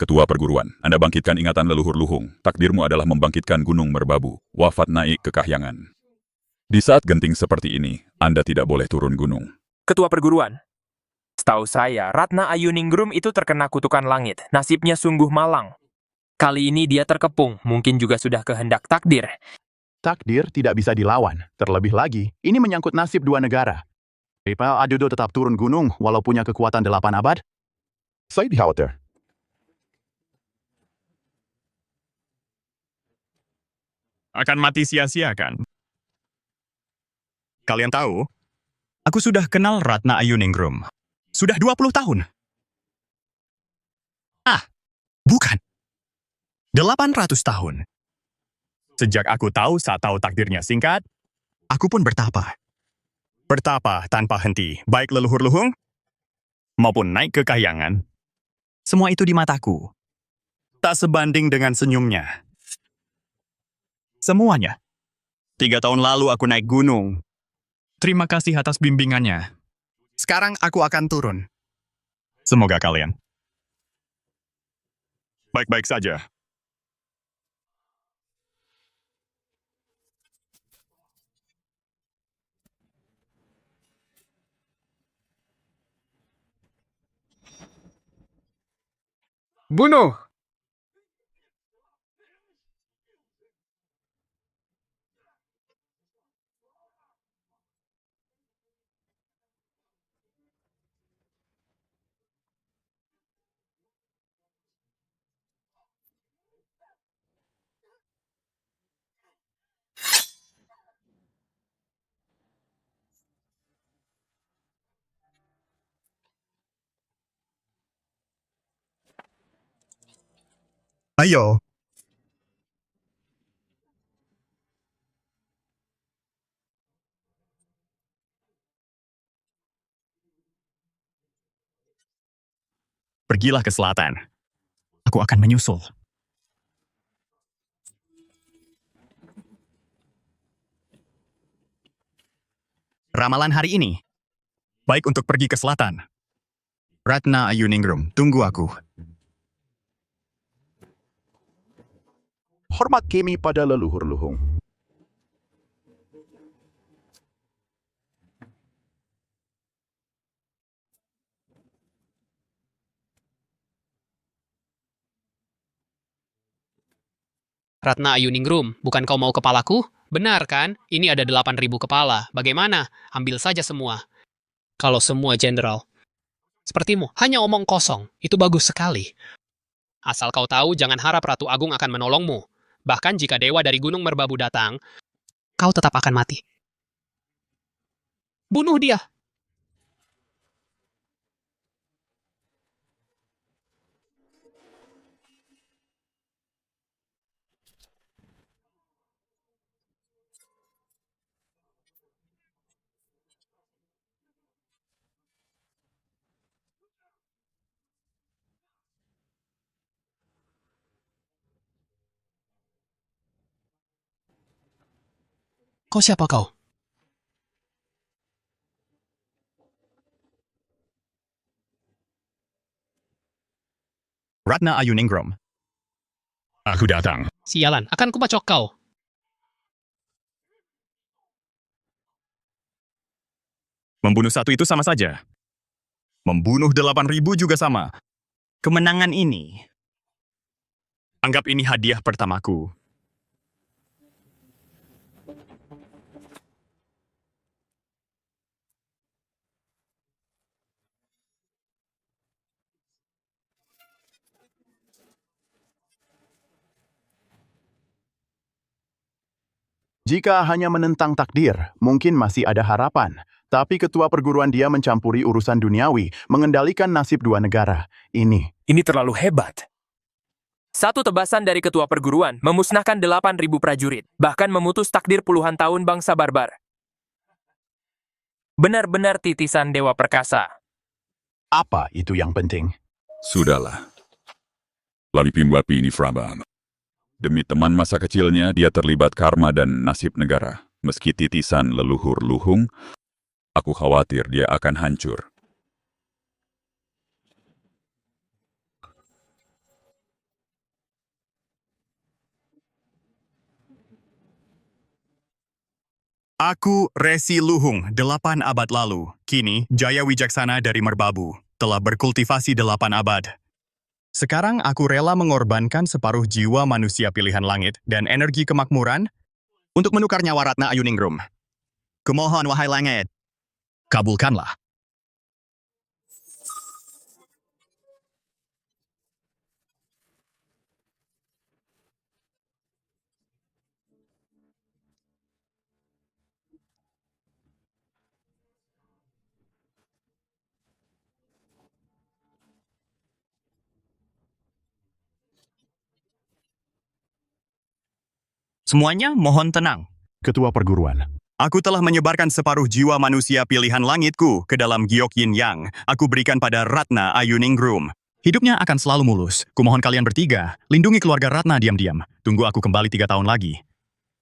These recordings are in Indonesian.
Ketua perguruan, Anda bangkitkan ingatan leluhur Luhung. Takdirmu adalah membangkitkan gunung merbabu. Wafat naik ke kahyangan. Di saat genting seperti ini, Anda tidak boleh turun gunung. Ketua perguruan, setahu saya, Ratna Ayuningrum itu terkena kutukan langit. Nasibnya sungguh malang. Kali ini dia terkepung, mungkin juga sudah kehendak takdir. Takdir tidak bisa dilawan. Terlebih lagi, ini menyangkut nasib dua negara. Apa Adudo tetap turun gunung walau punya kekuatan 8 abad? Saya khawatir. Akan mati sia-sia kan? Kalian tahu, aku sudah kenal Ratna Ayuningrum. Sudah 20 tahun. Bukan. 800 tahun. Sejak aku tahu saat tahu takdirnya singkat, aku pun bertapa. Bertapa tanpa henti, baik leluhur Luhung maupun naik ke kahyangan. Semua itu di mataku. Tak sebanding dengan senyumnya. Semuanya. 3 tahun lalu aku naik gunung. Terima kasih atas bimbingannya. Sekarang aku akan turun. Semoga kalian baik-baik saja. Bunuh! Ayo. Pergilah ke selatan. Aku akan menyusul. Ramalan hari ini. Baik untuk pergi ke selatan. Ratna Ayuningrum, tunggu aku. Hormat kami pada leluhur Luhung. Ratna Ayuningrum, bukan kau mau kepalaku? Benar kan? Ini ada 8.000 kepala. Bagaimana? Ambil saja semua. Kalau semua jenderal. Sepertimu, hanya omong kosong. Itu bagus sekali. Asal kau tahu, jangan harap Ratu Agung akan menolongmu. Bahkan jika dewa dari Gunung Merbabu datang, kau tetap akan mati. Bunuh dia! Kau siapa kau? Ratna Ayuningrum. Aku datang. Sialan, akan kubacok kau. Membunuh satu itu sama saja. Membunuh 8.000 juga sama. Kemenangan ini. Anggap ini hadiah pertamaku. Jika hanya menentang takdir, mungkin masih ada harapan. Tapi ketua perguruan dia mencampuri urusan duniawi, mengendalikan nasib dua negara. Ini terlalu hebat. Satu tebasan dari ketua perguruan memusnahkan 8.000 prajurit, bahkan memutus takdir puluhan tahun bangsa barbar. Benar-benar titisan Dewa Perkasa. apa itu yang penting? Sudahlah. Lalipin Wapi ini Frabang. Demi teman masa kecilnya, dia terlibat karma dan nasib negara. Meski titisan leluhur Luhung, aku khawatir dia akan hancur. Aku Resi Luhung 8 abad lalu. Kini Jaya Wijaksana dari Merbabu telah berkultivasi 8 abad. Sekarang aku rela mengorbankan separuh jiwa manusia pilihan langit dan energi kemakmuran untuk menukar nyawa Ratna Ayuningrum. Kumohon wahai langit, kabulkanlah. Semuanya mohon tenang. Ketua perguruan. Aku telah menyebarkan separuh jiwa manusia pilihan langitku ke dalam giok yin yang aku berikan pada Ratna Ayuningrum. Hidupnya akan selalu mulus. Kumohon kalian bertiga, lindungi keluarga Ratna diam-diam. Tunggu aku kembali 3 tahun lagi.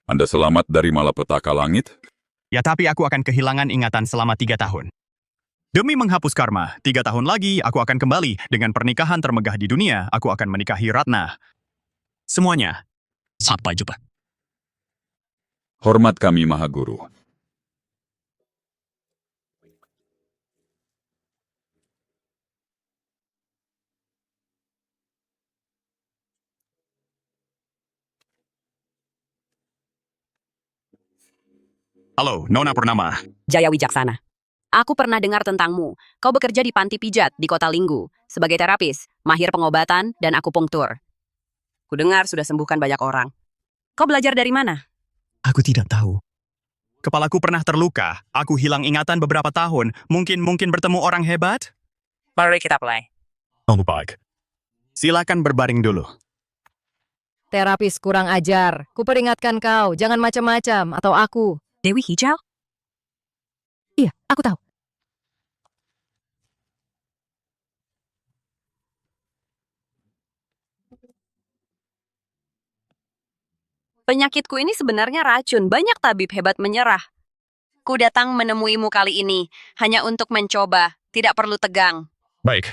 Anda selamat dari malapetaka langit? Ya tapi aku akan kehilangan ingatan selama 3 tahun. Demi menghapus karma, 3 tahun lagi aku akan kembali dengan pernikahan termegah di dunia. Aku akan menikahi Ratna. Semuanya. Sampai jumpa. Hormat kami, Mahaguru. Halo, Nona Purnama. Jaya Wijaksana. Aku pernah dengar tentangmu. Kau bekerja di panti pijat di kota Linggu sebagai terapis, mahir pengobatan, dan akupunktur. Kudengar sudah sembuhkan banyak orang. Kau belajar dari mana? Aku tidak tahu. Kepalaku pernah terluka. Aku hilang ingatan beberapa tahun. Mungkin bertemu orang hebat? Mari kita play. Oh, baik. Silakan berbaring dulu. Terapis kurang ajar. Kuperingatkan kau, jangan macam-macam, atau aku. Dewi Hijau? Iya, aku tahu. Penyakitku ini sebenarnya racun. Banyak tabib hebat menyerah. Ku datang menemuimu kali ini hanya untuk mencoba. Tidak perlu tegang. Baik.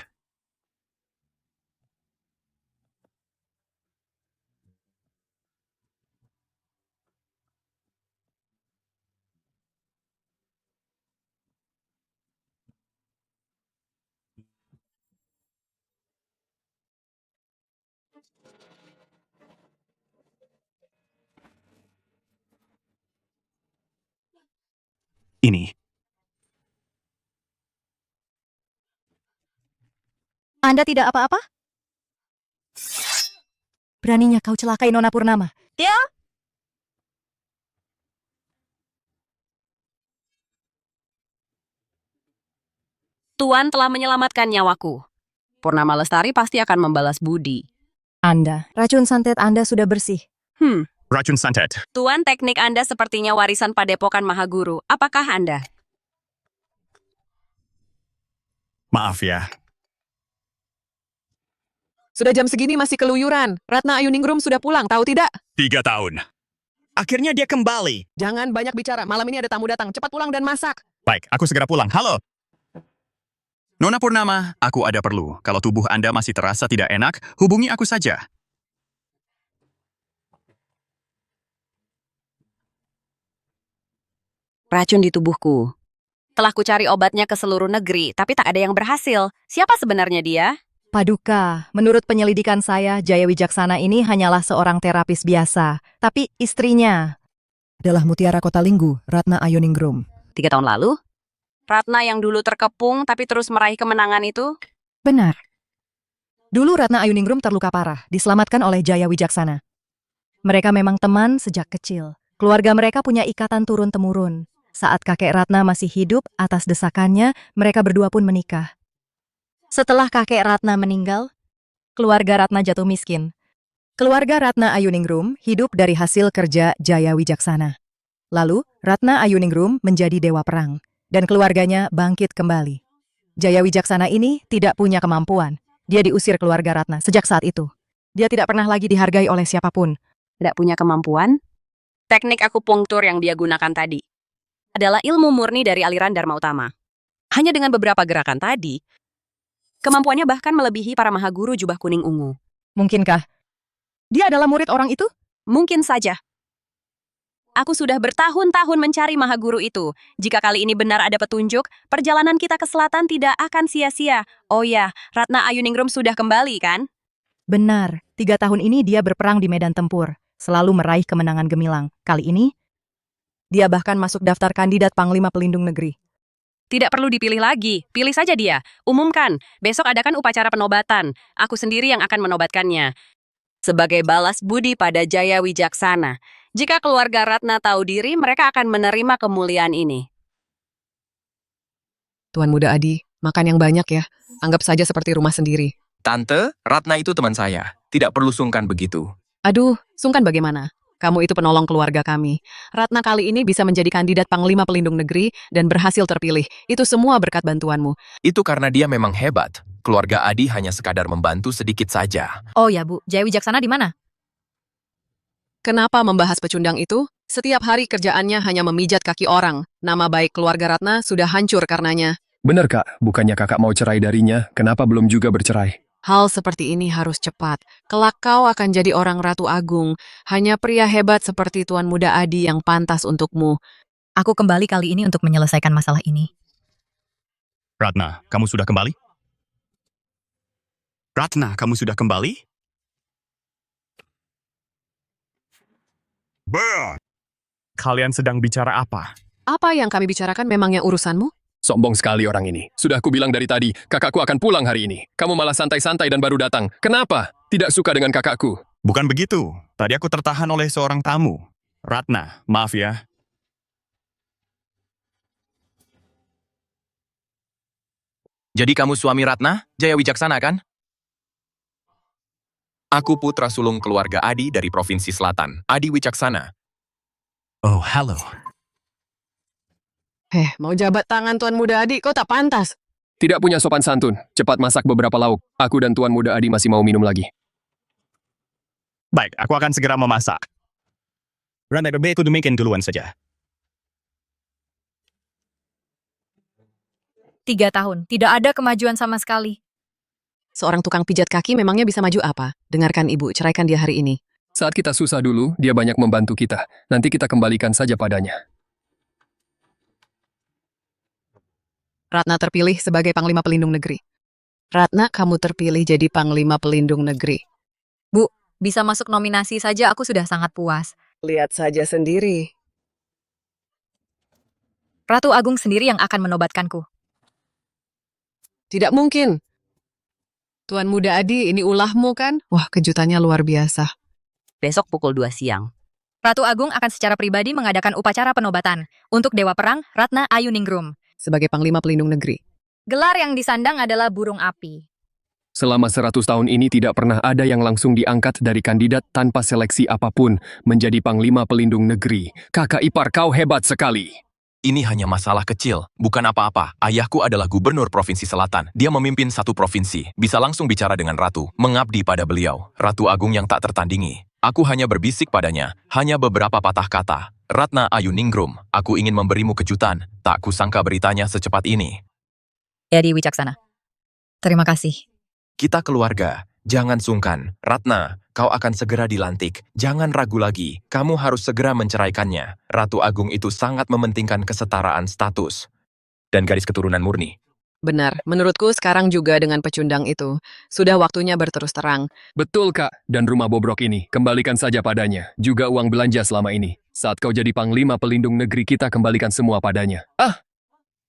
Ini. Anda tidak apa-apa? Beraninya kau celakai Nona Purnama. Ya? Tuan telah menyelamatkan nyawaku. Purnama Lestari pasti akan membalas budi. Anda, racun santet Anda sudah bersih. Racun santet. Tuan, teknik Anda sepertinya warisan padepokan Mahaguru. Apakah Anda? Maaf ya. Sudah jam segini masih keluyuran. Ratna Ayuningrum sudah pulang, tahu tidak? 3 tahun. Akhirnya dia kembali. Jangan banyak bicara, malam ini ada tamu datang. Cepat pulang dan masak. Baik, aku segera pulang. Halo. Nona Purnama, aku ada perlu. Kalau tubuh Anda masih terasa tidak enak, hubungi aku saja. Racun di tubuhku. Telah ku cari obatnya ke seluruh negeri, tapi tak ada yang berhasil. Siapa sebenarnya dia? Paduka, menurut penyelidikan saya, Jaya Wijaksana ini hanyalah seorang terapis biasa. Tapi istrinya adalah Mutiara Kota Linggu, Ratna Ayuningrum. 3 tahun lalu? Ratna yang dulu terkepung tapi terus meraih kemenangan itu? Benar. Dulu Ratna Ayuningrum terluka parah, diselamatkan oleh Jaya Wijaksana. Mereka memang teman sejak kecil. Keluarga mereka punya ikatan turun-temurun. Saat kakek Ratna masih hidup, atas desakannya, mereka berdua pun menikah. Setelah kakek Ratna meninggal, keluarga Ratna jatuh miskin. Keluarga Ratna Ayuningrum hidup dari hasil kerja Jaya Wijaksana. Lalu, Ratna Ayuningrum menjadi dewa perang, dan keluarganya bangkit kembali. Jaya Wijaksana ini tidak punya kemampuan. Dia diusir keluarga Ratna sejak saat itu. Dia tidak pernah lagi dihargai oleh siapapun. Tidak punya kemampuan? Teknik akupunktur yang dia gunakan tadi adalah ilmu murni dari aliran Dharma Utama. Hanya dengan beberapa gerakan tadi, kemampuannya bahkan melebihi para mahaguru jubah kuning ungu. Mungkinkah dia adalah murid orang itu? Mungkin saja. Aku sudah bertahun-tahun mencari Mahaguru itu. Jika kali ini benar ada petunjuk, perjalanan kita ke selatan tidak akan sia-sia. Oh ya, Ratna Ayuningrum sudah kembali, kan? Benar, 3 tahun ini dia berperang di medan tempur, selalu meraih kemenangan gemilang. Kali ini, dia bahkan masuk daftar kandidat Panglima Pelindung Negeri. Tidak perlu dipilih lagi, pilih saja dia. Umumkan, besok adakan upacara penobatan. Aku sendiri yang akan menobatkannya. Sebagai balas budi pada Jaya Wijaksana. Jika keluarga Ratna tahu diri, mereka akan menerima kemuliaan ini. Tuan Muda Adi, makan yang banyak ya. Anggap saja seperti rumah sendiri. Tante, Ratna itu teman saya. Tidak perlu sungkan begitu. Aduh, sungkan bagaimana? Kamu itu penolong keluarga kami. Ratna kali ini bisa menjadi kandidat Panglima Pelindung Negeri dan berhasil terpilih. Itu semua berkat bantuanmu. Itu karena dia memang hebat. Keluarga Adi hanya sekadar membantu sedikit saja. Oh ya Bu, Jaya Wijaksana di mana? Kenapa membahas pecundang itu? Setiap hari kerjaannya hanya memijat kaki orang. Nama baik keluarga Ratna sudah hancur karenanya. Benar kak, bukannya kakak mau cerai darinya, kenapa belum juga bercerai? Hal seperti ini harus cepat. Kelak kau akan jadi orang Ratu Agung. Hanya pria hebat seperti Tuan Muda Adi yang pantas untukmu. Aku kembali kali ini untuk menyelesaikan masalah ini. Ratna, kamu sudah kembali? Ratna, kamu sudah kembali? Kalian sedang bicara apa? Apa yang kami bicarakan memangnya urusanmu? Sombong sekali orang ini. Sudah aku bilang dari tadi, kakakku akan pulang hari ini. Kamu malah santai-santai dan baru datang. Kenapa? Tidak suka dengan kakakku. Bukan begitu. Tadi aku tertahan oleh seorang tamu. Ratna, maaf ya. Jadi kamu suami Ratna, Jaya Wijaksana kan? Aku putra sulung keluarga Adi dari Provinsi Selatan, Adi Wijaksana. Oh, halo. Mau jabat tangan Tuan Muda Adi, kau tak pantas. Tidak punya sopan santun. Cepat masak beberapa lauk. Aku dan Tuan Muda Adi masih mau minum lagi. Baik, aku akan segera memasak. Ratna, lebih aku demikian duluan saja. 3 tahun, tidak ada kemajuan sama sekali. Seorang tukang pijat kaki memangnya bisa maju apa? Dengarkan ibu, ceraikan dia hari ini. Saat kita susah dulu, dia banyak membantu kita. Nanti kita kembalikan saja padanya. Ratna terpilih sebagai Panglima Pelindung Negeri. Ratna, kamu terpilih jadi Panglima Pelindung Negeri. Bu, bisa masuk nominasi saja aku sudah sangat puas. Lihat saja sendiri. Ratu Agung sendiri yang akan menobatkanku. Tidak mungkin. Tuan Muda Adi, ini ulahmu kan? Wah, kejutannya luar biasa. Besok pukul 2 siang. Ratu Agung akan secara pribadi mengadakan upacara penobatan untuk Dewa Perang Ratna Ayuningrum. Sebagai Panglima Pelindung Negeri. Gelar yang disandang adalah burung api. Selama 100 tahun ini tidak pernah ada yang langsung diangkat dari kandidat tanpa seleksi apapun menjadi Panglima Pelindung Negeri. Kakak ipar kau hebat sekali. Ini hanya masalah kecil, bukan apa-apa. Ayahku adalah gubernur Provinsi Selatan. Dia memimpin satu provinsi, bisa langsung bicara dengan Ratu, mengabdi pada beliau. Ratu Agung yang tak tertandingi. Aku hanya berbisik padanya, hanya beberapa patah kata. Ratna Ayuningrum, aku ingin memberimu kejutan. Tak kusangka beritanya secepat ini. Adi Wijaksana. Terima kasih. Kita keluarga, jangan sungkan. Ratna, kau akan segera dilantik. Jangan ragu lagi, kamu harus segera menceraikannya. Ratu Agung itu sangat mementingkan kesetaraan status dan garis keturunan murni. Benar, menurutku sekarang juga dengan pecundang itu. Sudah waktunya berterus terang. Betul kak, dan rumah bobrok ini, kembalikan saja padanya. Juga uang belanja selama ini. Saat kau jadi Panglima Pelindung Negeri kita kembalikan semua padanya.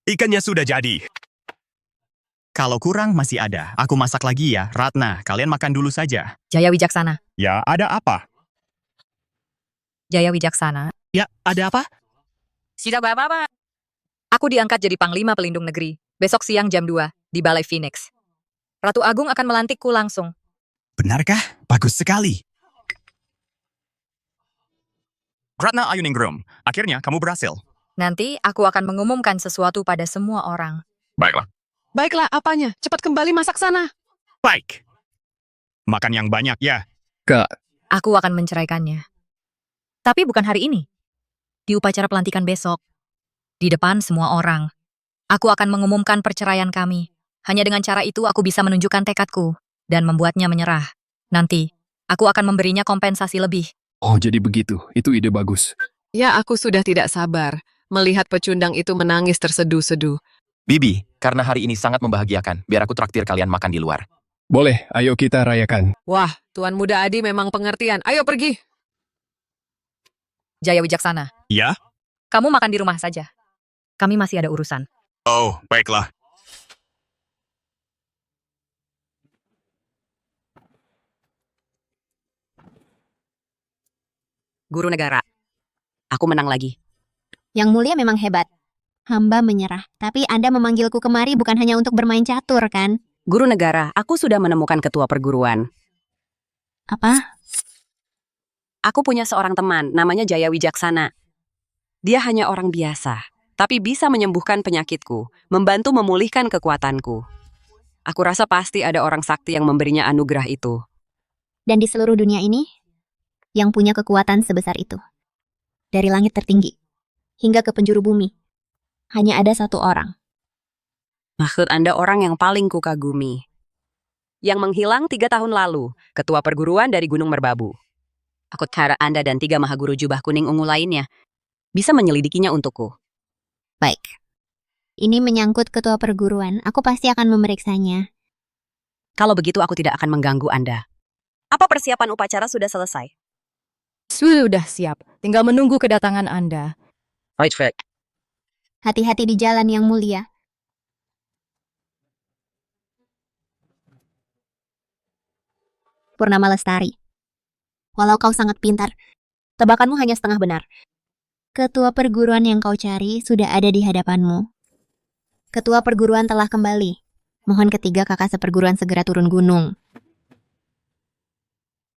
Ikannya sudah jadi. Kalau kurang masih ada. Aku masak lagi ya. Ratna, kalian makan dulu saja. Jaya Wijaksana. Ya, ada apa? Jaya Wijaksana. Ya, ada apa? Tidak apa-apa. Aku diangkat jadi Panglima Pelindung Negeri. Besok siang jam 2 di Balai Phoenix. Ratu Agung akan melantikku langsung. Benarkah? Bagus sekali. Ratna Ayuningrum, akhirnya kamu berhasil. Nanti aku akan mengumumkan sesuatu pada semua orang. Baiklah. Baiklah, apanya? Cepat kembali masak sana. Baik. Makan yang banyak ya. Kak, Aku akan menceraikannya. Tapi bukan hari ini. Di upacara pelantikan besok. Di depan semua orang. Aku akan mengumumkan perceraian kami. Hanya dengan cara itu aku bisa menunjukkan tekadku dan membuatnya menyerah. Nanti, aku akan memberinya kompensasi lebih. oh jadi begitu, itu ide bagus. Ya, aku sudah tidak sabar melihat pecundang itu menangis terseduh-seduh. Bibi, karena hari ini sangat membahagiakan, biar aku traktir kalian makan di luar. Boleh, ayo kita rayakan. Wah, Tuan Muda Adi memang pengertian. Ayo pergi. Jaya Wijaksana, Ya? kamu makan di rumah saja. Kami masih ada urusan. Oh, baiklah. Guru negara, aku menang lagi. Yang mulia memang hebat. Hamba menyerah, tapi Anda memanggilku kemari bukan hanya untuk bermain catur, kan? Guru negara, aku sudah menemukan ketua perguruan. Apa? Aku punya seorang teman, namanya Jaya Wijaksana. Dia hanya orang biasa, tapi bisa menyembuhkan penyakitku, membantu memulihkan kekuatanku. Aku rasa pasti ada orang sakti yang memberinya anugerah itu. Dan di seluruh dunia ini, yang punya kekuatan sebesar itu. Dari langit tertinggi, hingga ke penjuru bumi. Hanya ada satu orang. Maksud Anda orang yang paling kukagumi. Yang menghilang 3 tahun lalu, ketua perguruan dari Gunung Merbabu. Aku cara Anda dan 3 mahaguru jubah kuning ungu lainnya bisa menyelidikinya untukku. Baik. Ini menyangkut ketua perguruan, aku pasti akan memeriksanya. Kalau begitu aku tidak akan mengganggu Anda. Apa persiapan upacara sudah selesai? Sudah siap, tinggal menunggu kedatangan Anda. Right, Fred. Hati-hati di jalan yang mulia. Purnama Lestari. Walau kau sangat pintar, tebakanmu hanya setengah benar. Ketua perguruan yang kau cari sudah ada di hadapanmu. Ketua perguruan telah kembali. Mohon ketiga kakak seperguruan segera turun gunung.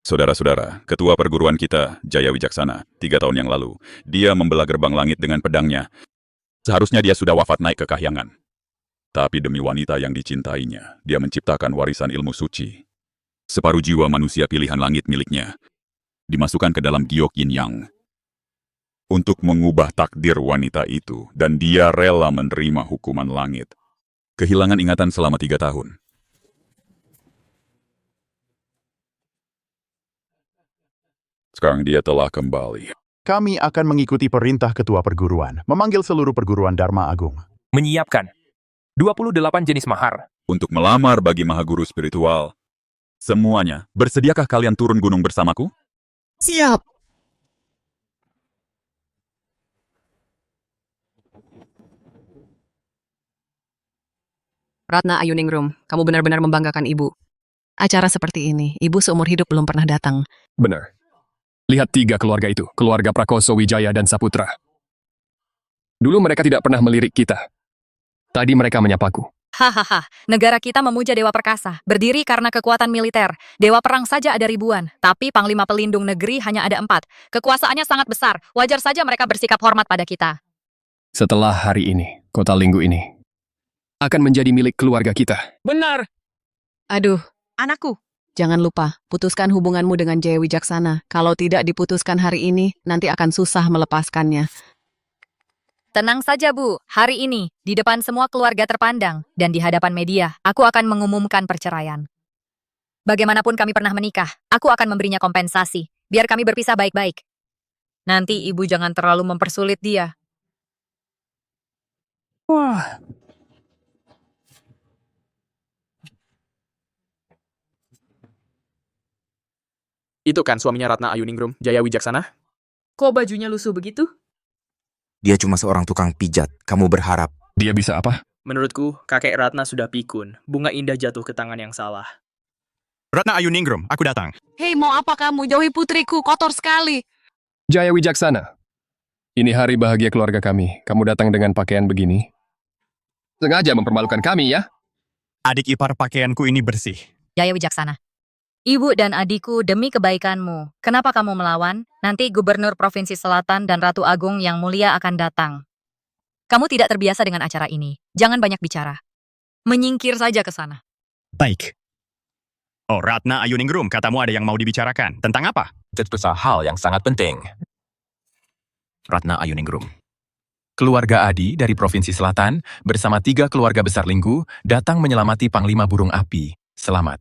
Saudara-saudara, ketua perguruan kita, Jaya Wijaksana, 3 tahun yang lalu, dia membelah gerbang langit dengan pedangnya. Seharusnya dia sudah wafat naik ke kahyangan. Tapi demi wanita yang dicintainya, dia menciptakan warisan ilmu suci. Separuh jiwa manusia pilihan langit miliknya dimasukkan ke dalam giok yin yang untuk mengubah takdir wanita itu, dan dia rela menerima hukuman langit. Kehilangan ingatan selama 3 tahun. Sekarang dia telah kembali. Kami akan mengikuti perintah ketua perguruan, memanggil seluruh perguruan Dharma Agung. Menyiapkan 28 jenis mahar. Untuk melamar bagi mahaguru spiritual. Semuanya, bersediakah kalian turun gunung bersamaku? Siap. Ratna Ayuningrum, kamu benar-benar membanggakan ibu. Acara seperti ini, ibu seumur hidup belum pernah datang. Benar. Lihat 3 keluarga itu, keluarga Prakoso, Wijaya, dan Saputra. Dulu mereka tidak pernah melirik kita. Tadi mereka menyapaku. Hahaha, negara kita memuja Dewa Perkasa, berdiri karena kekuatan militer. Dewa perang saja ada ribuan, tapi Panglima Pelindung Negeri hanya ada 4. Kekuasaannya sangat besar, wajar saja mereka bersikap hormat pada kita. Setelah hari ini, kota Linggu ini akan menjadi milik keluarga kita. Benar. Aduh, Anakku, jangan lupa, putuskan hubunganmu dengan Jaya Wijaksana. Kalau tidak diputuskan hari ini, nanti akan susah melepaskannya. tenang saja Bu, hari ini, di depan semua keluarga terpandang, dan di hadapan media, aku akan mengumumkan perceraian. Bagaimanapun kami pernah menikah, aku akan memberinya kompensasi, biar kami berpisah baik-baik. Nanti ibu jangan terlalu mempersulit dia. Wah. Itu kan suaminya Ratna Ayuningrum, Jaya Wijaksana? Kok bajunya lusuh begitu? Dia cuma seorang tukang pijat. Kamu berharap dia bisa apa? Menurutku, kakek Ratna sudah pikun. Bunga indah jatuh ke tangan yang salah. Ratna Ayuningrum, aku datang. Hei, mau apa kamu? Jauhi putriku, kotor sekali. Jaya Wijaksana. Ini hari bahagia keluarga kami. Kamu datang dengan pakaian begini. Sengaja mempermalukan kami, ya? Adik ipar pakaianku ini bersih. Jaya Wijaksana. Ibu dan adikku demi kebaikanmu. Kenapa kamu melawan? Nanti Gubernur Provinsi Selatan dan Ratu Agung yang mulia akan datang. Kamu tidak terbiasa dengan acara ini. Jangan banyak bicara. Menyingkir saja ke sana. Baik. Oh, Ratna Ayuningrum, katamu ada yang mau dibicarakan. Tentang apa? Tentu saja hal yang sangat penting. Ratna Ayuningrum. Keluarga Adi dari Provinsi Selatan bersama 3 keluarga besar Linggu datang menyelamati Panglima Burung Api. Selamat.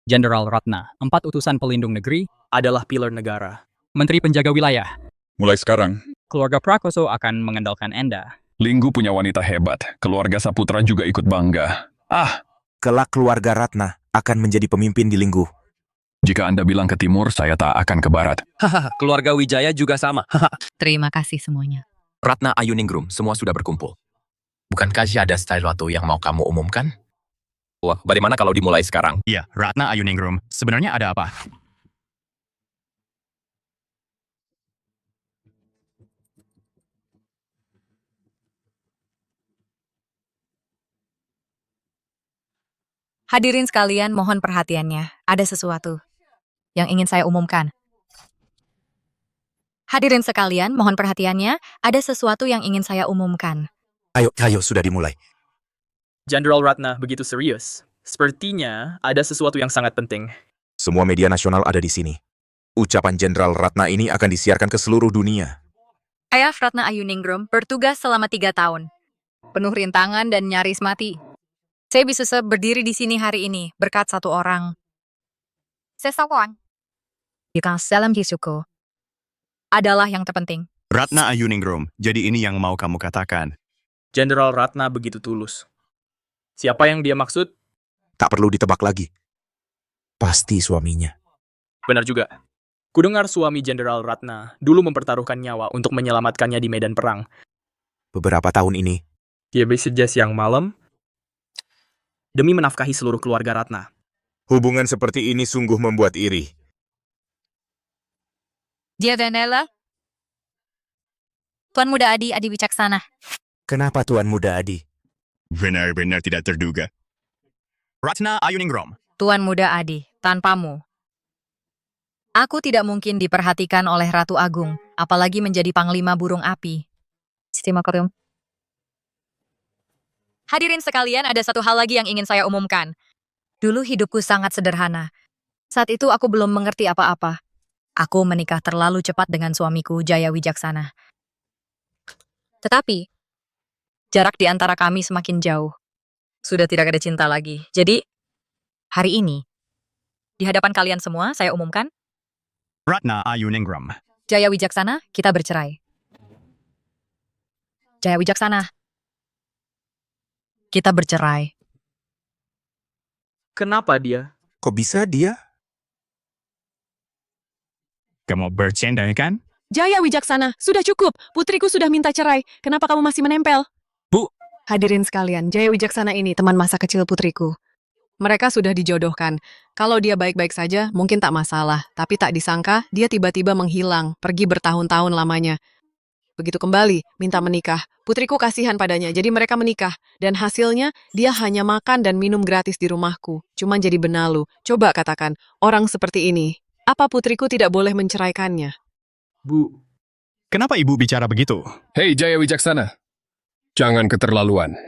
Jenderal Ratna, 4 utusan pelindung negeri adalah pilar negara. Menteri penjaga wilayah. Mulai sekarang, keluarga Prakoso akan mengandalkan Anda. Linggu punya wanita hebat. Keluarga Saputra juga ikut bangga. Kelak keluarga Ratna akan menjadi pemimpin di Linggu. Jika Anda bilang ke timur, saya tak akan ke barat. Hahaha, keluarga Wijaya juga sama. Terima kasih semuanya. Ratna Ayuningrum, semua sudah berkumpul. Bukankah ada sesuatu yang mau kamu umumkan? Wah, bagaimana kalau dimulai sekarang? Iya, Ratna Ayuningrum. Sebenarnya ada apa? Hadirin sekalian, mohon perhatiannya. Ada sesuatu yang ingin saya umumkan. Hadirin sekalian, mohon perhatiannya. Ada sesuatu yang ingin saya umumkan. Ayo, sudah dimulai. Jenderal Ratna begitu serius. Sepertinya ada sesuatu yang sangat penting. Semua media nasional ada di sini. Ucapan Jenderal Ratna ini akan disiarkan ke seluruh dunia. Ayah Ratna Ayuningrum bertugas selama 3 tahun. Penuh rintangan dan nyaris mati. Saya bisa berdiri di sini hari ini berkat satu orang. Seseorang yang dalam hidupku adalah yang terpenting. Ratna Ayuningrum, jadi ini yang mau kamu katakan. Jenderal Ratna begitu tulus. Siapa yang dia maksud? Tak perlu ditebak lagi. Pasti suaminya. Benar juga. Kudengar suami Jenderal Ratna dulu mempertaruhkan nyawa untuk menyelamatkannya di medan perang. Beberapa tahun ini, Dia bekerja siang malam demi menafkahi seluruh keluarga Ratna. hubungan seperti ini sungguh membuat iri. Dia Vanella. Tuan Muda Adi Wicaksana. Kenapa Tuan Muda Adi? Benar-benar tidak terduga. Ratna Ayuningrum. Tuan Muda Adi, tanpamu. Aku tidak mungkin diperhatikan oleh Ratu Agung, apalagi menjadi Panglima Burung Api. Sistematorium. Hadirin sekalian, ada satu hal lagi yang ingin saya umumkan. Dulu hidupku sangat sederhana. Saat itu aku belum mengerti apa-apa. Aku menikah terlalu cepat dengan suamiku, Jaya Wijaksana. Tetapi, jarak di antara kami semakin jauh. Sudah tidak ada cinta lagi. Jadi, hari ini, di hadapan kalian semua, saya umumkan, Ratna Ayuningrum. Jaya Wijaksana, kita bercerai. Jaya Wijaksana, kita bercerai. Kenapa dia? Kok bisa dia? Kamu bercanda kan? Jaya Wijaksana, sudah cukup. Putriku sudah minta cerai. Kenapa kamu masih menempel? Bu. Hadirin sekalian, Jaya Wijaksana ini teman masa kecil putriku. Mereka sudah dijodohkan. Kalau dia baik-baik saja, mungkin tak masalah. Tapi tak disangka, dia tiba-tiba menghilang, pergi bertahun-tahun lamanya. Begitu kembali, minta menikah. Putriku kasihan padanya, jadi mereka menikah. Dan hasilnya, dia hanya makan dan minum gratis di rumahku. Cuman jadi benalu. Coba katakan, orang seperti ini, apa putriku tidak boleh menceraikannya? Bu. Kenapa ibu bicara begitu? Hei Jaya Wijaksana, jangan keterlaluan.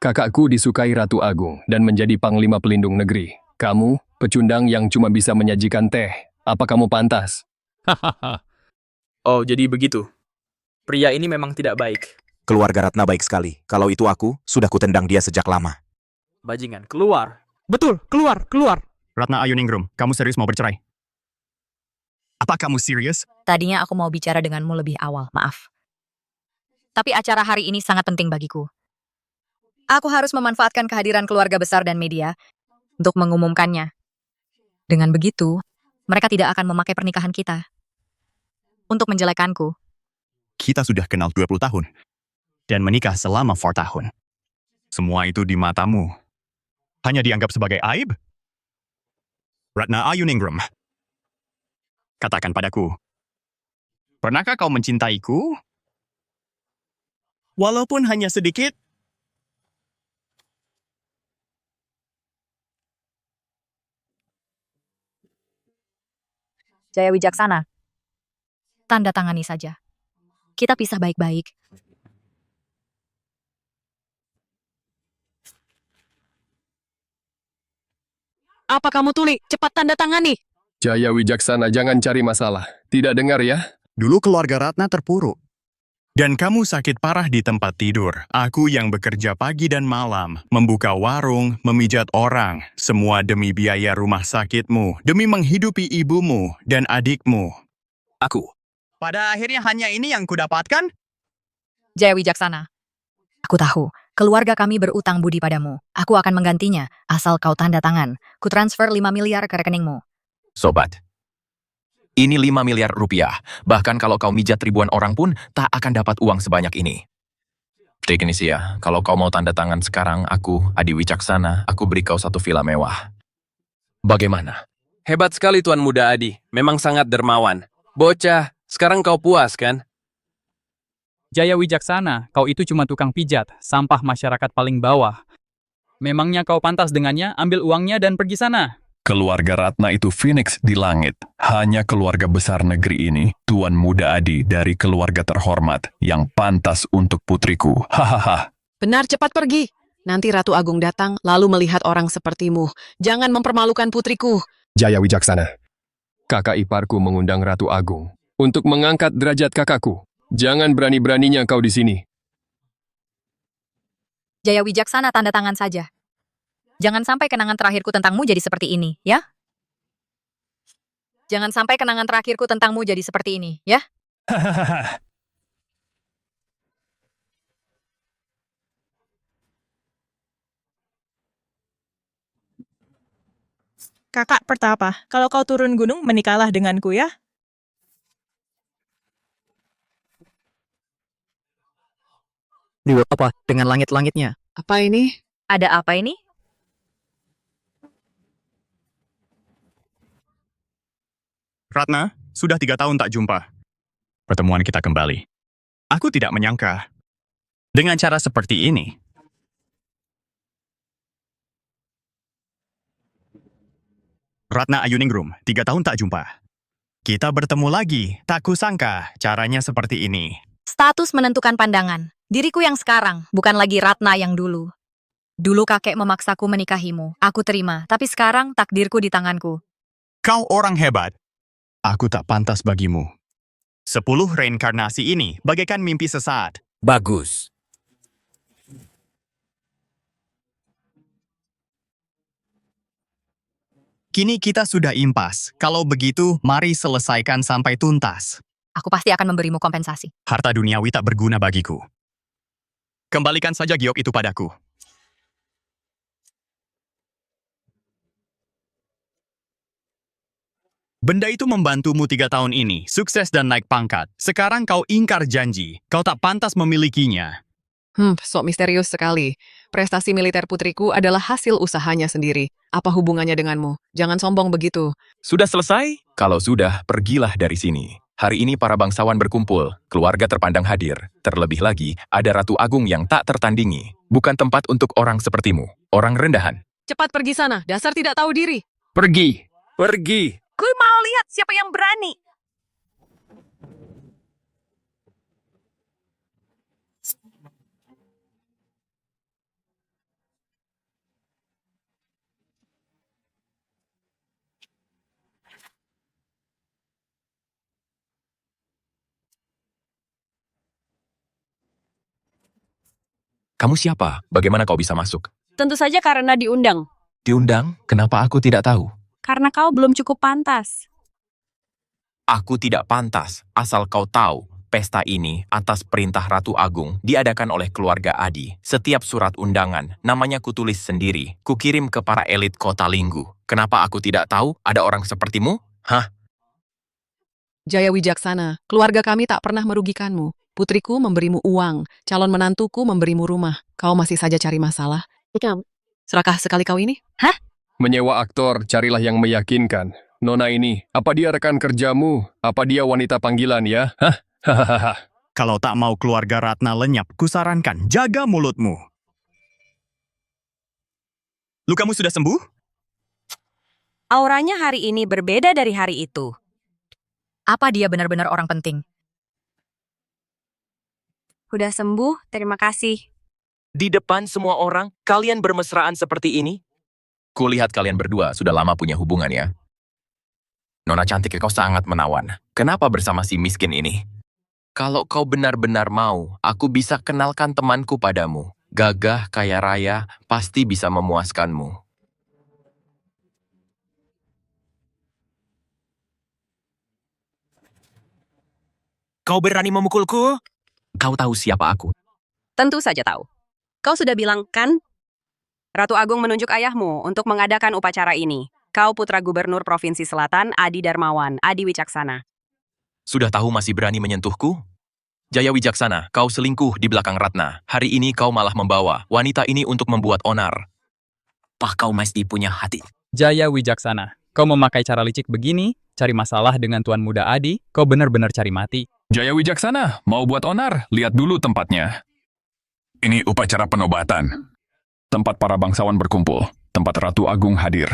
Kakakku disukai Ratu Agung dan menjadi Panglima Pelindung Negeri. Kamu, pecundang yang cuma bisa menyajikan teh. Apa kamu pantas? Oh, jadi begitu. Pria ini memang tidak baik. Keluarga Ratna baik sekali. Kalau itu aku, sudah kutendang dia sejak lama. Bajingan, keluar. Betul, keluar. Ratna Ayuningrum, kamu serius mau bercerai? Apa kamu serius? Tadinya aku mau bicara denganmu lebih awal, maaf. Tapi acara hari ini sangat penting bagiku. Aku harus memanfaatkan kehadiran keluarga besar dan media untuk mengumumkannya. Dengan begitu, mereka tidak akan memakai pernikahan kita untuk menjelekkanku. Kita sudah kenal 20 tahun. Dan menikah selama 4 tahun. Semua itu di matamu. Hanya dianggap sebagai aib? Ratna Ayuningrum. Katakan padaku. Pernahkah kau mencintaiku? Walaupun hanya sedikit? Jaya Wijaksana, tanda tangani saja. Kita pisah baik-baik. Apa kamu tuli? Cepat tanda tangani. Jaya Wijaksana, jangan cari masalah. Tidak dengar ya? Dulu keluarga Ratna terpuruk. Dan kamu sakit parah di tempat tidur. Aku yang bekerja pagi dan malam, membuka warung, memijat orang, semua demi biaya rumah sakitmu, demi menghidupi ibumu dan adikmu. Aku. Pada akhirnya hanya ini yang kudapatkan? Jaya Wijaksana. Aku tahu, keluarga kami berutang budi padamu. Aku akan menggantinya, asal kau tanda tangan. Ku transfer 5 miliar ke rekeningmu. Sobat, ini 5 miliar rupiah. Bahkan kalau kau mijat ribuan orang pun, tak akan dapat uang sebanyak ini. Take ini sih ya, kalau kau mau tanda tangan sekarang, aku, Adi Wicaksana, aku beri kau satu villa mewah. Bagaimana? Hebat sekali Tuan Muda Adi, memang sangat dermawan. Bocah, sekarang kau puas kan? Jaya Wijaksana, kau itu cuma tukang pijat, sampah masyarakat paling bawah. Memangnya kau pantas dengannya, ambil uangnya dan pergi sana. Keluarga Ratna itu Phoenix di langit. Hanya keluarga besar negeri ini, Tuan Muda Adi dari keluarga terhormat, yang pantas untuk putriku. Hahaha. Benar, cepat pergi. Nanti Ratu Agung datang, lalu melihat orang sepertimu. Jangan mempermalukan putriku. Jaya Wijaksana. Kakak iparku mengundang Ratu Agung untuk mengangkat derajat kakakku. Jangan berani-beraninya kau di sini. Jaya Wijaksana tanda tangan saja. Jangan sampai kenangan terakhirku tentangmu jadi seperti ini, ya? Jangan sampai kenangan terakhirku tentangmu jadi seperti ini, ya? Kakak Pertapa, kalau kau turun gunung, menikahlah denganku ya. Dewa apa dengan langit-langitnya? Apa ini? Ada apa ini? Ratna, sudah 3 tahun tak jumpa. Pertemuan kita kembali. Aku tidak menyangka. Dengan cara seperti ini. Ratna Ayuningrum, 3 tahun tak jumpa. Kita bertemu lagi, tak kusangka caranya seperti ini. Status menentukan pandangan. Diriku yang sekarang, bukan lagi Ratna yang dulu. Dulu kakek memaksaku menikahimu. Aku terima, tapi sekarang takdirku di tanganku. Kau orang hebat. Aku tak pantas bagimu. 10 reinkarnasi ini bagaikan mimpi sesaat. Bagus. Kini kita sudah impas. Kalau begitu, mari selesaikan sampai tuntas. Aku pasti akan memberimu kompensasi. Harta duniawi tak berguna bagiku. Kembalikan saja giok itu padaku. Benda itu membantumu 3 tahun ini, sukses dan naik pangkat. Sekarang kau ingkar janji, kau tak pantas memilikinya. Sok misterius sekali. Prestasi militer putriku adalah hasil usahanya sendiri. Apa hubungannya denganmu? Jangan sombong begitu. Sudah selesai? Kalau sudah, pergilah dari sini. Hari ini para bangsawan berkumpul, keluarga terpandang hadir. Terlebih lagi, ada Ratu Agung yang tak tertandingi. Bukan tempat untuk orang sepertimu, orang rendahan. Cepat pergi sana, dasar tidak tahu diri. Pergi. Pergi. Gue mau lihat siapa yang berani. Kamu siapa? Bagaimana kau bisa masuk? Tentu saja karena diundang. Diundang? Kenapa aku tidak tahu? Karena kau belum cukup pantas. Aku tidak pantas, asal kau tahu. Pesta ini, atas perintah Ratu Agung, diadakan oleh keluarga Adi. Setiap surat undangan, namanya kutulis sendiri. Kukirim ke para elit kota Linggu. Kenapa aku tidak tahu ada orang sepertimu? Hah? Jaya Wijaksana, keluarga kami tak pernah merugikanmu. Putriku memberimu uang, calon menantuku memberimu rumah. Kau masih saja cari masalah. Serakah sekali kau ini? Hah? Menyewa aktor, carilah yang meyakinkan. Nona ini, apa dia rekan kerjamu? Apa dia wanita panggilan ya? Hah? Hahaha. Kalau tak mau keluarga Ratna lenyap, kusarankan jaga mulutmu. Lukamu sudah sembuh? Auranya hari ini berbeda dari hari itu. Apa dia benar-benar orang penting? Udah sembuh, terima kasih. Di depan semua orang, kalian bermesraan seperti ini? Kulihat kalian berdua sudah lama punya hubungan ya. Nona cantik, kau sangat menawan. Kenapa bersama si miskin ini? Kalau kau benar-benar mau, aku bisa kenalkan temanku padamu. Gagah, kaya raya, pasti bisa memuaskanmu. Kau berani memukulku? Kau tahu siapa aku? Tentu saja tahu. Kau sudah bilang, kan? Ratu Agung menunjuk ayahmu untuk mengadakan upacara ini. Kau putra gubernur Provinsi Selatan, Adi Darmawan, Adi Wicaksana. Sudah tahu masih berani menyentuhku? Jaya Wijaksana, kau selingkuh di belakang Ratna. Hari ini kau malah membawa wanita ini untuk membuat onar. Pah, kau mesti punya hati. Jaya Wijaksana, kau memakai cara licik begini, cari masalah dengan Tuan Muda Adi, kau benar-benar cari mati. Jaya Wijaksana, mau buat onar? Lihat dulu tempatnya. Ini upacara penobatan. Tempat para bangsawan berkumpul. Tempat Ratu Agung hadir.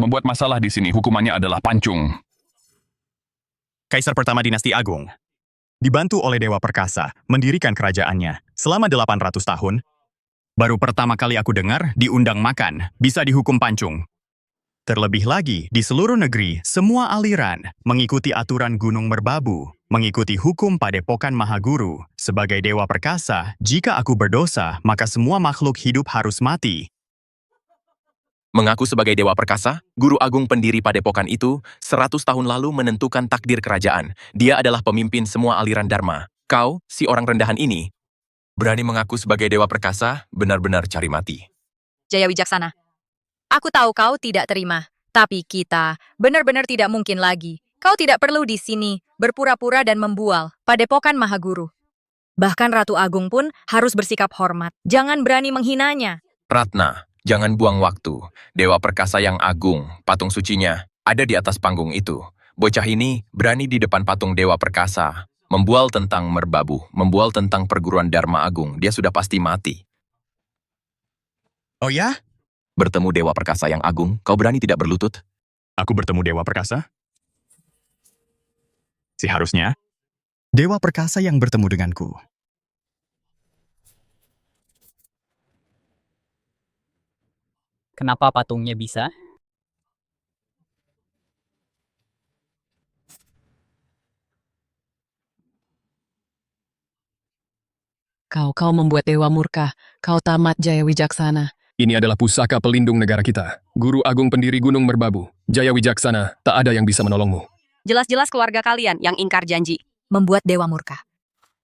Membuat masalah di sini hukumannya adalah pancung. Kaisar pertama dinasti Agung, dibantu oleh Dewa Perkasa, mendirikan kerajaannya selama 800 tahun. Baru pertama kali aku dengar diundang makan, bisa dihukum pancung. Terlebih lagi, di seluruh negeri, semua aliran mengikuti aturan Gunung Merbabu, mengikuti hukum Padepokan Mahaguru. Sebagai Dewa Perkasa, jika aku berdosa, maka semua makhluk hidup harus mati. Mengaku sebagai Dewa Perkasa, Guru Agung pendiri Padepokan itu 100 tahun lalu menentukan takdir kerajaan. Dia adalah pemimpin semua aliran Dharma. Kau, si orang rendahan ini, berani mengaku sebagai Dewa Perkasa, benar-benar cari mati. Jaya Wijaksana, aku tahu kau tidak terima, tapi kita benar-benar tidak mungkin lagi. Kau tidak perlu di sini berpura-pura dan membual Padepokan Mahaguru. Bahkan Ratu Agung pun harus bersikap hormat. Jangan berani menghinanya. Ratna, jangan buang waktu. Dewa Perkasa yang agung, patung sucinya, ada di atas panggung itu. Bocah ini berani di depan patung Dewa Perkasa. Membual tentang Merbabu, membual tentang perguruan Dharma Agung. Dia sudah pasti mati. Oh ya? Bertemu Dewa Perkasa yang agung, kau berani tidak berlutut? Aku bertemu Dewa Perkasa? Seharusnya, Dewa Perkasa yang bertemu denganku. Kenapa patungnya bisa? Kau membuat dewa murka. Kau tamat, Jaya Wijaksana. Ini adalah pusaka pelindung negara kita. Guru Agung pendiri Gunung Merbabu. Jaya Wijaksana, tak ada yang bisa menolongmu. Jelas-jelas keluarga kalian yang ingkar janji. Membuat dewa murka.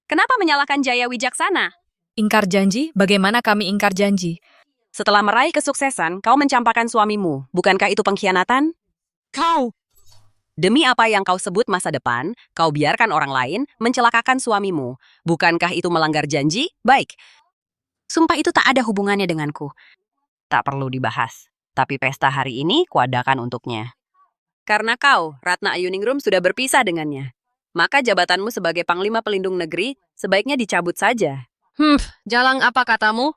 Kenapa menyalahkan Jaya Wijaksana? Ingkar janji? Bagaimana kami ingkar janji? Setelah meraih kesuksesan, kau mencampakkan suamimu. Bukankah itu pengkhianatan? Kau! Demi apa yang kau sebut masa depan, kau biarkan orang lain mencelakakan suamimu. Bukankah itu melanggar janji? Baik. Sumpah itu tak ada hubungannya denganku. Tak perlu dibahas. Tapi pesta hari ini kuadakan untuknya. Karena kau, Ratna Ayuningrum, sudah berpisah dengannya. Maka jabatanmu sebagai Panglima Pelindung Negeri sebaiknya dicabut saja. Jalang apa katamu?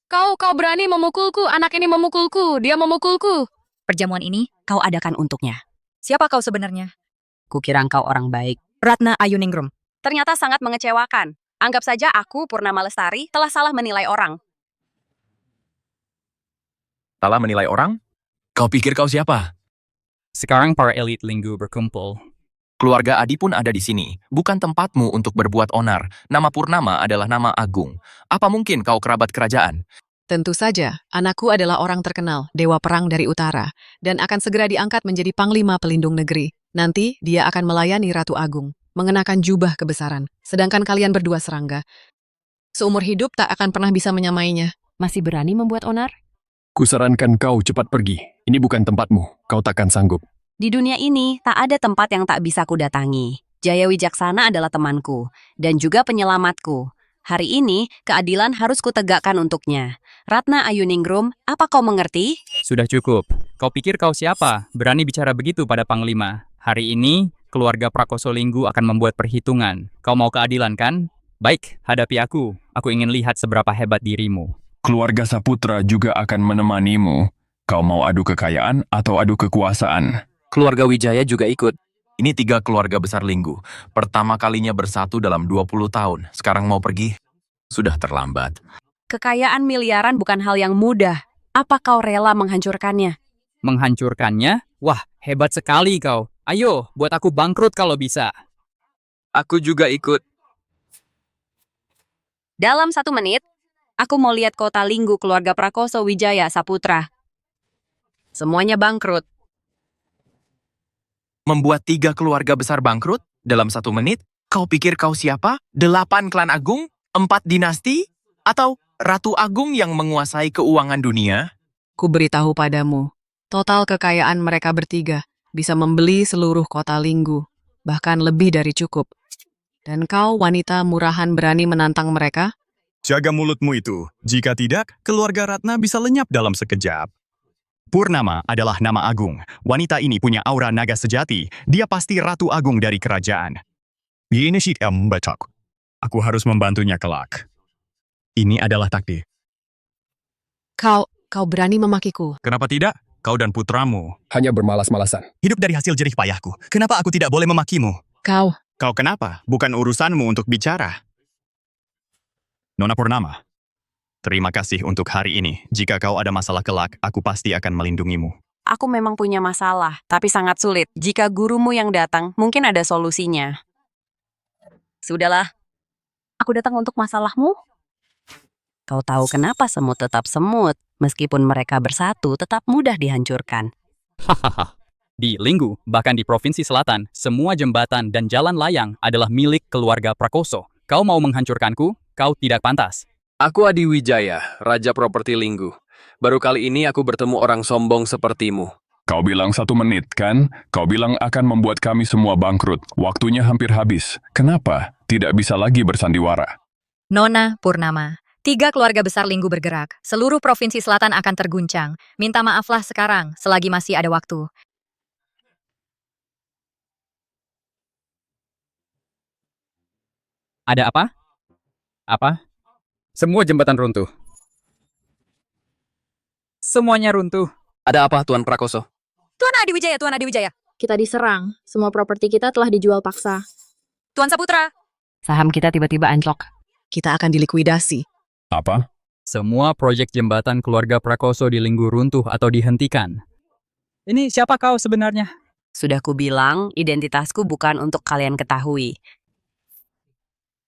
Kau berani memukulku, anak ini memukulku, dia memukulku. Perjamuan ini Kau adakan untuknya. siapa kau sebenarnya? Kukira engkau orang baik. Ratna Ayuningrum. Ternyata sangat mengecewakan. Anggap saja aku, Purnama Lestari, telah salah menilai orang. Salah menilai orang? Kau pikir kau siapa? Sekarang para elit Linggu berkumpul. Keluarga Adi pun ada di sini. Bukan tempatmu untuk berbuat onar. Nama Purnama adalah nama agung. Apa mungkin kau kerabat kerajaan? Tentu saja, anakku adalah orang terkenal, dewa perang dari utara, dan akan segera diangkat menjadi Panglima Pelindung Negeri. Nanti, dia akan melayani Ratu Agung, mengenakan jubah kebesaran, sedangkan kalian berdua serangga. Seumur hidup tak akan pernah bisa menyamainya. Masih berani membuat onar? Kusarankan kau cepat pergi. Ini bukan tempatmu, kau takkan sanggup. Di dunia ini, tak ada tempat yang tak bisa kudatangi. Jaya Wijaksana adalah temanku, dan juga penyelamatku. Hari ini, keadilan harus kutegakkan untuknya. Ratna Ayuningrum, apa kau mengerti? Sudah cukup. Kau pikir kau siapa? Berani bicara begitu pada Panglima. Hari ini, keluarga Prakoso Linggu akan membuat perhitungan. Kau mau keadilan kan? Baik, hadapi aku. Aku ingin lihat seberapa hebat dirimu. Keluarga Saputra juga akan menemanimu. Kau mau adu kekayaan atau adu kekuasaan? Keluarga Wijaya juga ikut. Ini 3 keluarga besar Linggu. Pertama kalinya bersatu dalam 20 tahun. Sekarang mau pergi? Sudah terlambat. Kekayaan miliaran bukan hal yang mudah. Apa kau rela menghancurkannya? Menghancurkannya? Wah, hebat sekali kau. Ayo, buat aku bangkrut kalau bisa. Aku juga ikut. Dalam 1 menit, aku mau lihat kota Linggu keluarga Prakoso Wijaya Saputra. Semuanya bangkrut. Membuat 3 keluarga besar bangkrut dalam 1 menit? Kau pikir kau siapa? 8 klan agung? 4 dinasti? Atau Ratu Agung yang menguasai keuangan dunia? Ku beritahu padamu, total kekayaan mereka bertiga bisa membeli seluruh kota Linggu, bahkan lebih dari cukup. Dan kau wanita murahan berani menantang mereka? Jaga mulutmu itu. Jika tidak, keluarga Ratna bisa lenyap dalam sekejap. Purnama adalah nama agung. Wanita ini punya aura naga sejati. Dia pasti Ratu Agung dari kerajaan. Ini sih Batak. Aku harus membantunya kelak. Ini adalah takdir. Kau berani memakiku. Kenapa tidak? Kau dan putramu Hanya bermalas-malasan. hidup dari hasil jerih payahku. Kenapa aku tidak boleh memakimu? Kau Kenapa? Bukan urusanmu untuk bicara. Nona Purnama, terima kasih untuk hari ini. Jika kau ada masalah kelak, aku pasti akan melindungimu. Aku memang punya masalah, tapi sangat sulit. Jika gurumu yang datang, mungkin ada solusinya. Sudahlah, aku datang untuk masalahmu. Kau tahu kenapa semut tetap semut? Meskipun mereka bersatu, tetap mudah dihancurkan. Hahaha. Di Linggu, bahkan di Provinsi Selatan, semua jembatan dan jalan layang adalah milik keluarga Prakoso. Kau mau menghancurkanku? Kau tidak pantas. Aku Adi Wijaya, Raja Properti Linggu. Baru kali ini aku bertemu orang sombong sepertimu. Kau bilang 1 menit, kan? Kau bilang akan membuat kami semua bangkrut. Waktunya hampir habis. Kenapa? Tidak bisa lagi bersandiwara. Nona Purnama, 3 keluarga besar Linggu bergerak. Seluruh provinsi selatan akan terguncang. Minta maaflah sekarang, selagi masih ada waktu. Ada apa? Apa? Semua jembatan runtuh. Semuanya runtuh. Ada apa, Tuan Prakoso? Tuan Adi Wijaya. Kita diserang. Semua properti kita telah dijual paksa. Tuan Saputra. Saham kita tiba-tiba anjlok. kita akan dilikuidasi. Apa? Semua proyek jembatan keluarga Prakoso di Linggu runtuh atau dihentikan. Ini siapa kau sebenarnya? Sudah kubilang, identitasku bukan untuk kalian ketahui.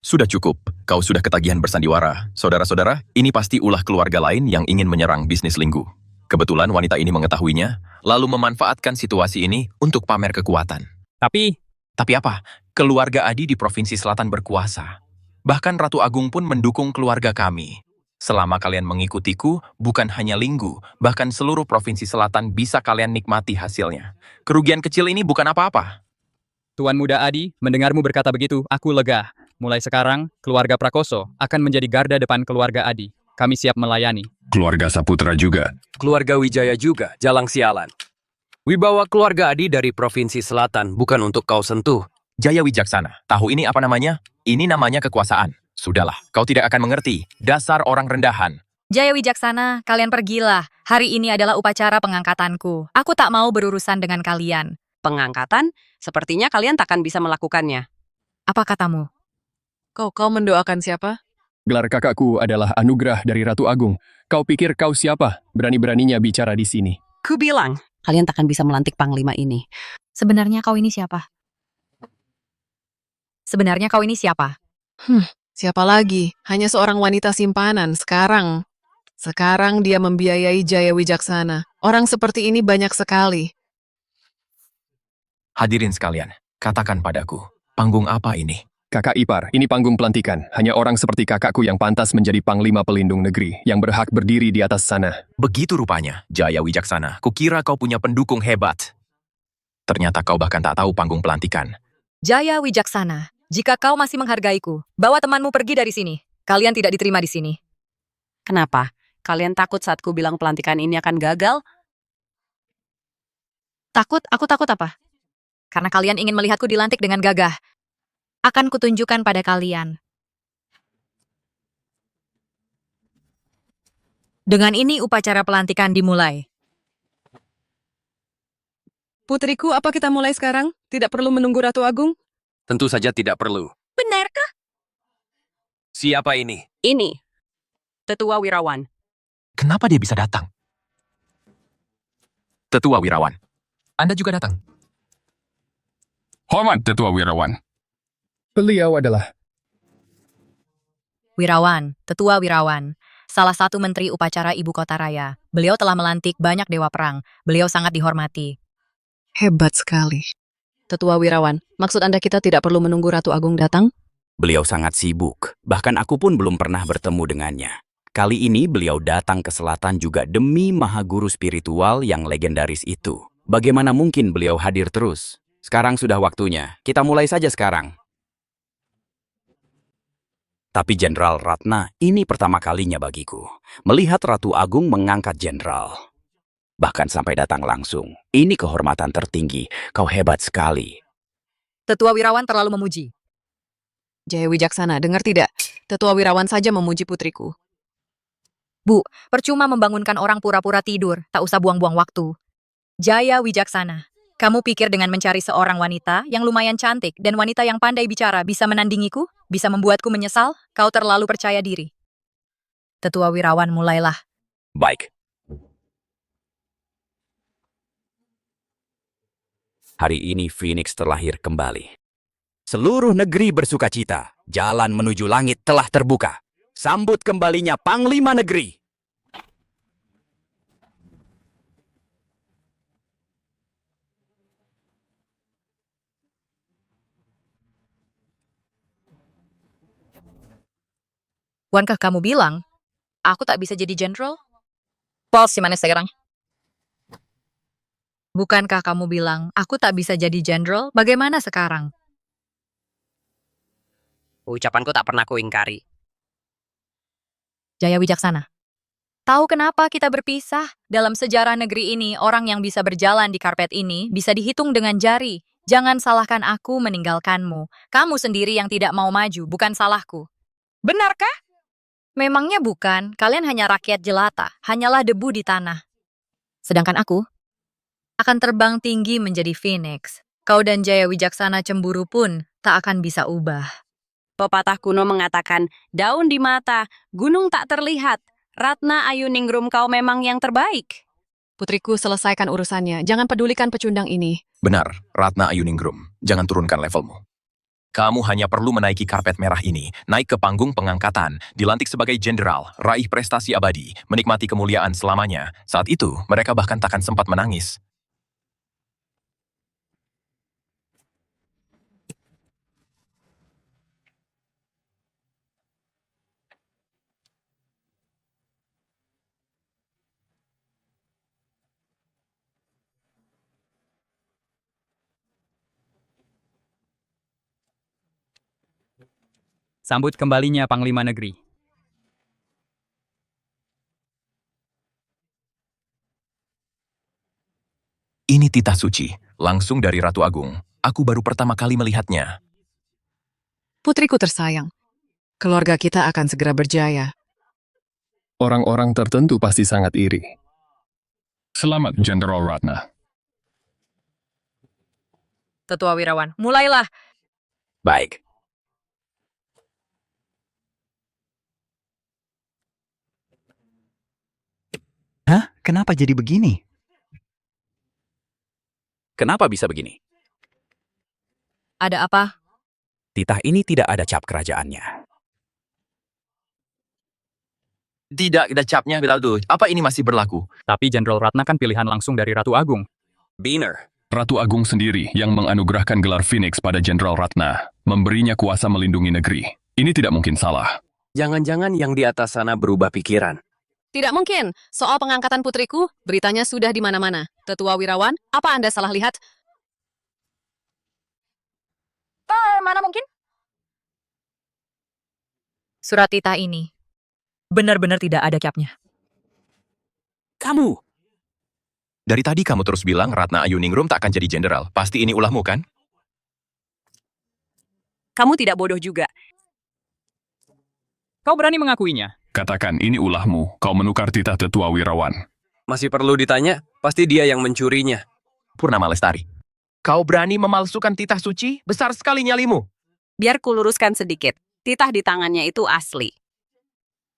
Sudah cukup, kau sudah ketagihan bersandiwara. Saudara-saudara, ini pasti ulah keluarga lain yang ingin menyerang bisnis Linggu. Kebetulan wanita ini mengetahuinya, lalu memanfaatkan situasi ini untuk pamer kekuatan. Tapi apa? Keluarga Adi di Provinsi Selatan berkuasa. Bahkan Ratu Agung pun mendukung keluarga kami. Selama kalian mengikutiku, bukan hanya Linggu, bahkan seluruh Provinsi Selatan bisa kalian nikmati hasilnya. Kerugian kecil ini bukan apa-apa. Tuan Muda Adi, mendengarmu berkata begitu, aku lega. Mulai sekarang, keluarga Prakoso akan menjadi garda depan keluarga Adi. Kami siap melayani. Keluarga Saputra juga. Keluarga Wijaya juga, jalang sialan. Wibawa keluarga Adi dari Provinsi Selatan bukan untuk kau sentuh. Jaya Wijaksana, tahu ini apa namanya? Ini namanya kekuasaan. Sudahlah, kau tidak akan mengerti. Dasar orang rendahan. Jaya Wijaksana, kalian pergilah. Hari ini adalah upacara pengangkatanku. Aku tak mau berurusan dengan kalian. Pengangkatan? Sepertinya kalian takkan bisa melakukannya. Apa katamu? Kau mendoakan siapa? Gelar kakakku adalah anugerah dari Ratu Agung. Kau pikir kau siapa? Berani-beraninya bicara di sini. Ku bilang, kalian takkan bisa melantik panglima ini. Sebenarnya kau ini siapa? Siapa lagi? Hanya seorang wanita simpanan. Sekarang dia membiayai Jaya Wijaksana. Orang seperti ini banyak sekali. Hadirin sekalian, katakan padaku, panggung apa ini? Kakak ipar, ini panggung pelantikan. Hanya orang seperti kakakku yang pantas menjadi panglima pelindung negeri, yang berhak berdiri di atas sana. Begitu rupanya, Jaya Wijaksana. Kukira kau punya pendukung hebat. Ternyata kau bahkan tak tahu panggung pelantikan. Jaya Wijaksana, jika kau masih menghargaiku, bawa temanmu pergi dari sini. Kalian tidak diterima di sini. Kenapa? Kalian takut saat ku bilang pelantikan ini akan gagal? Takut? Aku takut apa? Karena kalian ingin melihatku dilantik dengan gagah. Akan kutunjukkan pada kalian. Dengan ini upacara pelantikan dimulai. Putriku, apa kita mulai sekarang? Tidak perlu menunggu Ratu Agung? Tentu saja tidak perlu. Benarkah? Siapa ini? Ini, Tetua Wirawan. Kenapa dia bisa datang? Tetua Wirawan, Anda juga datang? Hormat Tetua Wirawan. Beliau adalah Wirawan, Tetua Wirawan, salah satu menteri upacara Ibu Kota Raya. Beliau telah melantik banyak dewa perang. Beliau sangat dihormati. Hebat sekali. Tetua Wirawan, maksud Anda kita tidak perlu menunggu Ratu Agung datang? Beliau sangat sibuk, bahkan aku pun belum pernah bertemu dengannya. Kali ini beliau datang ke selatan juga demi Maha Guru spiritual yang legendaris itu. Bagaimana mungkin beliau hadir terus? Sekarang sudah waktunya, kita mulai saja sekarang. Tapi Jenderal Ratna, ini pertama kalinya bagiku. Melihat Ratu Agung mengangkat Jenderal. Bahkan sampai datang langsung. Ini kehormatan tertinggi, kau hebat sekali. Tetua Wirawan terlalu memuji. Jaya Wijaksana, dengar tidak? Tetua Wirawan saja memuji putriku. Bu, percuma membangunkan orang pura-pura tidur, tak usah buang-buang waktu. Jaya Wijaksana, kamu pikir dengan mencari seorang wanita yang lumayan cantik dan wanita yang pandai bicara bisa menandingiku? Bisa membuatku menyesal? Kau terlalu percaya diri. Tetua Wirawan, mulailah. Baik. Hari ini Phoenix terlahir kembali. Seluruh negeri bersukacita. Jalan menuju langit telah terbuka. Sambut kembalinya Panglima Negeri. Bukankah kamu bilang, aku tak bisa jadi jenderal? Pos, di mana sekarang? Bukankah kamu bilang, aku tak bisa jadi jenderal? Bagaimana sekarang? Ucapanku tak pernah kuingkari. Jaya Wijaksana. Tahu kenapa kita berpisah? Dalam sejarah negeri ini, orang yang bisa berjalan di karpet ini bisa dihitung dengan jari. Jangan salahkan aku meninggalkanmu. Kamu sendiri yang tidak mau maju, bukan salahku. Benarkah? Memangnya bukan. Kalian hanya rakyat jelata, hanyalah debu di tanah. Sedangkan aku akan terbang tinggi menjadi Phoenix. Kau dan Jaya Wijaksana cemburu pun tak akan bisa ubah. Pepatah kuno mengatakan, daun di mata, gunung tak terlihat. Ratna Ayuningrum, kau memang yang terbaik. Putriku, selesaikan urusannya. Jangan pedulikan pecundang ini. Benar, Ratna Ayuningrum. Jangan turunkan levelmu. Kamu hanya perlu menaiki karpet merah ini, naik ke panggung pengangkatan, dilantik sebagai jenderal, raih prestasi abadi, menikmati kemuliaan selamanya. Saat itu, mereka bahkan takkan sempat menangis. Sambut kembalinya Panglima Negeri. Ini titah suci, langsung dari Ratu Agung. Aku baru pertama kali melihatnya. Putriku tersayang, keluarga kita akan segera berjaya. Orang-orang tertentu pasti sangat iri. Selamat, Jenderal Ratna. Tetua Wirawan, mulailah. Baik. Hah? Kenapa jadi begini? Kenapa bisa begini? Ada apa? Titah ini tidak ada cap kerajaannya. Tidak ada capnya, Belaldo. Apa ini masih berlaku? Tapi Jenderal Ratna kan pilihan langsung dari Ratu Agung. Benar. Ratu Agung sendiri yang menganugerahkan gelar Phoenix pada Jenderal Ratna, memberinya kuasa melindungi negeri. Ini tidak mungkin salah. Jangan-jangan yang di atas sana berubah pikiran. Tidak mungkin. Soal pengangkatan putriku, beritanya sudah di mana-mana. Tetua Wirawan, apa Anda salah lihat? Mana mungkin? Surat titah ini benar-benar tidak ada capnya. Kamu! Dari tadi kamu terus bilang Ratna Ayuningrum tak akan jadi jenderal. Pasti ini ulahmu, kan? Kamu tidak bodoh juga. Kau berani mengakuinya? Katakan ini ulahmu, kau menukar titah Tetua Wirawan. Masih perlu ditanya? Pasti dia yang mencurinya. Purnama Lestari. Kau berani memalsukan titah suci? Besar sekali nyalimu. Biar kuluruskan sedikit. Titah di tangannya itu asli.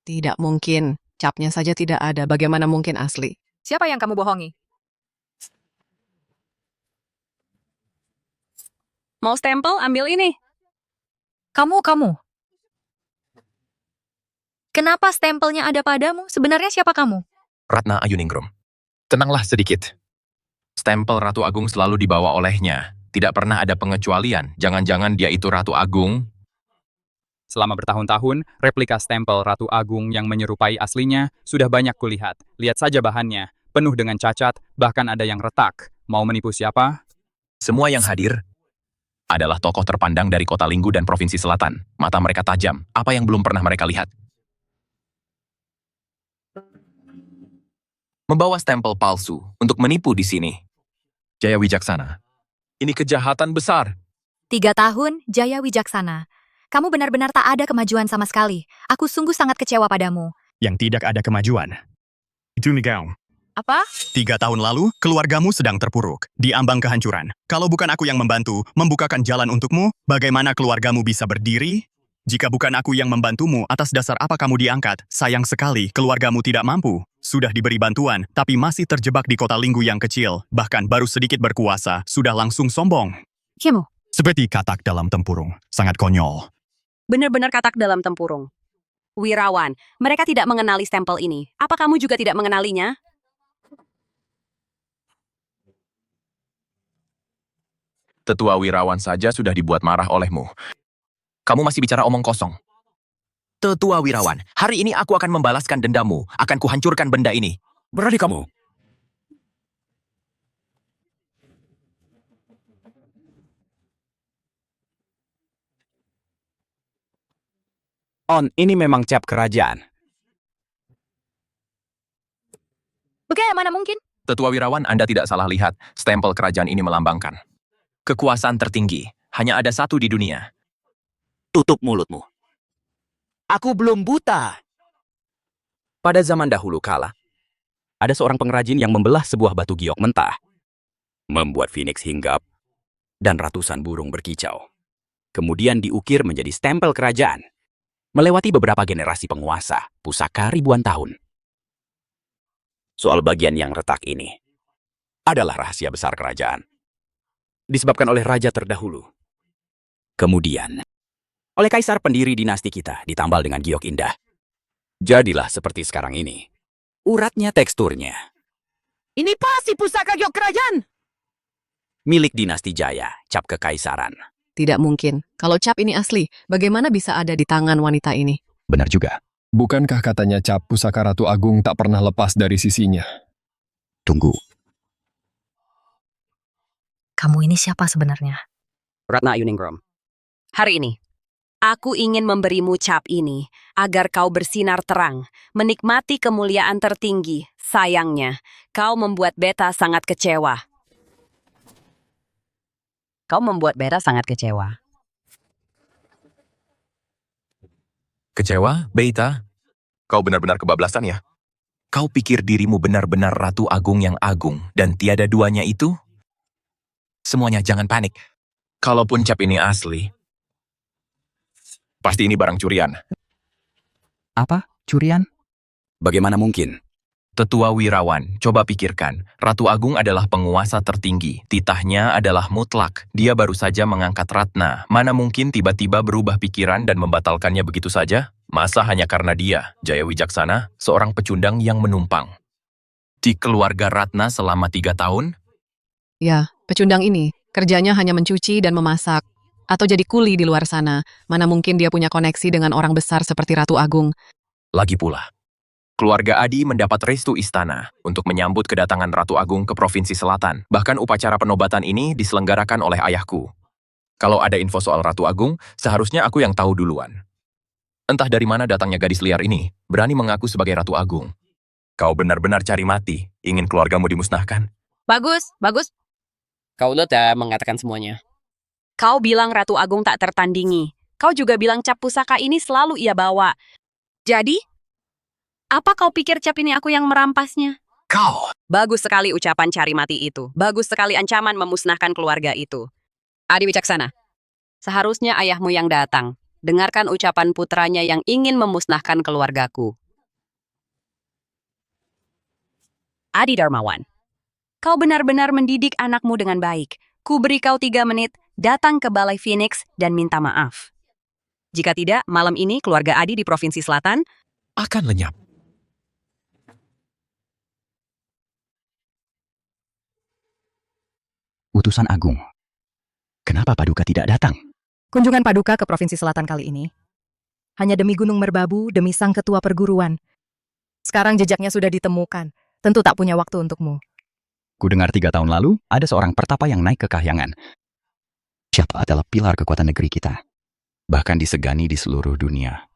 Tidak mungkin. Capnya saja tidak ada. Bagaimana mungkin asli? Siapa yang kamu bohongi? Mau stempel? Ambil ini. Kamu. Kenapa stempelnya ada padamu? Sebenarnya siapa kamu? Ratna Ayuningrum. Tenanglah sedikit. Stempel Ratu Agung selalu dibawa olehnya. Tidak pernah ada pengecualian. Jangan-jangan dia itu Ratu Agung? Selama bertahun-tahun, replika stempel Ratu Agung yang menyerupai aslinya sudah banyak kulihat. Lihat saja bahannya, penuh dengan cacat, bahkan ada yang retak. Mau menipu siapa? Semua yang hadir adalah tokoh terpandang dari kota Linggu dan Provinsi Selatan. Mata mereka tajam. Apa yang belum pernah mereka lihat? Membawa stempel palsu untuk menipu di sini. Jaya Wijaksana, ini kejahatan besar. 3 tahun, Jaya Wijaksana. Kamu benar-benar tak ada kemajuan sama sekali. Aku sungguh sangat kecewa padamu. Yang tidak ada kemajuan. Itu Miguel. Apa? 3 tahun lalu, keluargamu sedang terpuruk, di ambang kehancuran. Kalau bukan aku yang membantu, membukakan jalan untukmu, bagaimana keluargamu bisa berdiri? Jika bukan aku yang membantumu, atas dasar apa kamu diangkat? Sayang sekali, keluargamu tidak mampu. Sudah diberi bantuan, tapi masih terjebak di kota Linggu yang kecil. Bahkan baru sedikit berkuasa, sudah langsung sombong. Kimu, Seperti katak dalam tempurung, sangat konyol. benar-benar katak dalam tempurung. Wirawan, mereka tidak mengenali stempel ini. Apa kamu juga tidak mengenalinya? Tetua Wirawan saja sudah dibuat marah olehmu. Kamu masih bicara omong kosong. Tetua Wirawan, hari ini aku akan membalaskan dendamu. Akan kuhancurkan benda ini. Berani kamu. Ini memang cap kerajaan. Bagaimana mungkin? Tetua Wirawan, Anda tidak salah lihat. Stempel kerajaan ini melambangkan kekuasaan tertinggi. Hanya ada satu di dunia. Tutup mulutmu. Aku belum buta. Pada zaman dahulu kala, ada seorang pengrajin yang membelah sebuah batu giok mentah, membuat Phoenix hinggap, dan ratusan burung berkicau. Kemudian diukir menjadi stempel kerajaan, melewati beberapa generasi penguasa, pusaka ribuan tahun. Soal bagian yang retak ini adalah rahasia besar kerajaan. Disebabkan oleh raja terdahulu. Kemudian, oleh kaisar pendiri dinasti kita, ditambal dengan giok indah. Jadilah seperti sekarang ini. Uratnya teksturnya. Ini pasti pusaka giok kerajaan. Milik dinasti Jaya, cap kekaisaran. Tidak mungkin. Kalau cap ini asli, bagaimana bisa ada di tangan wanita ini? Benar juga. Bukankah katanya cap pusaka Ratu Agung tak pernah lepas dari sisinya? Tunggu. Kamu ini siapa sebenarnya? Ratna Ayuningrum. Hari ini, aku ingin memberimu cap ini agar kau bersinar terang, menikmati kemuliaan tertinggi. Sayangnya, kau membuat beta sangat kecewa. Kau membuat beta sangat kecewa. Kecewa, Beta? Kau benar-benar kebablasan ya? Kau pikir dirimu benar-benar Ratu Agung yang agung dan tiada duanya itu? Semuanya jangan panik. Kalaupun cap ini asli, pasti ini barang curian. Apa? Curian? Bagaimana mungkin? Tetua Wirawan, coba pikirkan. Ratu Agung adalah penguasa tertinggi. Titahnya adalah mutlak. Dia baru saja mengangkat Ratna. Mana mungkin tiba-tiba berubah pikiran dan membatalkannya begitu saja? Masa hanya karena dia, Jaya Wijaksana, seorang pecundang yang menumpang di keluarga Ratna selama 3 tahun? Ya, pecundang ini kerjanya hanya mencuci dan memasak. Atau jadi kuli di luar sana. Mana mungkin dia punya koneksi dengan orang besar seperti Ratu Agung. Lagi pula, keluarga Adi mendapat restu istana untuk menyambut kedatangan Ratu Agung ke Provinsi Selatan. Bahkan upacara penobatan ini diselenggarakan oleh ayahku. Kalau ada info soal Ratu Agung, seharusnya aku yang tahu duluan. Entah dari mana datangnya gadis liar ini, berani mengaku sebagai Ratu Agung. Kau benar-benar cari mati, ingin keluargamu dimusnahkan. Bagus, bagus. Kau udah mengatakan semuanya. Kau bilang Ratu Agung tak tertandingi. Kau juga bilang cap pusaka ini selalu ia bawa. Jadi, apa kau pikir cap ini aku yang merampasnya? Kau! Bagus sekali ucapan cari mati itu. Bagus sekali ancaman memusnahkan keluarga itu. Adi Wijaksana, seharusnya ayahmu yang datang. Dengarkan ucapan putranya yang ingin memusnahkan keluargaku. Adi Darmawan, kau benar-benar mendidik anakmu dengan baik. Ku beri kau 3 menit, datang ke Balai Phoenix dan minta maaf. Jika tidak, malam ini keluarga Adi di Provinsi Selatan akan lenyap. Utusan Agung. Kenapa Paduka tidak datang? Kunjungan Paduka ke Provinsi Selatan kali ini hanya demi Gunung Merbabu, demi sang ketua perguruan. Sekarang jejaknya sudah ditemukan. Tentu tak punya waktu untukmu. Ku dengar 3 tahun lalu, ada seorang pertapa yang naik ke kahyangan. Siapa adalah pilar kekuatan negeri kita. Bahkan disegani di seluruh dunia.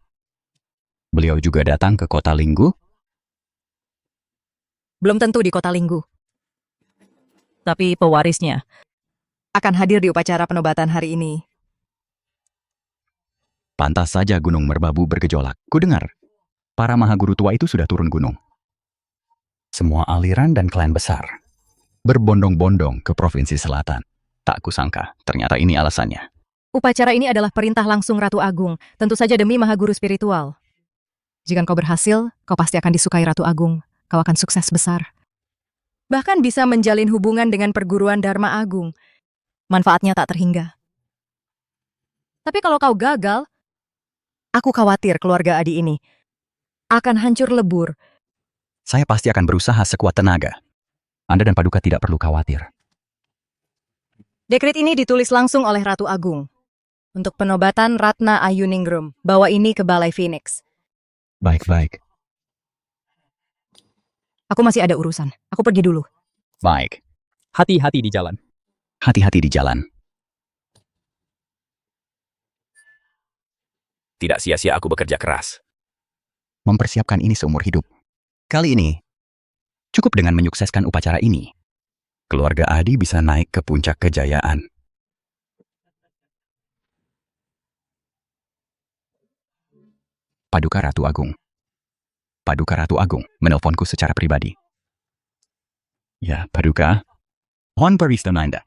Beliau juga datang ke kota Linggu. Belum tentu di kota Linggu. Tapi pewarisnya akan hadir di upacara penobatan hari ini. Pantas saja Gunung Merbabu bergejolak. Ku dengar, para mahaguru tua itu sudah turun gunung. Semua aliran dan klan besar berbondong-bondong ke Provinsi Selatan. Tak kusangka, ternyata ini alasannya. Upacara ini adalah perintah langsung Ratu Agung, tentu saja demi mahaguru spiritual. Jika kau berhasil, kau pasti akan disukai Ratu Agung. Kau akan sukses besar. Bahkan bisa menjalin hubungan dengan perguruan Dharma Agung. Manfaatnya tak terhingga. Tapi kalau kau gagal, aku khawatir keluarga Adi ini akan hancur lebur. Saya pasti akan berusaha sekuat tenaga. Anda dan Paduka tidak perlu khawatir. Dekret ini ditulis langsung oleh Ratu Agung. Untuk penobatan Ratna Ayuningrum, bawa ini ke Balai Phoenix. Baik-baik. Aku masih ada urusan. Aku pergi dulu. Baik. Hati-hati di jalan. Hati-hati di jalan. Tidak sia-sia aku bekerja keras. Mempersiapkan ini seumur hidup. Kali ini, cukup dengan menyukseskan upacara ini. Keluarga Adi bisa naik ke puncak kejayaan. Paduka Ratu Agung. Paduka Ratu Agung menelponku secara pribadi. Ya, Paduka. Mohon peristiwa Anda.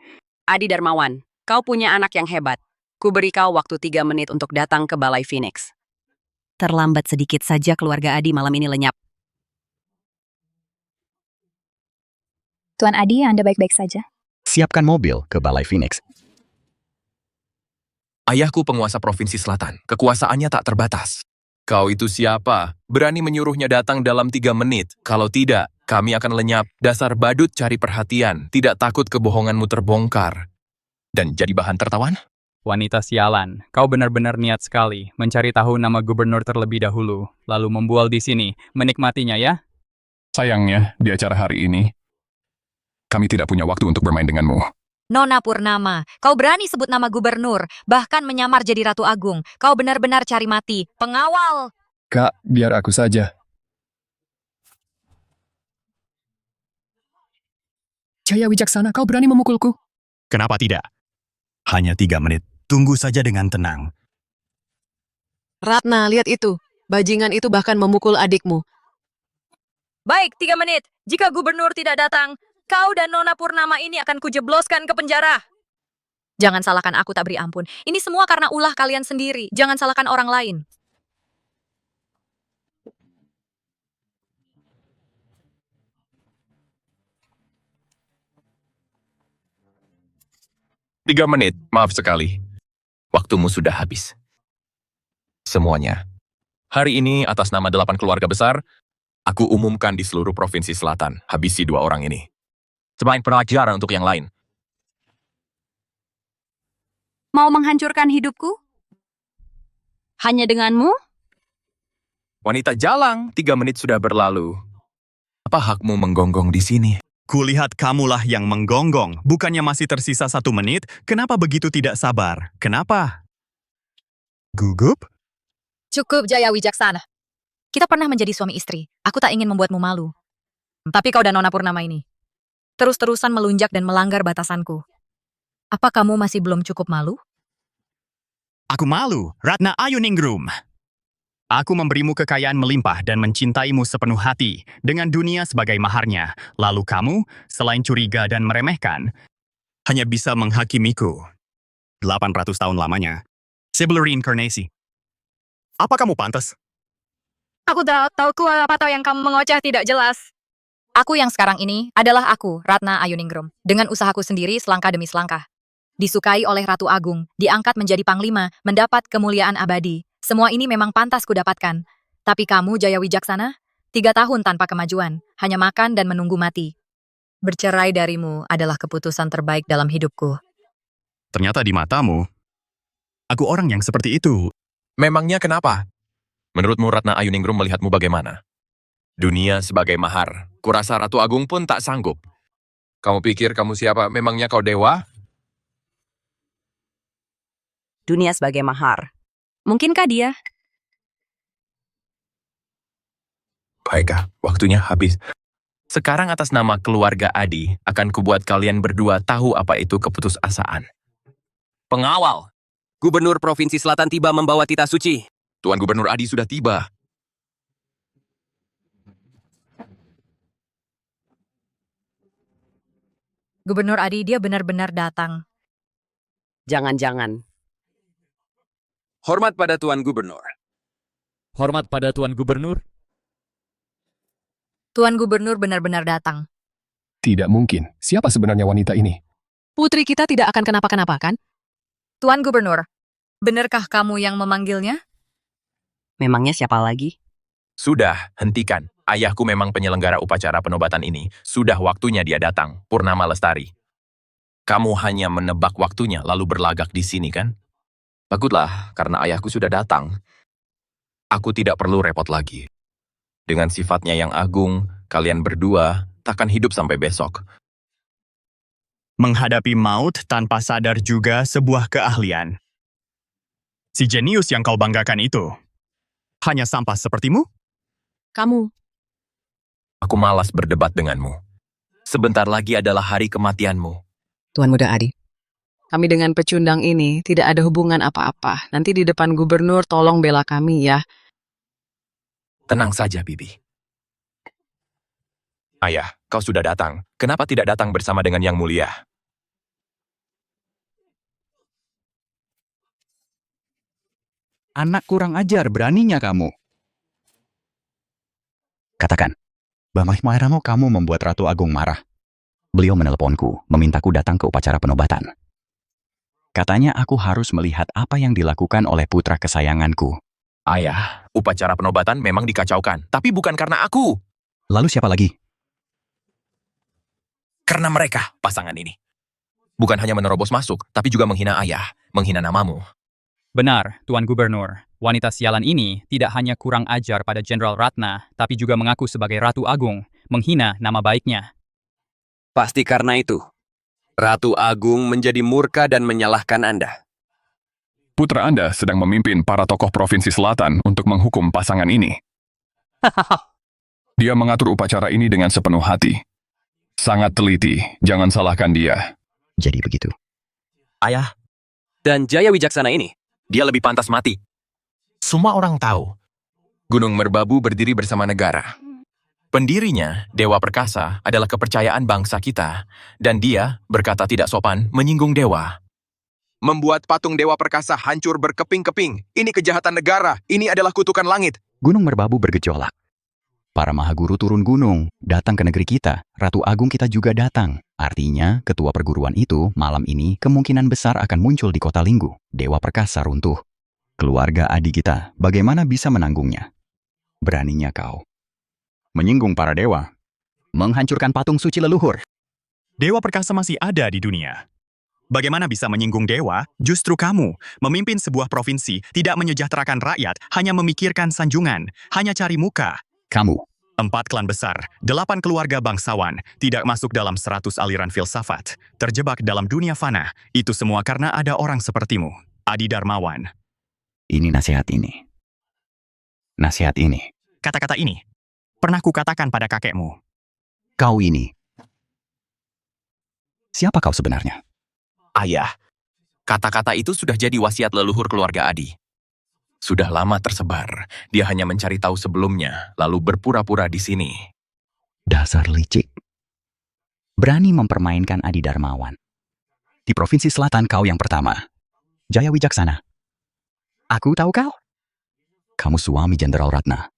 Adi Darmawan, kau punya anak yang hebat. Ku beri kau waktu 3 menit untuk datang ke Balai Phoenix. Terlambat sedikit saja keluarga Adi malam ini lenyap. Tuan Adi, Anda baik-baik saja. Siapkan mobil ke Balai Phoenix. Ayahku penguasa Provinsi Selatan. Kekuasaannya tak terbatas. Kau itu siapa? Berani menyuruhnya datang dalam 3 menit. Kalau tidak, kami akan lenyap. Dasar badut cari perhatian. Tidak takut kebohonganmu terbongkar. Dan jadi bahan tertawan? Wanita sialan, kau benar-benar niat sekali mencari tahu nama gubernur terlebih dahulu, lalu membual di sini, menikmatinya ya? Sayangnya, di acara hari ini, kami tidak punya waktu untuk bermain denganmu. Nona Purnama, kau berani sebut nama gubernur, bahkan menyamar jadi Ratu Agung. Kau benar-benar cari mati. Pengawal! Kak, biar aku saja. Jaya Wijaksana, kau berani memukulku? Kenapa tidak? Hanya 3 menit. Tunggu saja dengan tenang. Ratna, lihat itu. Bajingan itu bahkan memukul adikmu. Baik, 3 menit. Jika gubernur tidak datang, kau dan Nona Purnama ini akan kujebloskan ke penjara. Jangan salahkan aku, tak beri ampun. Ini semua karena ulah kalian sendiri. Jangan salahkan orang lain. Tiga menit, maaf sekali. Waktumu sudah habis. Semuanya. Hari ini atas nama 8 keluarga besar, aku umumkan di seluruh Provinsi Selatan, habisi 2 orang ini. Sebagai pelajaran untuk yang lain. Mau menghancurkan hidupku? Hanya denganmu? Wanita jalang, 3 menit sudah berlalu. Apa hakmu menggonggong di sini? Kulihat kamulah yang menggonggong. Bukannya masih tersisa 1 menit, kenapa begitu tidak sabar? Kenapa? Gugup? Cukup, Jaya Wijaksana. Kita pernah menjadi suami istri. Aku tak ingin membuatmu malu. Tapi kau dan Nona Purnama ini terus-terusan melunjak dan melanggar batasanku. Apa kamu masih belum cukup malu? Aku malu, Ratna Ayuningrum. Aku memberimu kekayaan melimpah dan mencintaimu sepenuh hati dengan dunia sebagai maharnya. Lalu kamu, selain curiga dan meremehkan, hanya bisa menghakimiku. 800 tahun lamanya. Sebelum reinkarnasi. Apa kamu pantas? Aku tahu apa yang kamu mengoceh tidak jelas. Aku yang sekarang ini adalah aku, Ratna Ayuningrum. Dengan usahaku sendiri selangkah demi selangkah. Disukai oleh Ratu Agung, diangkat menjadi panglima, mendapat kemuliaan abadi. Semua ini memang pantas kudapatkan. Tapi kamu, Jaya Wijaksana, 3 tahun tanpa kemajuan, hanya makan dan menunggu mati. Bercerai darimu adalah keputusan terbaik dalam hidupku. Ternyata di matamu, aku orang yang seperti itu. Memangnya kenapa? Menurutmu Ratna Ayuningrum melihatmu bagaimana? Dunia sebagai mahar. Kurasa Ratu Agung pun tak sanggup. Kamu pikir kamu siapa? Memangnya kau dewa? Dunia sebagai mahar. Mungkinkah dia? Baiklah, waktunya habis. Sekarang atas nama keluarga Adi, akan kubuat kalian berdua tahu apa itu keputusasaan. Pengawal! Gubernur Provinsi Selatan tiba membawa tita suci. Tuan Gubernur Adi sudah tiba. Gubernur Adi, dia benar-benar datang. Jangan-jangan. Hormat pada Tuan Gubernur. Hormat pada Tuan Gubernur. Tuan Gubernur benar-benar datang. Tidak mungkin. Siapa sebenarnya wanita ini? Putri kita tidak akan kenapa-kenapa, kan? Tuan Gubernur, benarkah kamu yang memanggilnya? Memangnya siapa lagi? Sudah, hentikan. Ayahku memang penyelenggara upacara penobatan ini. Sudah waktunya dia datang, Purnama Lestari. Kamu hanya menebak waktunya lalu berlagak di sini, kan? Baguslah, karena ayahku sudah datang. Aku tidak perlu repot lagi. Dengan sifatnya yang agung, kalian berdua takkan hidup sampai besok. Menghadapi maut tanpa sadar juga sebuah keahlian. Si jenius yang kau banggakan itu hanya sampah sepertimu? Kamu. Aku malas berdebat denganmu. Sebentar lagi adalah hari kematianmu. Tuan Muda Adi, kami dengan pecundang ini tidak ada hubungan apa-apa. Nanti di depan gubernur tolong bela kami ya. Tenang saja, Bibi. Ayah, kau sudah datang. Kenapa tidak datang bersama dengan Yang Mulia? Anak kurang ajar, beraninya kamu. Katakan, bagaimana kamu membuat Ratu Agung marah? Beliau meneleponku, memintaku datang ke upacara penobatan. Katanya aku harus melihat apa yang dilakukan oleh putra kesayanganku. Ayah, upacara penobatan memang dikacaukan, tapi bukan karena aku. Lalu siapa lagi? Karena mereka, pasangan ini. Bukan hanya menerobos masuk, tapi juga menghina ayah, menghina namamu. Benar, Tuan Gubernur. Wanita sialan ini tidak hanya kurang ajar pada Jenderal Ratna, tapi juga mengaku sebagai Ratu Agung, menghina nama baiknya. Pasti karena itu. Ratu Agung menjadi murka dan menyalahkan Anda. Putra Anda sedang memimpin para tokoh Provinsi Selatan untuk menghukum pasangan ini. Dia mengatur upacara ini dengan sepenuh hati. Sangat teliti, jangan salahkan dia. Jadi begitu. Ayah, Dan Jaya Wijaksana ini, dia lebih pantas mati. Semua orang tahu. Gunung Merbabu berdiri bersama negara. Pendirinya, Dewa Perkasa, adalah kepercayaan bangsa kita. Dan dia berkata tidak sopan menyinggung dewa. Membuat patung Dewa Perkasa hancur berkeping-keping. Ini kejahatan negara. Ini adalah kutukan langit. Gunung Merbabu bergejolak. Para mahaguru turun gunung, datang ke negeri kita. Ratu Agung kita juga datang. Artinya, ketua perguruan itu malam ini kemungkinan besar akan muncul di kota Linggu. Dewa Perkasa runtuh. Keluarga Adi kita, bagaimana bisa menanggungnya? Beraninya kau menyinggung para dewa, menghancurkan patung suci leluhur. Dewa Perkasa masih ada di dunia. Bagaimana bisa menyinggung dewa? Justru kamu, memimpin sebuah provinsi, tidak menyejahterakan rakyat, hanya memikirkan sanjungan, hanya cari muka. Kamu. 4 klan besar, 8 keluarga bangsawan, tidak masuk dalam 100 aliran filsafat, terjebak dalam dunia fana. Itu semua karena ada orang sepertimu, Adi Darmawan. Ini nasihat ini. Nasihat ini. Kata-kata ini, pernah kukatakan pada kakekmu. Kau ini. Siapa kau sebenarnya? Ayah, kata-kata itu sudah jadi wasiat leluhur keluarga Adi. Sudah lama tersebar, dia hanya mencari tahu sebelumnya, lalu berpura-pura di sini. Dasar licik. Berani mempermainkan Adi Darmawan. Di Provinsi Selatan kau yang pertama. Jaya Wijaksana. Aku tahu kau. Kamu suami Jenderal Ratna.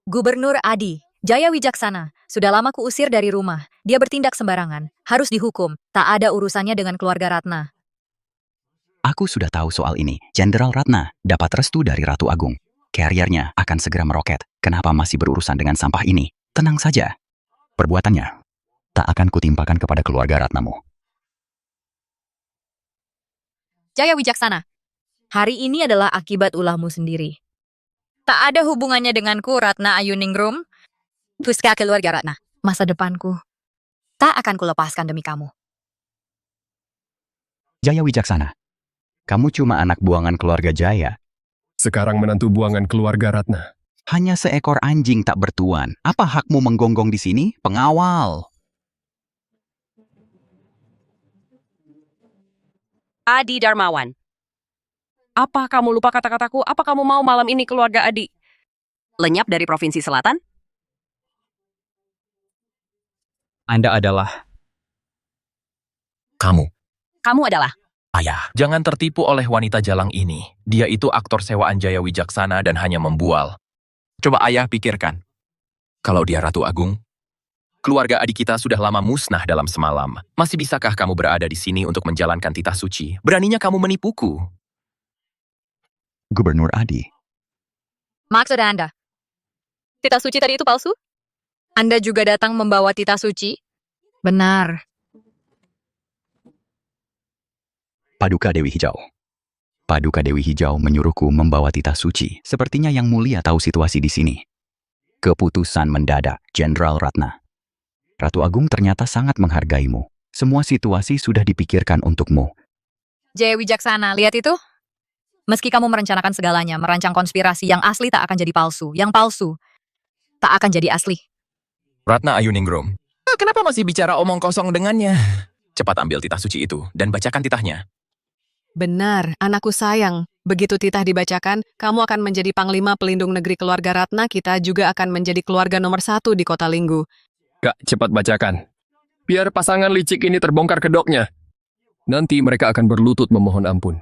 Gubernur Adi, Jaya Wijaksana, sudah lama kuusir dari rumah. Dia bertindak sembarangan, harus dihukum. Tak ada urusannya dengan keluarga Ratna. Aku sudah tahu soal ini. Jenderal Ratna dapat restu dari Ratu Agung. Karirnya akan segera meroket. Kenapa masih berurusan dengan sampah ini? Tenang saja. Perbuatannya tak akan kutimpakan kepada keluarga Ratnamu. Jaya Wijaksana, hari ini adalah akibat ulahmu sendiri. Tak ada hubungannya denganku, Ratna Ayuningrum. Tuska keluarga Ratna. Masa depanku tak akan kulepaskan demi kamu. Jaya Wijaksana, kamu cuma anak buangan keluarga Jaya. Sekarang menantu buangan keluarga Ratna. Hanya seekor anjing tak bertuan. Apa hakmu menggonggong di sini? Pengawal. Adi Darmawan. Apa kamu lupa kata-kataku? Apa kamu mau malam ini keluarga Adi lenyap dari Provinsi Selatan? Anda adalah... Kamu. Kamu adalah... Ayah, jangan tertipu oleh wanita jalang ini. Dia itu aktor sewaan Jaya Wijaksana dan hanya membual. Coba ayah pikirkan. Kalau dia Ratu Agung, keluarga adik kita sudah lama musnah dalam semalam. Masih bisakah kamu berada di sini untuk menjalankan titah suci? Beraninya kamu menipuku. Gubernur Adi. Maksud Anda? Titah suci tadi itu palsu? Anda juga datang membawa titah suci? Benar. Paduka Dewi Hijau. Paduka Dewi Hijau menyuruhku membawa titah suci. Sepertinya Yang Mulia tahu situasi di sini. Keputusan mendadak, Jenderal Ratna. Ratu Agung ternyata sangat menghargaimu. Semua situasi sudah dipikirkan untukmu. Jaya Wijaksana, lihat itu? Meski kamu merencanakan segalanya, merancang konspirasi, yang asli tak akan jadi palsu. Yang palsu tak akan jadi asli. Ratna Ayuningrum. Kenapa masih bicara omong kosong dengannya? Cepat ambil titah suci itu dan bacakan titahnya. Benar, anakku sayang. Begitu titah dibacakan, kamu akan menjadi Panglima Pelindung Negeri keluarga Ratna, kita juga akan menjadi keluarga nomor 1 di Kota Linggu. Kak, cepat bacakan. Biar pasangan licik ini terbongkar kedoknya. Nanti mereka akan berlutut memohon ampun.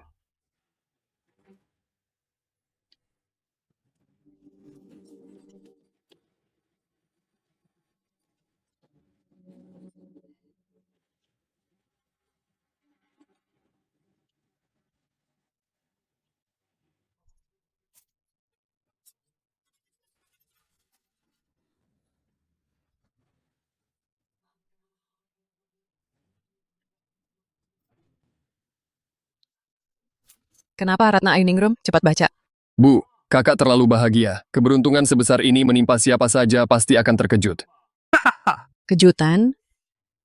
Kenapa Ratna Ayuningrum? Cepat baca. Bu, kakak terlalu bahagia. Keberuntungan sebesar ini menimpa siapa saja pasti akan terkejut. Kejutan?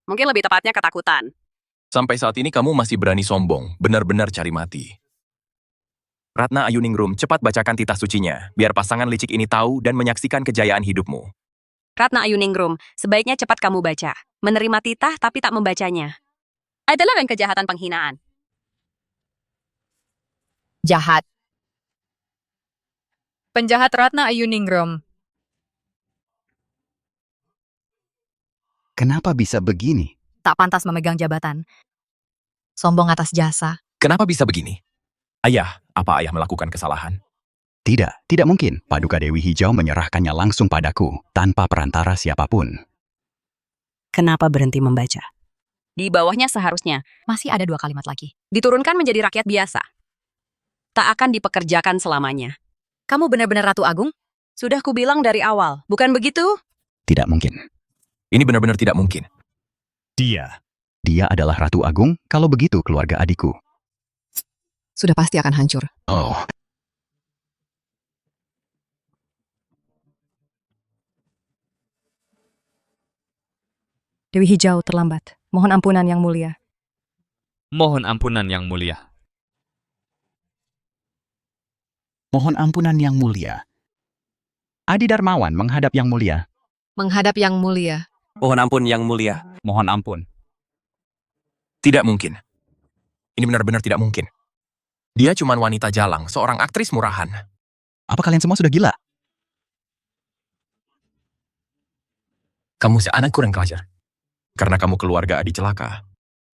Mungkin lebih tepatnya ketakutan. Sampai saat ini kamu masih berani sombong, benar-benar cari mati. Ratna Ayuningrum, cepat bacakan titah sucinya, biar pasangan licik ini tahu dan menyaksikan kejayaan hidupmu. Ratna Ayuningrum, sebaiknya cepat kamu baca. Menerima titah tapi tak membacanya adalah kejahatan penghinaan. Jahat. Penjahat Ratna Ayuningrum. Kenapa bisa begini? Tak pantas memegang jabatan. Sombong atas jasa. Kenapa bisa begini? Ayah, apa ayah melakukan kesalahan? Tidak mungkin. Paduka Dewi Hijau menyerahkannya langsung padaku, tanpa perantara siapapun. Kenapa berhenti membaca? Di bawahnya seharusnya Masih ada 2 kalimat lagi. diturunkan menjadi rakyat biasa. Tak akan dipekerjakan selamanya. Kamu benar-benar Ratu Agung? Sudah kubilang dari awal, bukan begitu? Tidak mungkin. Ini benar-benar tidak mungkin. Dia adalah Ratu Agung, kalau begitu keluarga adikku. Sudah pasti akan hancur. Oh. Dewi Hijau terlambat. Mohon ampunan Yang Mulia. Mohon ampunan Yang Mulia. Mohon ampunan Yang Mulia. Adi Darmawan menghadap Yang Mulia. Menghadap Yang Mulia. Mohon ampun Yang Mulia. Mohon ampun. Tidak mungkin. Ini benar-benar tidak mungkin. Dia cuma wanita jalang, seorang aktris murahan. Apa kalian semua sudah gila? Kamu seanak kurang keajar. Karena kamu keluarga Adi celaka.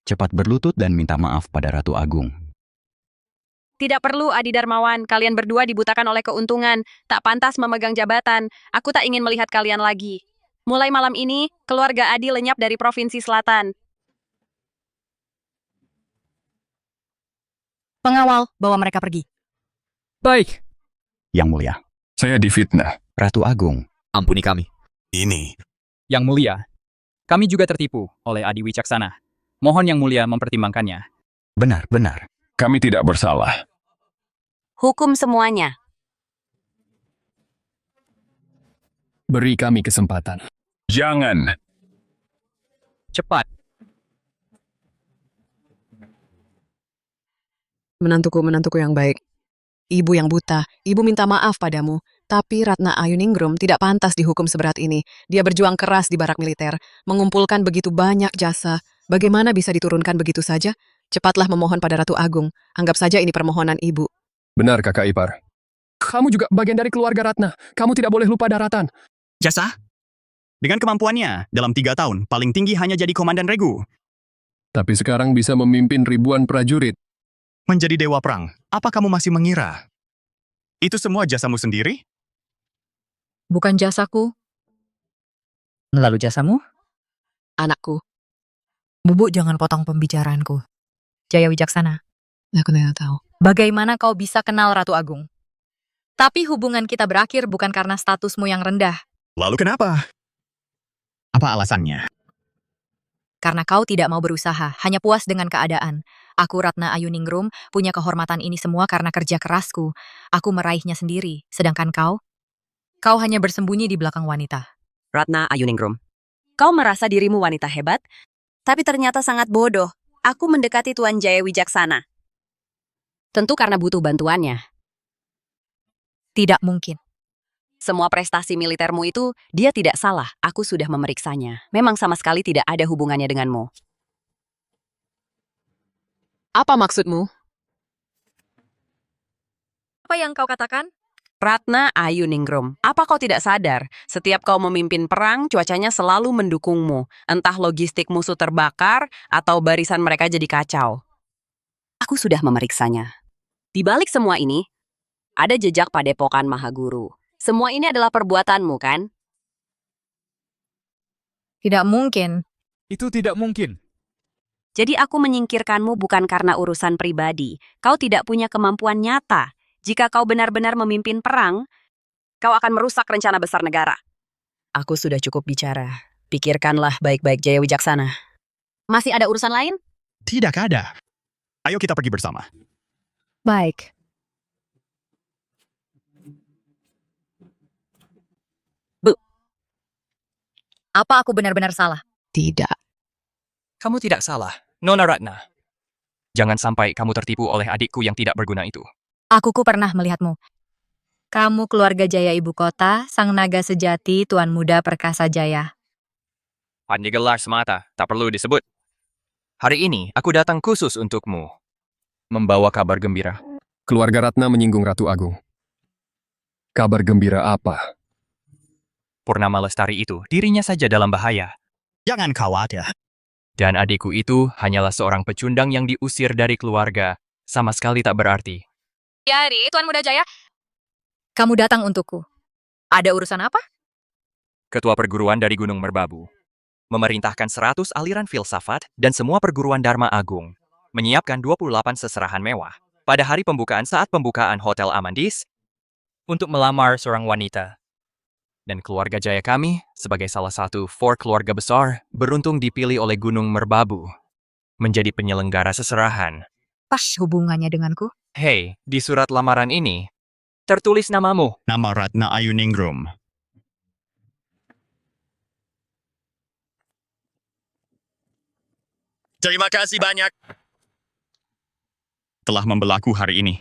Cepat berlutut dan minta maaf pada Ratu Agung. Tidak perlu, Adi Darmawan. Kalian berdua dibutakan oleh keuntungan. Tak pantas memegang jabatan. Aku tak ingin melihat kalian lagi. Mulai malam ini, keluarga Adi lenyap dari Provinsi Selatan. Pengawal, bawa mereka pergi. Baik. Yang Mulia. Saya difitnah. Ratu Agung. Ampuni kami. Ini. Yang Mulia, kami juga tertipu oleh Adi Wijaksana. Mohon Yang Mulia mempertimbangkannya. Benar. Kami tidak bersalah. Hukum semuanya. Beri kami kesempatan. Jangan. Cepat. Menantuku yang baik. Ibu yang buta, ibu minta maaf padamu. Tapi Ratna Ayuningrum tidak pantas dihukum seberat ini. Dia berjuang keras di barak militer, mengumpulkan begitu banyak jasa. Bagaimana bisa diturunkan begitu saja? Cepatlah memohon pada Ratu Agung. Anggap saja ini permohonan ibu. Benar, kakak ipar. Kamu juga bagian dari keluarga Ratna. Kamu tidak boleh lupa daratan. Jasa? Dengan kemampuannya, dalam 3 tahun, paling tinggi hanya jadi komandan regu. Tapi sekarang bisa memimpin ribuan prajurit. Menjadi dewa perang, apa kamu masih mengira? Itu semua jasamu sendiri? Bukan jasaku. Lalu jasamu? Anakku. Bubuk, jangan potong pembicaraanku. Jaya Wijaksana. Aku tidak tahu. Bagaimana kau bisa kenal Ratu Agung? Tapi hubungan kita berakhir bukan karena statusmu yang rendah. Lalu kenapa? Apa alasannya? Karena kau tidak mau berusaha, hanya puas dengan keadaan. Aku, Ratna Ayuningrum, punya kehormatan ini semua karena kerja kerasku. Aku meraihnya sendiri, sedangkan kau hanya bersembunyi di belakang wanita. Ratna Ayuningrum, kau merasa dirimu wanita hebat, tapi ternyata sangat bodoh. Aku mendekati Tuan Jaya Wijaksana. Tentu karena butuh bantuannya. Tidak mungkin. Semua prestasi militermu itu, dia tidak salah. Aku sudah memeriksanya. Memang sama sekali tidak ada hubungannya denganmu. Apa maksudmu? Apa yang kau katakan? Ratna Ayuningrum, apa kau tidak sadar? Setiap kau memimpin perang, cuacanya selalu mendukungmu. Entah logistik musuh terbakar, atau barisan mereka jadi kacau. Aku sudah memeriksanya. Di balik semua ini, ada jejak padepokan Mahaguru. Semua ini adalah perbuatanmu, kan? Tidak mungkin. Itu tidak mungkin. Jadi aku menyingkirkanmu bukan karena urusan pribadi. Kau tidak punya kemampuan nyata. Jika kau benar-benar memimpin perang, kau akan merusak rencana besar negara. Aku sudah cukup bicara. Pikirkanlah baik-baik, Jaya Wijaksana. Masih ada urusan lain? Tidak ada. Ayo kita pergi bersama. Baik. Apa aku benar-benar salah? Tidak. Kamu tidak salah, Nona Ratna. Jangan sampai kamu tertipu oleh adikku yang tidak berguna itu. Akuku pernah melihatmu. Kamu keluarga Jaya Ibu Kota, sang naga sejati, Tuan Muda Perkasa Jaya. Hanya gelar semata, tak perlu disebut. Hari ini aku datang khusus untukmu. Membawa kabar gembira. Keluarga Ratna menyinggung Ratu Agung. Kabar gembira apa? Purnama Lestari itu dirinya saja dalam bahaya. Jangan khawatir. Dan adikku itu hanyalah seorang pecundang yang diusir dari keluarga. Sama sekali tak berarti. Yari, Tuan Muda Jaya. Kamu datang untukku. Ada urusan apa? Ketua perguruan dari Gunung Merbabu. Memerintahkan 100 aliran filsafat dan semua perguruan Dharma Agung. Menyiapkan 28 seserahan mewah. Pada hari pembukaan saat pembukaan Hotel Amandis. Untuk melamar seorang wanita. Dan keluarga Jaya kami, sebagai salah satu 4 keluarga besar, beruntung dipilih oleh Gunung Merbabu. Menjadi penyelenggara seserahan. Pas hubungannya denganku? Hei, di surat lamaran ini, tertulis namamu. Nama Ratna Ayuningrum. Terima kasih banyak. Telah membelaku hari ini.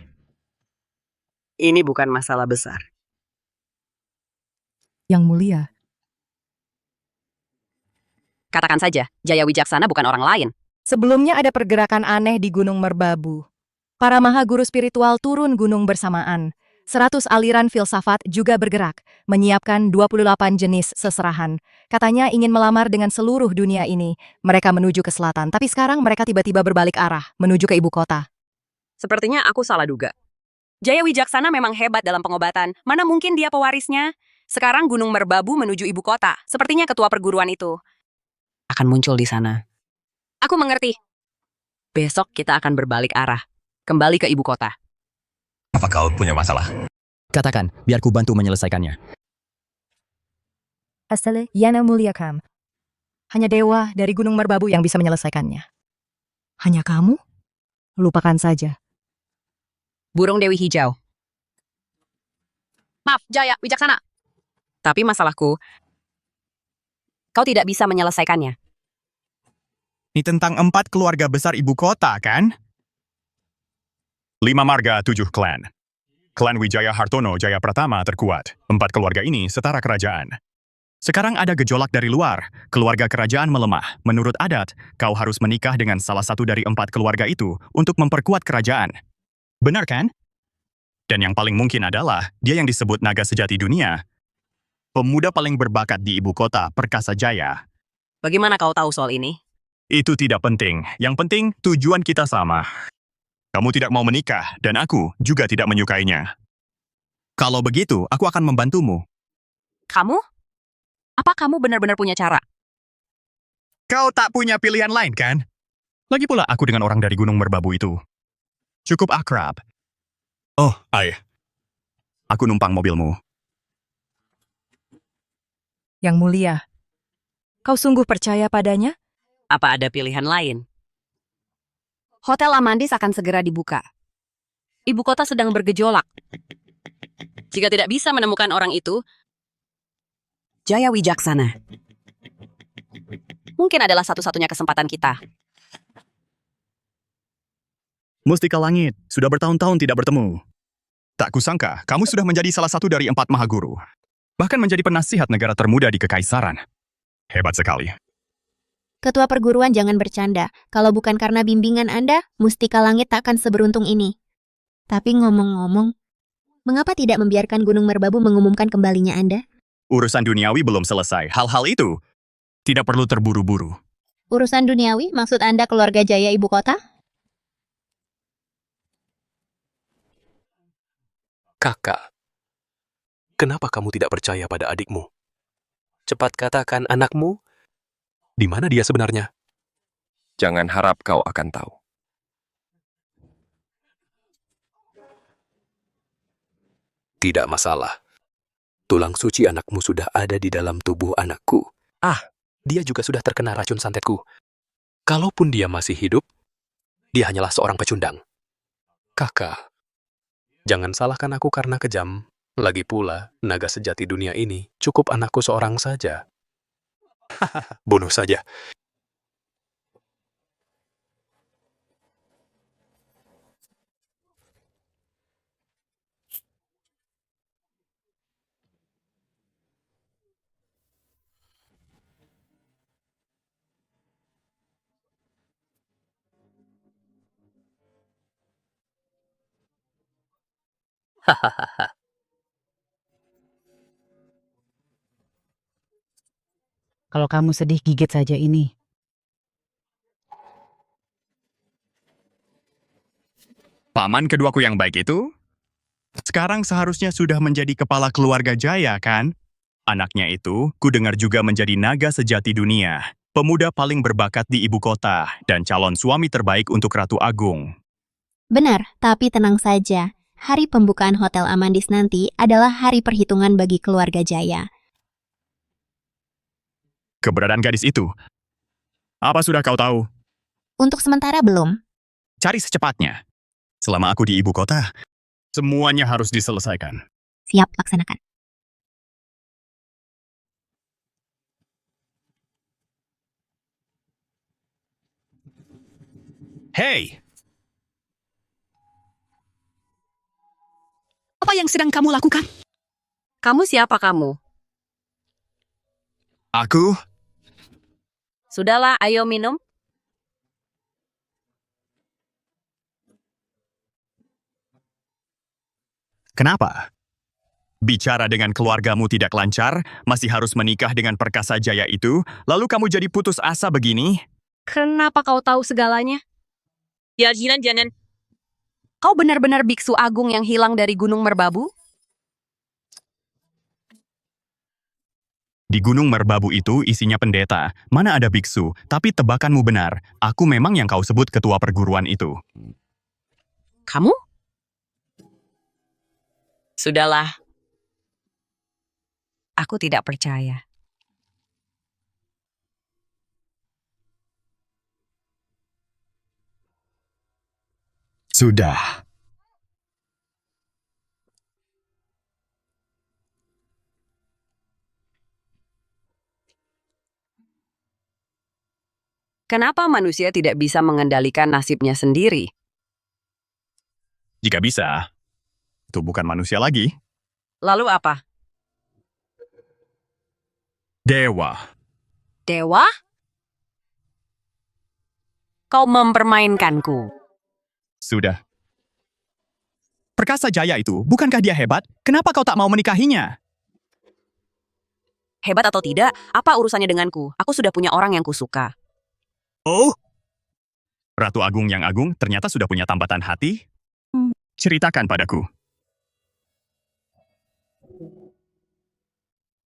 Ini bukan masalah besar. Yang mulia. Katakan saja, Jaya Wijaksana bukan orang lain. Sebelumnya ada pergerakan aneh di Gunung Merbabu. Para mahaguru spiritual turun gunung bersamaan. 100 aliran filsafat juga bergerak, menyiapkan 28 jenis seserahan. Katanya ingin melamar dengan seluruh dunia ini. Mereka menuju ke selatan, tapi sekarang mereka tiba-tiba berbalik arah, menuju ke ibu kota. Sepertinya aku salah duga. Jaya Wijaksana memang hebat dalam pengobatan. Mana mungkin dia pewarisnya? Sekarang Gunung Merbabu menuju ibu kota. Sepertinya ketua perguruan itu akan muncul di sana. Aku mengerti. Besok kita akan berbalik arah. Kembali ke ibu kota. Apa kau punya masalah? Katakan, biar ku bantu menyelesaikannya. Astale Yana Mulyakam. Hanya dewa dari Gunung Merbabu yang bisa menyelesaikannya. Hanya kamu? Lupakan saja. Burung Dewi Hijau. Maaf, Jaya, Wijaksana. Tapi masalahku, kau tidak bisa menyelesaikannya. Ini tentang 4 keluarga besar ibu kota, kan? 5 marga, 7 klan. Klan Wijaya Hartono Jaya Pratama terkuat. 4 keluarga ini setara kerajaan. Sekarang ada gejolak dari luar. Keluarga kerajaan melemah. Menurut adat, kau harus menikah dengan salah satu dari 4 keluarga itu untuk memperkuat kerajaan. Benar kan? Dan yang paling mungkin adalah dia yang disebut naga sejati dunia. Pemuda paling berbakat di ibu kota, Perkasa Jaya. Bagaimana kau tahu soal ini? Itu tidak penting. Yang penting tujuan kita sama. Kamu tidak mau menikah, dan aku juga tidak menyukainya. Kalau begitu, aku akan membantumu. Kamu? Apa kamu benar-benar punya cara? Kau tak punya pilihan lain, kan? Lagi pula aku dengan orang dari Gunung Merbabu itu. Cukup akrab. Oh, Ai. Aku numpang mobilmu. Yang mulia, kau sungguh percaya padanya? Apa ada pilihan lain? Hotel Amandis akan segera dibuka. Ibu kota sedang bergejolak. Jika tidak bisa menemukan orang itu, Jaya Wijaksana. Mungkin adalah satu-satunya kesempatan kita. Mustika Langit, sudah bertahun-tahun tidak bertemu. Tak kusangka, kamu sudah menjadi salah satu dari 4 mahaguru. Bahkan menjadi penasihat negara termuda di Kekaisaran. Hebat sekali. Ketua perguruan jangan bercanda. Kalau bukan karena bimbingan Anda, Mustika Langit tak akan seberuntung ini. Tapi ngomong-ngomong, mengapa tidak membiarkan Gunung Merbabu mengumumkan kembalinya Anda? Urusan duniawi belum selesai. Hal-hal itu tidak perlu terburu-buru. Urusan duniawi, maksud Anda keluarga Jaya ibu kota? Kakak, kenapa kamu tidak percaya pada adikmu? Cepat katakan anakmu, di mana dia sebenarnya? Jangan harap kau akan tahu. Tidak masalah. Tulang suci anakmu sudah ada di dalam tubuh anakku. Dia juga sudah terkena racun santetku. Kalaupun dia masih hidup, dia hanyalah seorang pecundang. Kakak, jangan salahkan aku karena kejam. Lagi pula, naga sejati dunia ini cukup anakku seorang saja. Bunuh saja. Hahaha. Kalau kamu sedih, gigit saja ini. Paman keduaku yang baik itu, sekarang seharusnya sudah menjadi kepala keluarga Jaya, kan? Anaknya itu, ku dengar juga menjadi naga sejati dunia, pemuda paling berbakat di ibu kota, dan calon suami terbaik untuk Ratu Agung. Benar, tapi tenang saja. Hari pembukaan Hotel Amandis nanti adalah hari perhitungan bagi keluarga Jaya. Keberadaan gadis itu, apa sudah kau tahu? Untuk sementara belum. Cari secepatnya. Selama aku di ibu kota, semuanya harus diselesaikan. Siap, laksanakan. Hei! Apa yang sedang kamu lakukan? Kamu siapa kamu? Aku? Sudahlah, ayo minum. Kenapa? Bicara dengan keluargamu tidak lancar, masih harus menikah dengan Perkasa Jaya itu, lalu kamu jadi putus asa begini? Kenapa kau tahu segalanya? Ya, jangan. Kau benar-benar biksu agung yang hilang dari Gunung Merbabu? Di Gunung Merbabu itu isinya pendeta, mana ada biksu, tapi tebakanmu benar, aku memang yang kau sebut ketua perguruan itu. Kamu? Sudahlah. Aku tidak percaya. Sudah. Kenapa manusia tidak bisa mengendalikan nasibnya sendiri? Jika bisa, itu bukan manusia lagi. Lalu apa? Dewa. Dewa? Kau mempermainkanku. Sudah. Perkasa Jaya itu, bukankah dia hebat? Kenapa kau tak mau menikahinya? Hebat atau tidak, apa urusannya denganku? Aku sudah punya orang yang kusuka. Oh? Ratu Agung yang agung ternyata sudah punya tambatan hati? Ceritakan padaku.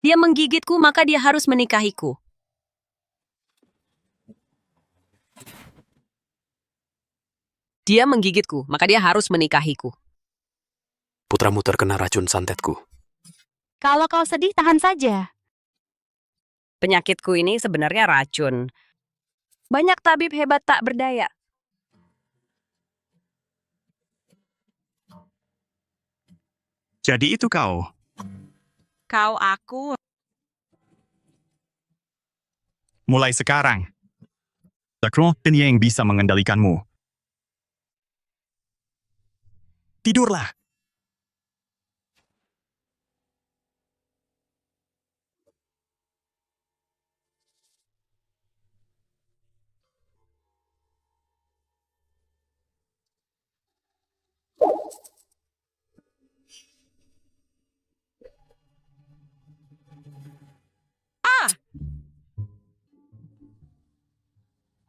Dia menggigitku, maka dia harus menikahiku. Dia menggigitku, maka dia harus menikahiku. Putramu terkena racun santetku. Kalau kau sedih, tahan saja. Penyakitku ini sebenarnya racun. Banyak tabib hebat tak berdaya. Jadi itu kau. Kau aku. Mulai sekarang, Sakro dan yang bisa mengendalikanmu. Tidurlah.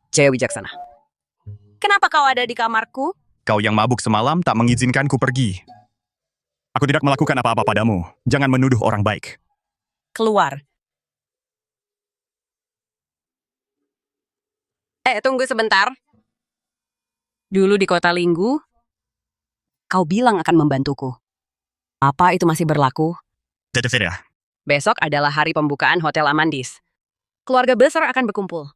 Jaya Wijaksana. Kenapa kau ada di kamarku? Kau yang mabuk semalam tak mengizinkanku pergi. Aku tidak melakukan apa-apa padamu. Jangan menuduh orang baik. Keluar. Tunggu sebentar. Dulu di kota Linggu, kau bilang akan membantuku. Apa itu masih berlaku? Tidak. Besok adalah hari pembukaan Hotel Amandis. Keluarga besar akan berkumpul.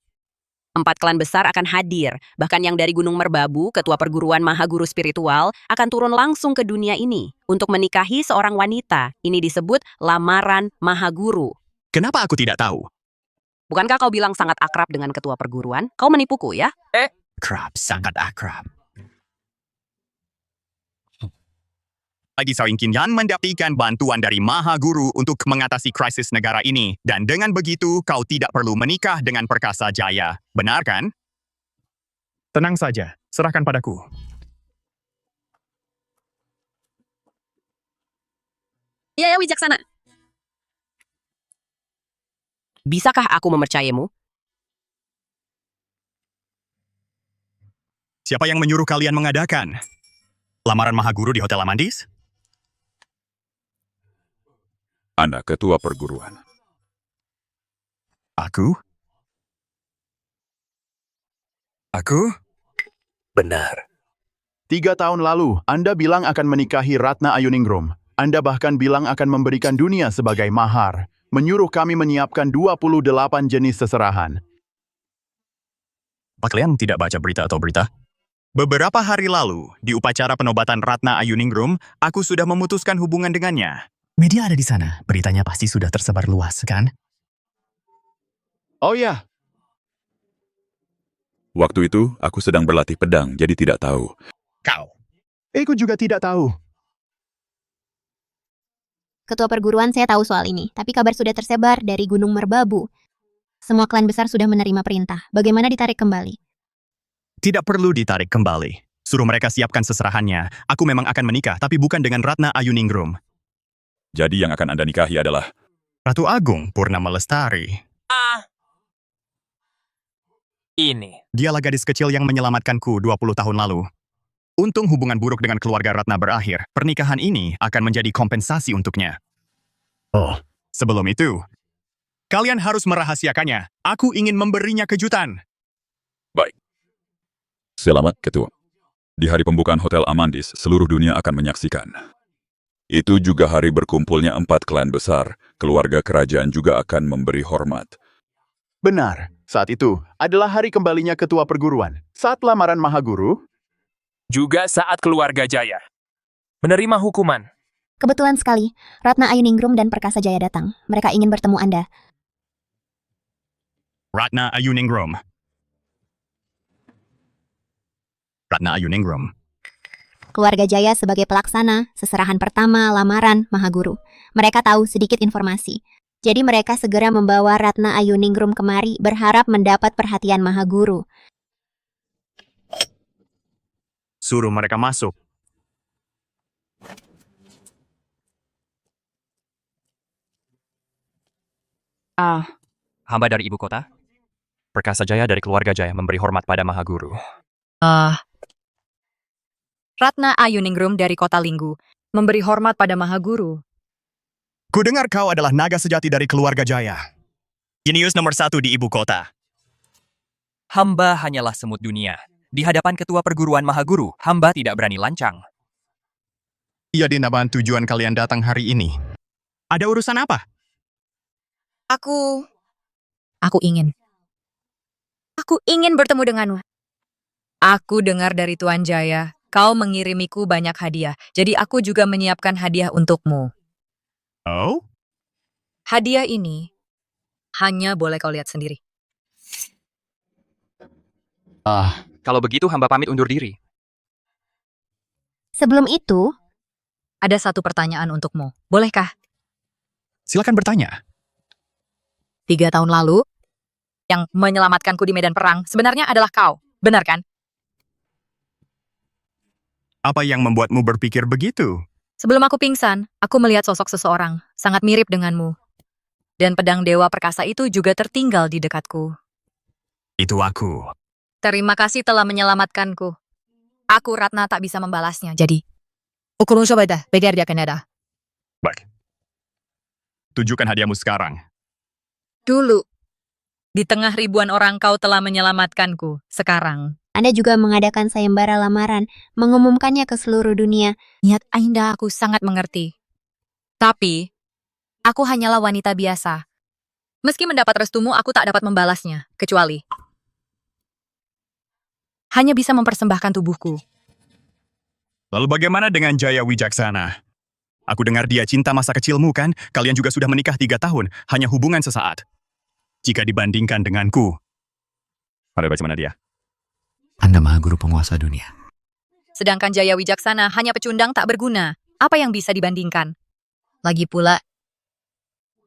4 klan besar akan hadir, bahkan yang dari Gunung Merbabu, ketua perguruan Mahaguru Spiritual, akan turun langsung ke dunia ini untuk menikahi seorang wanita. Ini disebut lamaran Mahaguru. Kenapa aku tidak tahu? Bukankah kau bilang sangat akrab dengan ketua perguruan? Kau menipuku, ya? Akrab, sangat akrab. Lagi Saringkinyan mendapatkan bantuan dari Mahaguru untuk mengatasi krisis negara ini. Dan dengan begitu, kau tidak perlu menikah dengan Perkasa Jaya. Benar kan? Tenang saja, serahkan padaku. Ya, Wijaksana. Bisakah aku mempercayamu? Siapa yang menyuruh kalian mengadakan lamaran Mahaguru di Hotel Amandis? Anda ketua perguruan. Aku? Aku? Benar. 3 tahun lalu, Anda bilang akan menikahi Ratna Ayuningrum. Anda bahkan bilang akan memberikan dunia sebagai mahar. Menyuruh kami menyiapkan 28 jenis seserahan. Apa kalian tidak baca berita atau berita? Beberapa hari lalu, di upacara penobatan Ratna Ayuningrum, aku sudah memutuskan hubungan dengannya. Media ada di sana. Beritanya pasti sudah tersebar luas, kan? Oh ya. Waktu itu, aku sedang berlatih pedang, jadi tidak tahu. Kau? Aku juga tidak tahu. Ketua perguruan saya tahu soal ini, tapi kabar sudah tersebar dari Gunung Merbabu. Semua klan besar sudah menerima perintah. Bagaimana ditarik kembali? Tidak perlu ditarik kembali. Suruh mereka siapkan seserahannya. Aku memang akan menikah, tapi bukan dengan Ratna Ayuningrum. Jadi yang akan Anda nikahi adalah Ratu Agung Purnama Lestari. Ini. Dialah gadis kecil yang menyelamatkanku 20 tahun lalu. Untung hubungan buruk dengan keluarga Ratna berakhir. Pernikahan ini akan menjadi kompensasi untuknya. Oh, sebelum itu, kalian harus merahasiakannya. Aku ingin memberinya kejutan. Baik. Selamat, Ketua. Di hari pembukaan Hotel Amandis, seluruh dunia akan menyaksikan. Itu juga hari berkumpulnya 4 klan besar. Keluarga kerajaan juga akan memberi hormat. Benar, saat itu adalah hari kembalinya ketua perguruan. Saat lamaran Mahaguru, Juga saat keluarga Jaya menerima hukuman. Kebetulan sekali, Ratna Ayuningrum dan Perkasa Jaya datang. Mereka ingin bertemu Anda. Ratna Ayuningrum. Ratna Ayuningrum. Keluarga Jaya sebagai pelaksana, seserahan pertama, lamaran, Mahaguru. Mereka tahu sedikit informasi. Jadi mereka segera membawa Ratna Ayuningrum kemari berharap mendapat perhatian Mahaguru. Suruh mereka masuk. Hamba dari ibu kota. Perkasa Jaya dari keluarga Jaya memberi hormat pada Mahaguru. Ratna Ayuningrum dari kota Linggu memberi hormat pada Mahaguru. Kudengar kau adalah naga sejati dari keluarga Jaya. Jenius nomor 1 di ibu kota. Hamba hanyalah semut dunia. Di hadapan ketua perguruan Mahaguru, hamba tidak berani lancang. Iya Dinaban, tujuan kalian datang hari ini. Ada urusan apa? Aku ingin bertemu denganmu. Aku dengar dari Tuan Jaya, kau mengirimiku banyak hadiah. Jadi aku juga menyiapkan hadiah untukmu. Oh? Hadiah ini hanya boleh kau lihat sendiri. Kalau begitu hamba pamit undur diri. Sebelum itu, ada satu pertanyaan untukmu. Bolehkah? Silakan bertanya. 3 tahun lalu, yang menyelamatkanku di medan perang sebenarnya adalah kau. Benar kan? Apa yang membuatmu berpikir begitu? Sebelum aku pingsan, aku melihat sosok seseorang, sangat mirip denganmu. Dan pedang dewa perkasa itu juga tertinggal di dekatku. Itu aku. Terima kasih telah menyelamatkanku. Aku Ratna tak bisa membalasnya, jadi... Ukulun sobada, begar dia Kanada. Baik. Tunjukkan hadiahmu sekarang. Dulu, di tengah ribuan orang kau telah menyelamatkanku. Sekarang, Anda juga mengadakan sayembara lamaran, mengumumkannya ke seluruh dunia. niat Anda aku sangat mengerti. Tapi, aku hanyalah wanita biasa. Meski mendapat restumu, aku tak dapat membalasnya, kecuali hanya bisa mempersembahkan tubuhku. Lalu bagaimana dengan Jaya Wijaksana? Aku dengar dia cinta masa kecilmu kan? Kalian juga sudah menikah 3 tahun, hanya hubungan sesaat. Jika dibandingkan denganku. Ada bagaimana dia? Anda Mahaguru penguasa dunia. Sedangkan Jaya Wijaksana hanya pecundang tak berguna. Apa yang bisa dibandingkan? Lagi pula,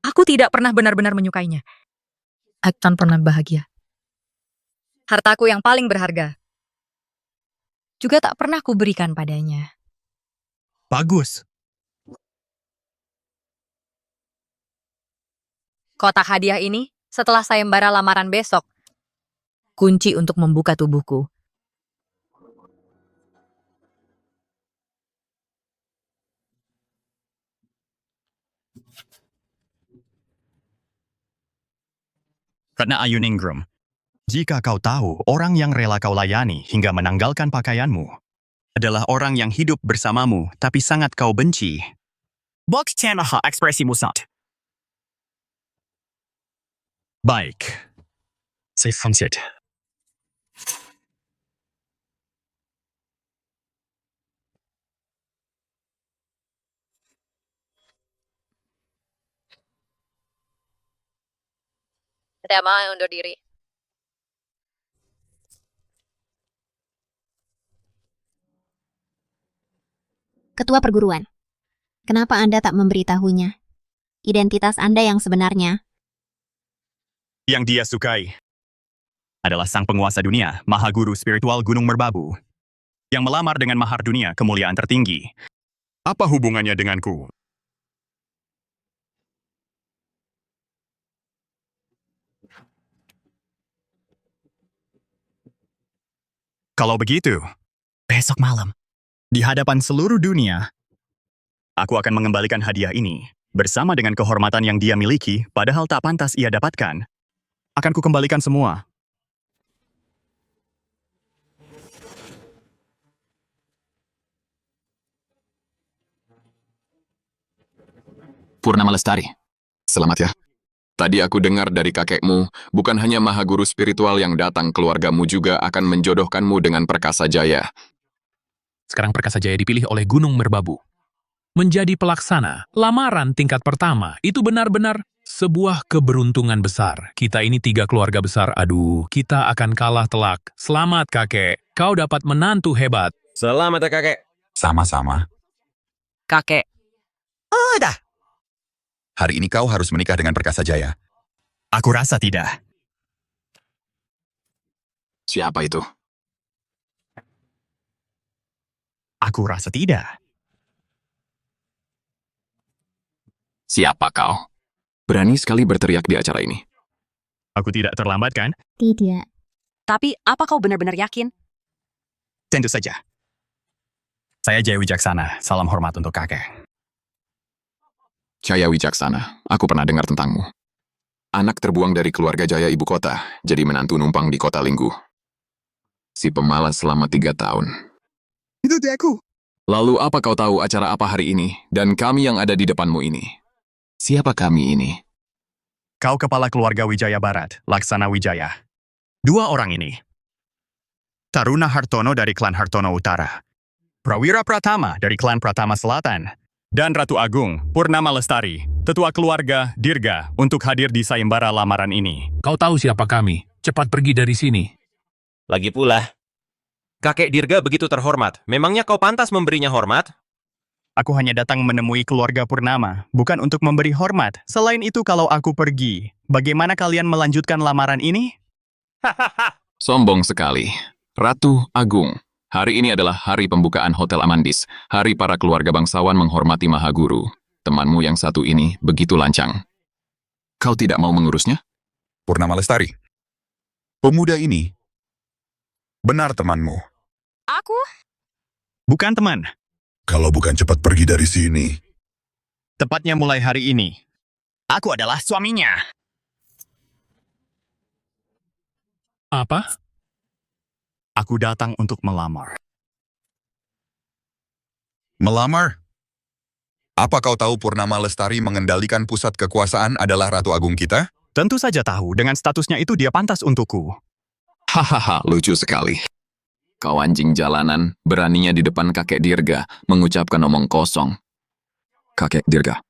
aku tidak pernah benar-benar menyukainya. Aku tak pernah bahagia. Hartaku yang paling berharga juga tak pernah kuberikan padanya. Bagus. Kotak hadiah ini, setelah sayembara lamaran besok, kunci untuk membuka tubuhku. Ratna Ayuningrum, jika kau tahu orang yang rela kau layani hingga menanggalkan pakaianmu adalah orang yang hidup bersamamu tapi sangat kau benci. Box channel ekspresimu saat. Baik. Saya sunset. Dama undur diri. Ketua perguruan, kenapa Anda tak memberitahunya? Identitas Anda yang sebenarnya. Yang dia sukai adalah sang penguasa dunia, Mahaguru spiritual Gunung Merbabu, yang melamar dengan mahar dunia kemuliaan tertinggi. Apa hubungannya denganku? Kalau begitu, besok malam, di hadapan seluruh dunia, aku akan mengembalikan hadiah ini bersama dengan kehormatan yang dia miliki, padahal tak pantas ia dapatkan. Akan kukembalikan semua. Purnama Lestari, selamat ya. Tadi aku dengar dari kakekmu, bukan hanya Mahaguru spiritual yang datang, keluargamu juga akan menjodohkanmu dengan Perkasa Jaya. Sekarang Perkasa Jaya dipilih oleh Gunung Merbabu. Menjadi pelaksana, lamaran tingkat pertama, itu benar-benar Sebuah keberuntungan besar. Kita ini 3 keluarga besar. Aduh, kita akan kalah telak. Selamat kakek, kau dapat menantu hebat. Selamat ya kakek. Sama-sama. Kakek. Dah. Hari ini kau harus menikah dengan Perkasa Jaya. Aku rasa tidak. Siapa itu? Aku rasa tidak. Siapa kau? Berani sekali berteriak di acara ini. Aku tidak terlambat, kan? Tidak. Tapi apa kau benar-benar yakin? Tentu saja. Saya Jaya Wijaksana. Salam hormat untuk kakek. Jaya Wijaksana, aku pernah dengar tentangmu. Anak terbuang dari keluarga Jaya ibu kota, jadi menantu numpang di kota Linggu. Si pemalas selama 3 tahun. Itu dia aku. Lalu apa kau tahu acara apa hari ini, dan kami yang ada di depanmu ini? Siapa kami ini? Kau kepala keluarga Wijaya Barat, Laksana Wijaya. 2 orang ini. Taruna Hartono dari klan Hartono Utara. Prawira Pratama dari klan Pratama Selatan. Dan Ratu Agung, Purnama Lestari, tetua keluarga Dirga, untuk hadir di sayembara lamaran ini. Kau tahu siapa kami? Cepat pergi dari sini. Lagi pula, kakek Dirga begitu terhormat. Memangnya kau pantas memberinya hormat? Aku hanya datang menemui keluarga Purnama, bukan untuk memberi hormat. Selain itu, kalau aku pergi, bagaimana kalian melanjutkan lamaran ini? Sombong sekali. Ratu Agung, hari ini adalah hari pembukaan Hotel Amandis, hari para keluarga bangsawan menghormati Mahaguru. Temanmu yang satu ini begitu lancang. Kau tidak mau mengurusnya? Purnama Lestari. Pemuda ini benar temanmu. Aku? Bukan teman. Kalau bukan cepat pergi dari sini. Tepatnya mulai hari ini. Aku adalah suaminya. Apa? Aku datang untuk melamar. Melamar? Apa kau tahu Purnama Lestari mengendalikan pusat kekuasaan adalah Ratu Agung kita? Tentu saja tahu, dengan statusnya itu dia pantas untukku. Hahaha, lucu sekali. Kau anjing jalanan, beraninya di depan kakek Dirga mengucapkan omong kosong. Kakek Dirga,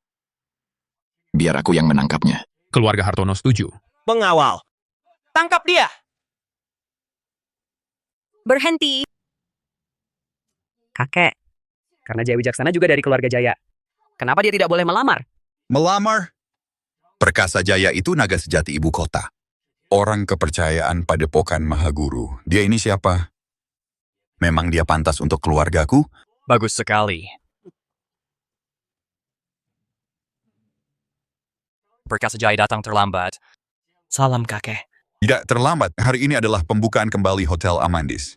biar aku yang menangkapnya. Keluarga Hartono setuju. Pengawal, tangkap dia! Berhenti. Kakek. Karena Jaya Wijaksana juga dari keluarga Jaya. Kenapa dia tidak boleh melamar? Melamar? Perkasa Jaya itu naga sejati ibu kota. Orang kepercayaan Padepokan Mahaguru. Dia ini siapa? Memang dia pantas untuk keluargaku? Bagus sekali. Perkasa Jaya datang terlambat. Salam kakek. Tidak terlambat, hari ini adalah pembukaan kembali Hotel Amandis.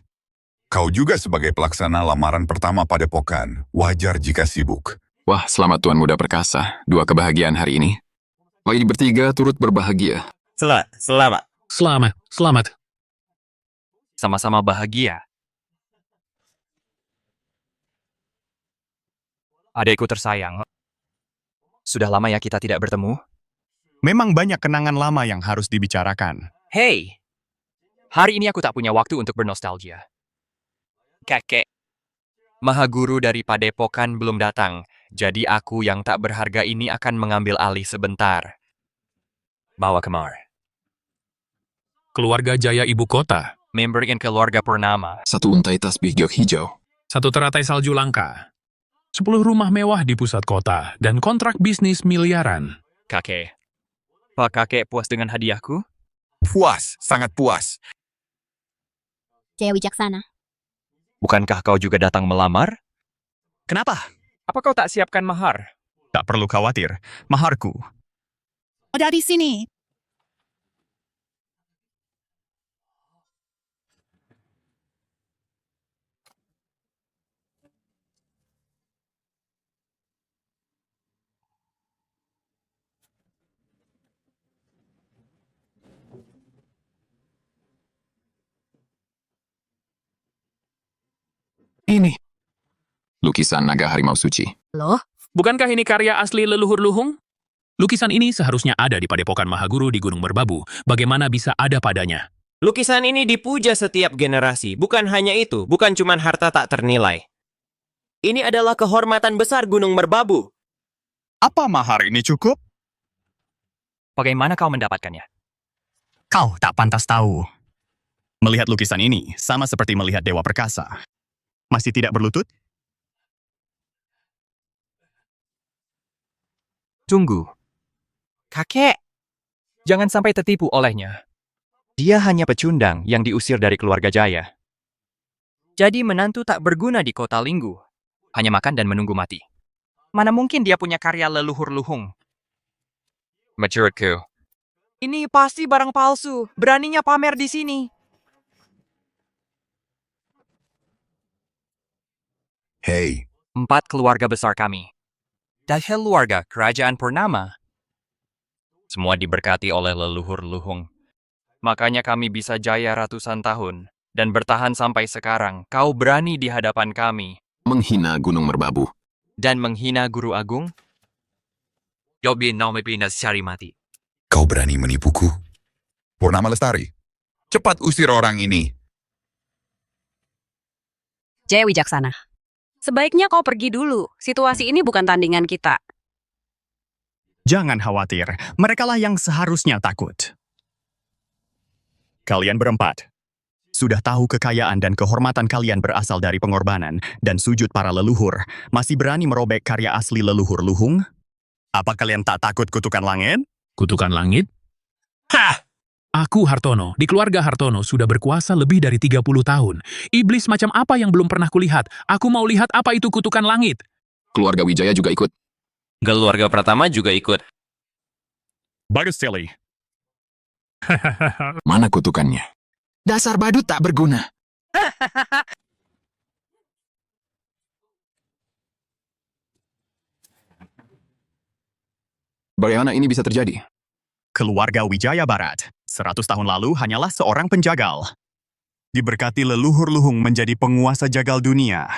Kau juga sebagai pelaksana lamaran pertama Padepokan. Wajar jika sibuk. Wah, selamat Tuan Muda Perkasa. 2 kebahagiaan hari ini. Kami bertiga turut berbahagia. Selamat. Selamat. Sama-sama bahagia. Adikku tersayang. Sudah lama ya kita tidak bertemu? Memang banyak kenangan lama yang harus dibicarakan. Hei, hari ini aku tak punya waktu untuk bernostalgia. Kakek, Mahaguru dari Padepokan belum datang, jadi aku yang tak berharga ini akan mengambil alih sebentar. Bawa kemar. Keluarga Jaya ibu kota. Memberikan keluarga Purnama. 1 untai tasbih giok hijau. 1 teratai salju langka. 10 rumah mewah di pusat kota. Dan kontrak bisnis miliaran. Kakek, Pak kakek puas dengan hadiahku? Puas, sangat puas. Jaya Wijaksana. Bukankah kau juga datang melamar? Kenapa? Apa kau tak siapkan mahar? Tak perlu khawatir, maharku. Dari sini. Ini. Lukisan naga harimau suci. Loh? Bukankah ini karya asli leluhur Luhung? Lukisan ini seharusnya ada di Padepokan Mahaguru di Gunung Merbabu. Bagaimana bisa ada padanya? Lukisan ini dipuja setiap generasi. Bukan hanya itu, bukan cuma harta tak ternilai. Ini adalah kehormatan besar Gunung Merbabu. Apa mahar ini cukup? Bagaimana kau mendapatkannya? Kau tak pantas tahu. Melihat lukisan ini sama seperti melihat dewa perkasa. Masih tidak berlutut? Tunggu. Kakek, jangan sampai tertipu olehnya. Dia hanya pecundang yang diusir dari keluarga Jaya. Jadi menantu tak berguna di kota Linggu. Hanya makan dan menunggu mati. Mana mungkin dia punya karya leluhur luhung? Menurutku, ini pasti barang palsu. Beraninya pamer di sini. Hei, 4 keluarga besar kami. Dan keluarga kerajaan Purnama. Semua diberkati oleh leluhur luhung. Makanya kami bisa jaya ratusan tahun. Dan bertahan sampai sekarang. Kau berani di hadapan kami. Menghina Gunung Merbabu. Dan menghina Guru Agung? Yobi Naumipinas cari mati. kau berani menipuku? Purnama Lestari, cepat usir orang ini. Jaya Wijaksana, sebaiknya kau pergi dulu. Situasi ini bukan tandingan kita. Jangan khawatir, merekalah yang seharusnya takut. Kalian berempat sudah tahu kekayaan dan kehormatan kalian berasal dari pengorbanan dan sujud para leluhur. Masih berani merobek karya asli leluhur luhung? Apa kalian tak takut kutukan langit? Kutukan langit? Hah! Aku Hartono, di keluarga Hartono sudah berkuasa lebih dari 30 tahun. Iblis macam apa yang belum pernah kulihat? Aku mau lihat apa itu kutukan langit. Keluarga Wijaya juga ikut. Keluarga Pratama juga ikut. Bagus, Tilly. Mana kutukannya? Dasar badut tak berguna. Bagaimana ini bisa terjadi? Keluarga Wijaya Barat, 100 tahun lalu hanyalah seorang penjagal. Diberkati leluhur luhung menjadi penguasa jagal dunia.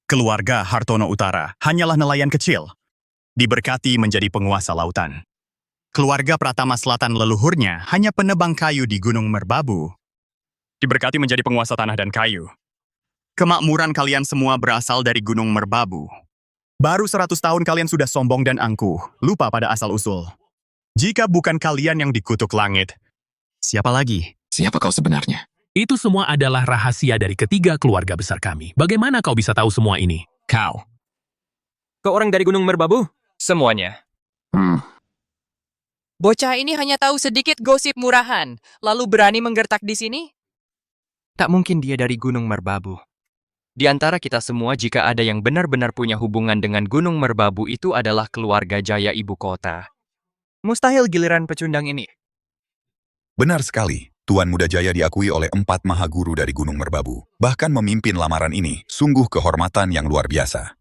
Keluarga Hartono Utara hanyalah nelayan kecil. Diberkati menjadi penguasa lautan. Keluarga Pratama Selatan leluhurnya hanya penebang kayu di Gunung Merbabu. Diberkati menjadi penguasa tanah dan kayu. Kemakmuran kalian semua berasal dari Gunung Merbabu. Baru 100 tahun kalian sudah sombong dan angkuh, lupa pada asal-usul. Jika bukan kalian yang dikutuk langit, siapa lagi? Siapa kau sebenarnya? Itu semua adalah rahasia dari ketiga keluarga besar kami. Bagaimana kau bisa tahu semua ini? Kau. Kau orang dari Gunung Merbabu? Semuanya. Bocah ini hanya tahu sedikit gosip murahan, lalu berani menggertak di sini? Tak mungkin dia dari Gunung Merbabu. Di antara kita semua, jika ada yang benar-benar punya hubungan dengan Gunung Merbabu, itu adalah keluarga Jaya ibu kota. Mustahil giliran pecundang ini. Benar sekali, Tuan Muda Jaya diakui oleh 4 mahaguru dari Gunung Merbabu. Bahkan memimpin lamaran ini, sungguh kehormatan yang luar biasa.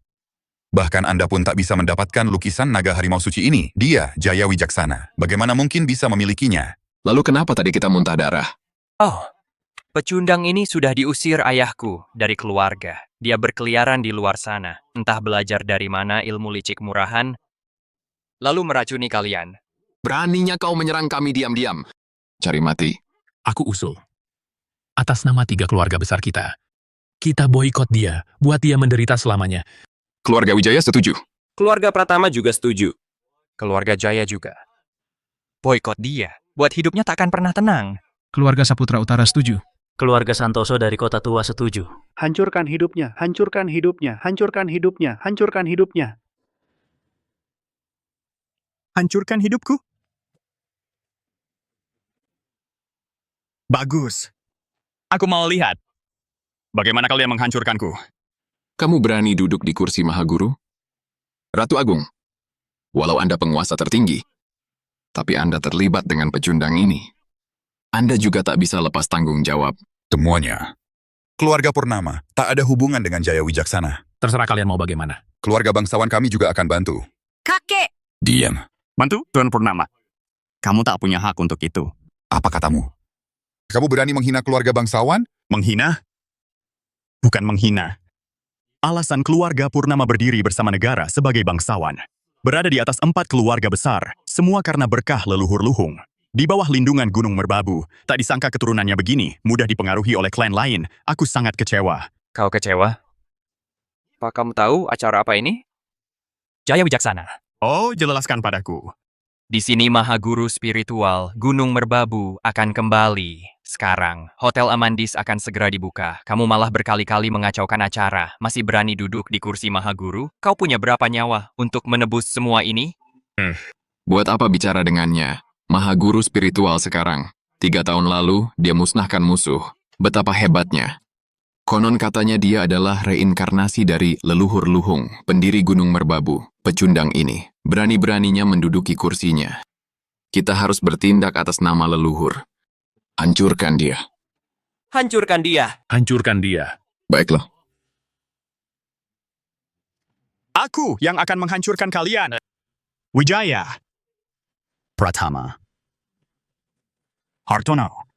Bahkan Anda pun tak bisa mendapatkan lukisan naga harimau suci ini. Dia, Jaya Wijaksana. Bagaimana mungkin bisa memilikinya? Lalu kenapa tadi kita muntah darah? Oh, pecundang ini sudah diusir ayahku dari keluarga. Dia berkeliaran di luar sana, entah belajar dari mana ilmu licik murahan, lalu meracuni kalian. Beraninya kau menyerang kami diam-diam. Cari mati. Aku usul. Atas nama 3 keluarga besar kita. Kita boikot dia, buat dia menderita selamanya. Keluarga Wijaya setuju. Keluarga Pratama juga setuju. Keluarga Jaya juga. Boikot dia, buat hidupnya tak akan pernah tenang. Keluarga Saputra Utara setuju. Keluarga Santoso dari Kota Tua setuju. Hancurkan hidupnya, hancurkan hidupnya, hancurkan hidupnya, hancurkan hidupnya. Hancurkan hidupku? Bagus. Aku mau lihat. Bagaimana kalian menghancurkanku? Kamu berani duduk di kursi Mahaguru? Ratu Agung, walau Anda penguasa tertinggi, tapi Anda terlibat dengan pecundang ini. Anda juga tak bisa lepas tanggung jawab. Semuanya. Keluarga Purnama tak ada hubungan dengan Jaya Wijaksana. Terserah kalian mau bagaimana. Keluarga bangsawan kami juga akan bantu. Kakek! Diam. Bantu, Tuan Purnama. Kamu tak punya hak untuk itu. Apa katamu? Kamu berani menghina keluarga bangsawan? Menghina? Bukan menghina. Alasan keluarga Purnama berdiri bersama negara sebagai bangsawan. Berada di atas 4 keluarga besar, semua karena berkah leluhur luhung. Di bawah lindungan Gunung Merbabu, tak disangka keturunannya begini, mudah dipengaruhi oleh klan lain. Aku sangat kecewa. Kau kecewa? Apa kamu tahu acara apa ini? Jaya Wijaksana. Oh, jelaskan padaku. Di sini Mahaguru Spiritual, Gunung Merbabu akan kembali. Sekarang, Hotel Amandis akan segera dibuka. Kamu malah berkali-kali mengacaukan acara. Masih berani duduk di kursi Mahaguru? Kau punya berapa nyawa untuk menebus semua ini? Buat apa bicara dengannya? Mahaguru spiritual sekarang. 3 tahun lalu, dia musnahkan musuh. Betapa hebatnya. Konon katanya dia adalah reinkarnasi dari leluhur Luhung, pendiri Gunung Merbabu, pecundang ini. Berani-beraninya menduduki kursinya. Kita harus bertindak atas nama leluhur. Hancurkan dia. Hancurkan dia. Hancurkan dia. Baiklah. Aku yang akan menghancurkan kalian. Wijaya. Pratama. Hartono.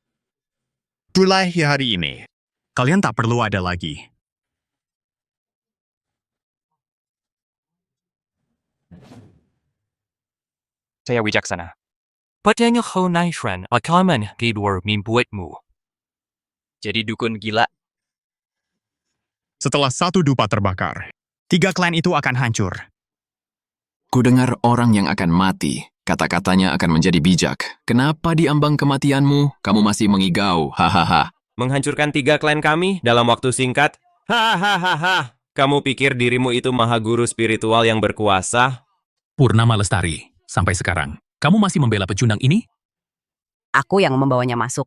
Mulai hari ini, kalian tak perlu ada lagi. Saya Wijaksana. Padanya kau naisran akaman tidur membuatmu. Jadi dukun gila. Setelah 1 dupa terbakar, 3 klan itu akan hancur. Kudengar orang yang akan mati. Kata-katanya akan menjadi bijak. Kenapa di ambang kematianmu, kamu masih mengigau? Hahaha. Menghancurkan 3 klan kami dalam waktu singkat? Hahaha. Kamu pikir dirimu itu Mahaguru spiritual yang berkuasa? Purnama Lestari, sampai sekarang, kamu masih membela pecundang ini? Aku yang membawanya masuk.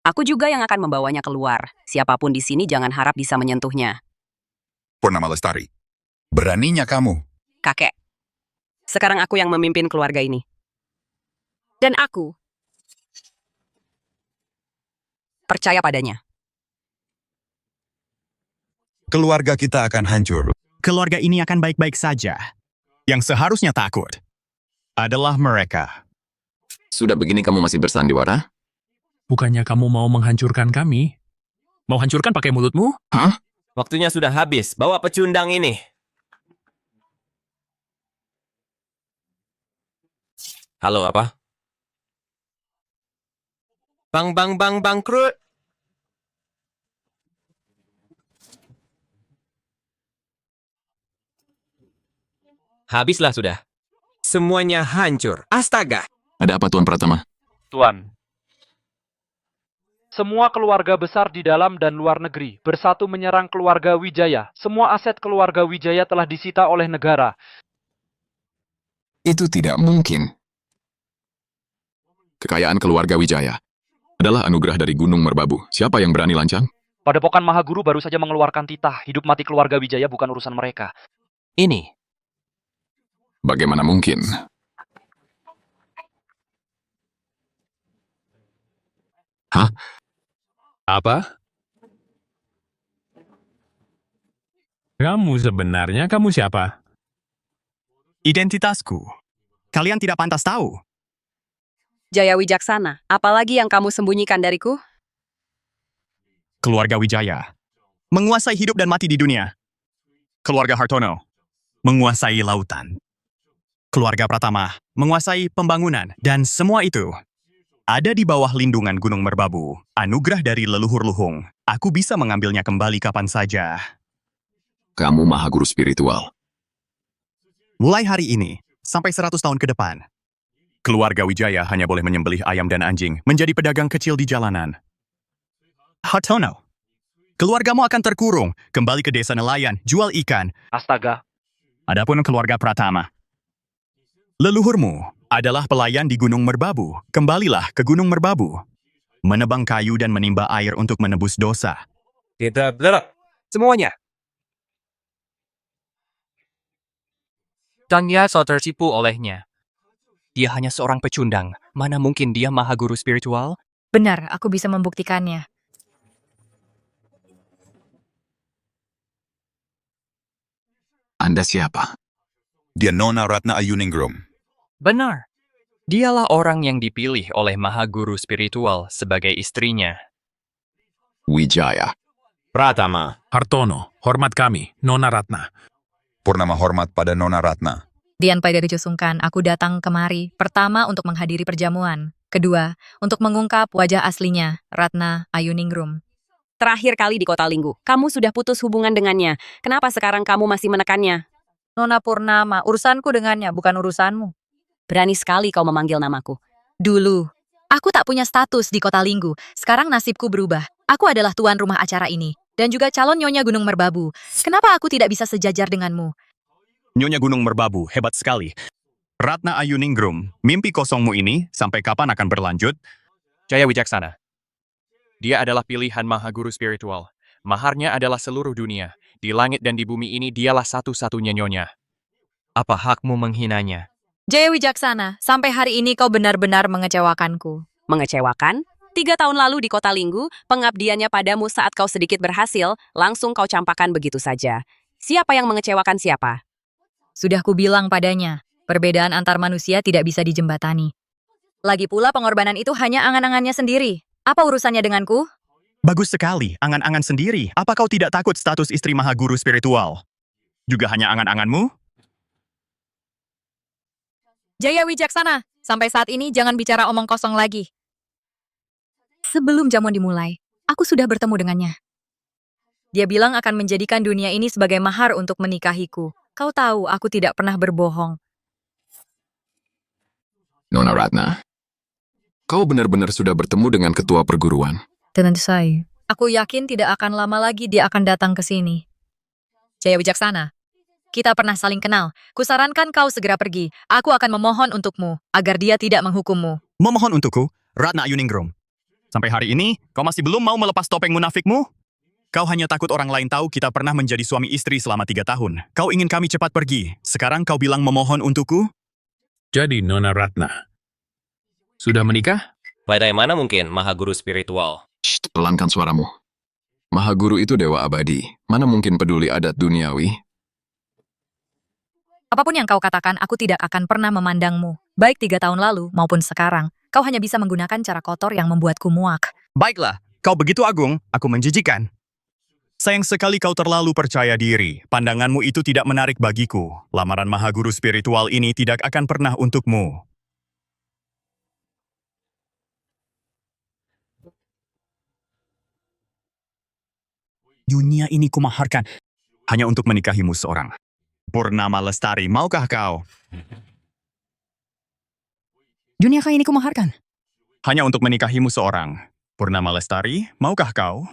Aku juga yang akan membawanya keluar. Siapapun di sini jangan harap bisa menyentuhnya. Purnama Lestari, beraninya kamu. Kakek, sekarang aku yang memimpin keluarga ini. Dan aku percaya padanya. Keluarga kita akan hancur. Keluarga ini akan baik-baik saja. Yang seharusnya takut adalah mereka. Sudah begini kamu masih bersandiwara? Bukannya kamu mau menghancurkan kami? Mau hancurkan pakai mulutmu? Hah? Waktunya sudah habis. Bawa pecundang ini. Halo, apa? Bang, bangkrut. Habislah sudah. Semuanya hancur. Astaga. Ada apa Tuan Pratama? Tuan. Semua keluarga besar di dalam dan luar negeri bersatu menyerang keluarga Wijaya. Semua aset keluarga Wijaya telah disita oleh negara. Itu tidak mungkin. Kekayaan keluarga Wijaya adalah anugerah dari Gunung Merbabu. Siapa yang berani lancang? Padepokan Mahaguru baru saja mengeluarkan titah. Hidup mati keluarga Wijaya bukan urusan mereka. Ini. Bagaimana mungkin? Hah? Apa? Kamu sebenarnya kamu siapa? Identitasku. Kalian tidak pantas tahu. Jaya Wijaksana, apalagi yang kamu sembunyikan dariku? Keluarga Wijaya menguasai hidup dan mati di dunia. Keluarga Hartono menguasai lautan. Keluarga Pratama menguasai pembangunan. Dan semua itu ada di bawah lindungan Gunung Merbabu, anugerah dari leluhur Luhung. Aku bisa mengambilnya kembali kapan saja. Kamu Mahaguru spiritual. Mulai hari ini, sampai 100 tahun ke depan, keluarga Wijaya hanya boleh menyembelih ayam dan anjing, menjadi pedagang kecil di jalanan. Hartono, keluargamu akan terkurung, kembali ke desa nelayan, jual ikan. Astaga. Adapun keluarga Pratama, leluhurmu adalah pelayan di Gunung Merbabu. Kembalilah ke Gunung Merbabu. Menebang kayu dan menimba air untuk menebus dosa. Kita belok. Semuanya. Dan ia so tertipu olehnya. Dia hanya seorang pecundang. Mana mungkin dia Mahaguru spiritual? Benar, aku bisa membuktikannya. Anda siapa? Dia Nona Ratna Ayuningrum. Benar. Dialah orang yang dipilih oleh Mahaguru spiritual sebagai istrinya. Wijaya. Pratama. Hartono, hormat kami, Nona Ratna. Purnama hormat pada Nona Ratna. Dian Pai dari Jusungkan, aku datang kemari. Pertama, untuk menghadiri perjamuan. Kedua, untuk mengungkap wajah aslinya, Ratna Ayuningrum. Terakhir kali di Kota Linggu, kamu sudah putus hubungan dengannya. Kenapa sekarang kamu masih menekannya? Nona Purnama, urusanku dengannya, bukan urusanmu. Berani sekali kau memanggil namaku. Dulu, aku tak punya status di kota Linggu. Sekarang nasibku berubah. Aku adalah tuan rumah acara ini. Dan juga calon Nyonya Gunung Merbabu. Kenapa aku tidak bisa sejajar denganmu? Nyonya Gunung Merbabu, hebat sekali. Ratna Ayuningrum, mimpi kosongmu ini sampai kapan akan berlanjut? Jaya Wijaksana. Dia adalah pilihan Mahaguru spiritual. Maharnya adalah seluruh dunia. Di langit dan di bumi ini dialah satu-satunya nyonya. Apa hakmu menghinanya? Jaya Wijaksana, sampai hari ini kau benar-benar mengecewakanku. Mengecewakan? 3 tahun lalu di kota Linggu, pengabdiannya padamu saat kau sedikit berhasil, langsung kau campakkan begitu saja. Siapa yang mengecewakan siapa? Sudah kubilang padanya, perbedaan antar manusia tidak bisa dijembatani. Lagi pula pengorbanan itu hanya angan-angannya sendiri. Apa urusannya denganku? Bagus sekali, angan-angan sendiri. Apa kau tidak takut status istri Mahaguru spiritual? Juga hanya angan-anganmu? Jaya Wijaksana, sampai saat ini jangan bicara omong kosong lagi. Sebelum jamuan dimulai, aku sudah bertemu dengannya. Dia bilang akan menjadikan dunia ini sebagai mahar untuk menikahiku. Kau tahu, aku tidak pernah berbohong. Nona Ratna, kau benar-benar sudah bertemu dengan ketua perguruan. Tentu saja. Aku yakin tidak akan lama lagi dia akan datang ke sini. Jaya Wijaksana, kita pernah saling kenal. Kusarankan kau segera pergi. Aku akan memohon untukmu, agar dia tidak menghukummu. Memohon untukku, Ratna Ayuningrum. Sampai hari ini, kau masih belum mau melepas topeng munafikmu? Kau hanya takut orang lain tahu kita pernah menjadi suami istri selama 3 tahun. Kau ingin kami cepat pergi. Sekarang kau bilang memohon untukku? Jadi, Nona Ratna, sudah menikah? Bagaimana mungkin Mahaguru spiritual? Shh, pelankan suaramu. Mahaguru itu dewa abadi. Mana mungkin peduli adat duniawi? Apapun yang kau katakan, aku tidak akan pernah memandangmu. Baik 3 tahun lalu maupun sekarang. Kau hanya bisa menggunakan cara kotor yang membuatku muak. Baiklah, kau begitu agung, aku menjijikan. Sayang sekali kau terlalu percaya diri. Pandanganmu itu tidak menarik bagiku. Lamaran Mahaguru spiritual ini tidak akan pernah untukmu. Dunia ini kumaharkan hanya untuk menikahimu seorang. Purnama Lestari, maukah kau? Dunia kau ini kumaharkan hanya untuk menikahimu seorang. Purnama Lestari, maukah kau?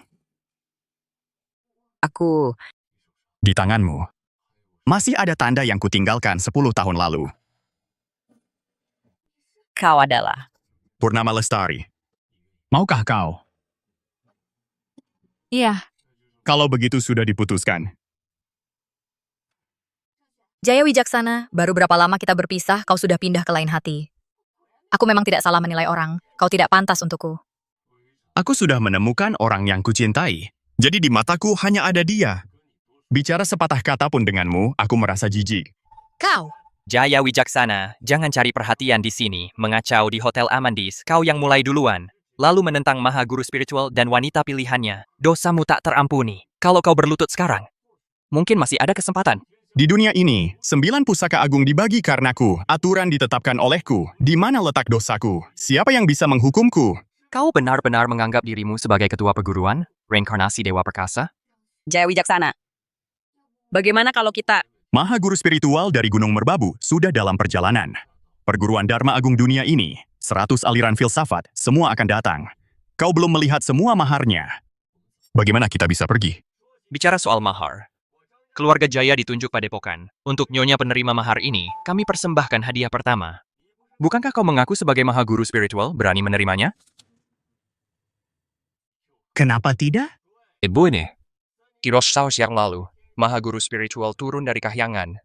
Aku... Di tanganmu, masih ada tanda yang kutinggalkan 10 tahun lalu. Kau adalah... Purnama Lestari, maukah kau? Iya. Kalau begitu sudah diputuskan. Jaya Wijaksana, baru berapa lama kita berpisah, kau sudah pindah ke lain hati. Aku memang tidak salah menilai orang. Kau tidak pantas untukku. Aku sudah menemukan orang yang kucintai. Jadi di mataku hanya ada dia. Bicara sepatah kata pun denganmu, aku merasa jijik. Kau! Jaya Wijaksana, jangan cari perhatian di sini, mengacau di Hotel Amandis, kau yang mulai duluan. Lalu menentang Mahaguru spiritual dan wanita pilihannya. Dosamu tak terampuni. Kalau kau berlutut sekarang, mungkin masih ada kesempatan. Di dunia ini, 9 pusaka agung dibagi karenaku, aturan ditetapkan olehku. Di mana letak dosaku? Siapa yang bisa menghukumku? Kau benar-benar menganggap dirimu sebagai ketua perguruan, reinkarnasi Dewa Perkasa? Jaya Wijaksana, bagaimana kalau kita... Mahaguru spiritual dari Gunung Merbabu sudah dalam perjalanan. Perguruan Dharma Agung dunia ini, 100 aliran filsafat, semua akan datang. Kau belum melihat semua maharnya. Bagaimana kita bisa pergi? Bicara soal mahar, keluarga Jaya ditunjuk padepokan. Untuk nyonya penerima mahar ini, kami persembahkan hadiah pertama. Bukankah kau mengaku sebagai Mahaguru spiritual berani menerimanya? Kenapa tidak? Ibu ini. Kiros tahun yang lalu, Mahaguru spiritual turun dari kahyangan.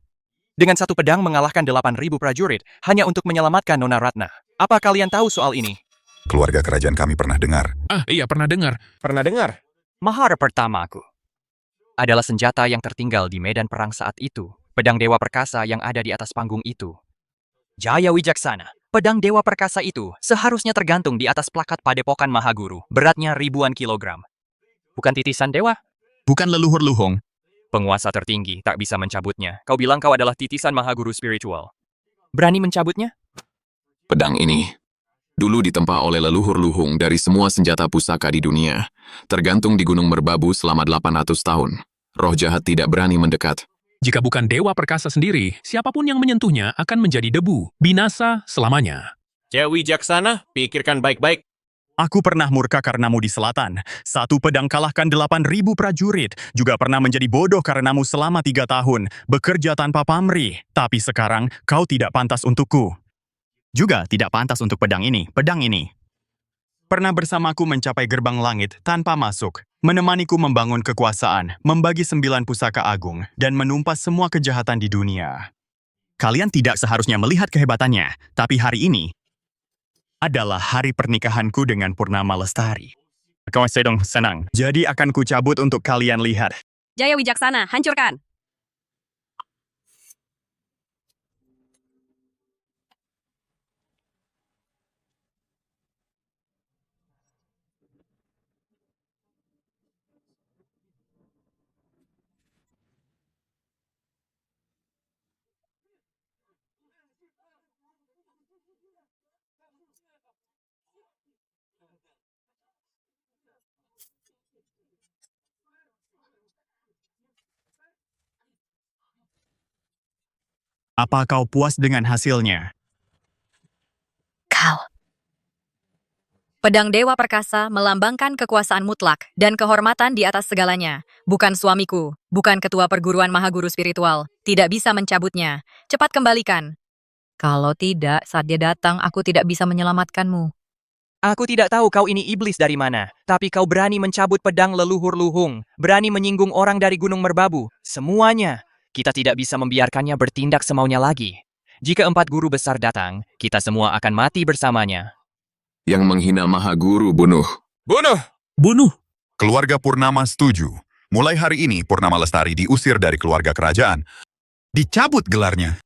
Dengan satu pedang mengalahkan 8.000 prajurit hanya untuk menyelamatkan Nona Ratna. Apa kalian tahu soal ini? Keluarga kerajaan kami pernah dengar. Iya, pernah dengar. Pernah dengar? Mahar pertamaku adalah senjata yang tertinggal di medan perang saat itu. Pedang Dewa Perkasa yang ada di atas panggung itu. Jaya Wijaksana, pedang Dewa Perkasa itu seharusnya tergantung di atas plakat padepokan Mahaguru. Beratnya ribuan kilogram. Bukan titisan dewa? Bukan leluhur luhung. Penguasa tertinggi tak bisa mencabutnya. Kau bilang kau adalah titisan Mahaguru spiritual. Berani mencabutnya? Pedang ini dulu ditempa oleh leluhur luhung dari semua senjata pusaka di dunia. Tergantung di Gunung Merbabu selama 800 tahun. Roh jahat tidak berani mendekat. Jika bukan Dewa Perkasa sendiri, siapapun yang menyentuhnya akan menjadi debu, binasa selamanya. Jaya Wijaksana, pikirkan baik-baik. Aku pernah murka karenamu di selatan. Satu pedang kalahkan 8.000 prajurit. Juga pernah menjadi bodoh karenamu selama 3 tahun. Bekerja tanpa pamrih. Tapi sekarang kau tidak pantas untukku. Juga tidak pantas untuk pedang ini. Pernah bersamaku mencapai gerbang langit tanpa masuk. Menemaniku membangun kekuasaan, membagi 9 pusaka agung, dan menumpas semua kejahatan di dunia. Kalian tidak seharusnya melihat kehebatannya. Tapi hari ini adalah hari pernikahanku dengan Purnama Lestari. Kau sedang senang. Jadi akan kucabut untuk kalian lihat. Jaya Wijaksana, hancurkan! Apa kau puas dengan hasilnya? Kau. Pedang Dewa Perkasa melambangkan kekuasaan mutlak dan kehormatan di atas segalanya. Bukan suamiku, bukan ketua perguruan Mahaguru Spiritual. Tidak bisa mencabutnya. Cepat kembalikan. Kalau tidak, saat dia datang, aku tidak bisa menyelamatkanmu. Aku tidak tahu kau ini iblis dari mana, tapi kau berani mencabut pedang leluhur Luhung, berani menyinggung orang dari Gunung Merbabu, semuanya. Kita tidak bisa membiarkannya bertindak semaunya lagi. Jika 4 guru besar datang, kita semua akan mati bersamanya. Yang menghina Mahaguru bunuh. Bunuh! Bunuh! Keluarga Purnama setuju. Mulai hari ini Purnama Lestari diusir dari keluarga kerajaan. Dicabut gelarnya.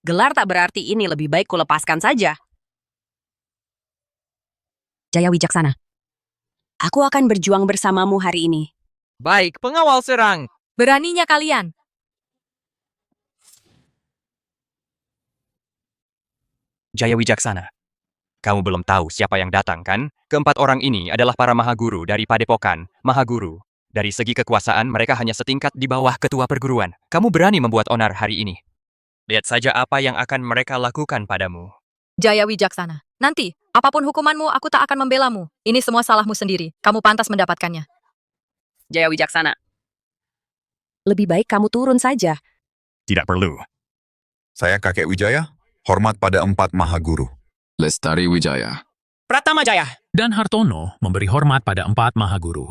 Gelar tak berarti ini, lebih baik kulepaskan saja. Jaya Wijaksana, aku akan berjuang bersamamu hari ini. Baik, pengawal serang. Beraninya kalian. Jaya Wijaksana, kamu belum tahu siapa yang datang, kan? Keempat orang ini adalah para Mahaguru dari Padepokan. Mahaguru, dari segi kekuasaan mereka hanya setingkat di bawah ketua perguruan. Kamu berani membuat onar hari ini. Lihat saja apa yang akan mereka lakukan padamu. Jaya Wijaksana, nanti, apapun hukumanmu, aku tak akan membelamu. Ini semua salahmu sendiri. Kamu pantas mendapatkannya. Jaya Wijaksana, lebih baik kamu turun saja. Tidak perlu. Saya kakek Wijaya, hormat pada 4 Mahaguru. Lestari Wijaya. Pratama Jaya. Dan Hartono memberi hormat pada 4 Mahaguru.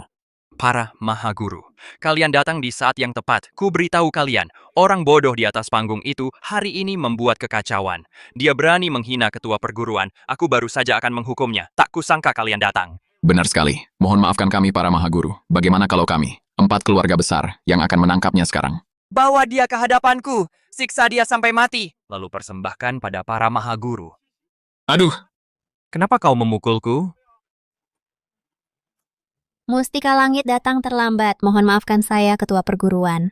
Para Mahaguru, kalian datang di saat yang tepat. Ku beritahu kalian, orang bodoh di atas panggung itu hari ini membuat kekacauan. Dia berani menghina ketua perguruan. Aku baru saja akan menghukumnya. Tak kusangka kalian datang. Benar sekali. Mohon maafkan kami para Mahaguru. Bagaimana kalau kami, 4 keluarga besar, yang akan menangkapnya sekarang? Bawa dia ke hadapanku. Siksa dia sampai mati. Lalu persembahkan pada para Mahaguru. Aduh. Kenapa kau memukulku? Mustika Langit datang terlambat. Mohon maafkan saya, ketua perguruan.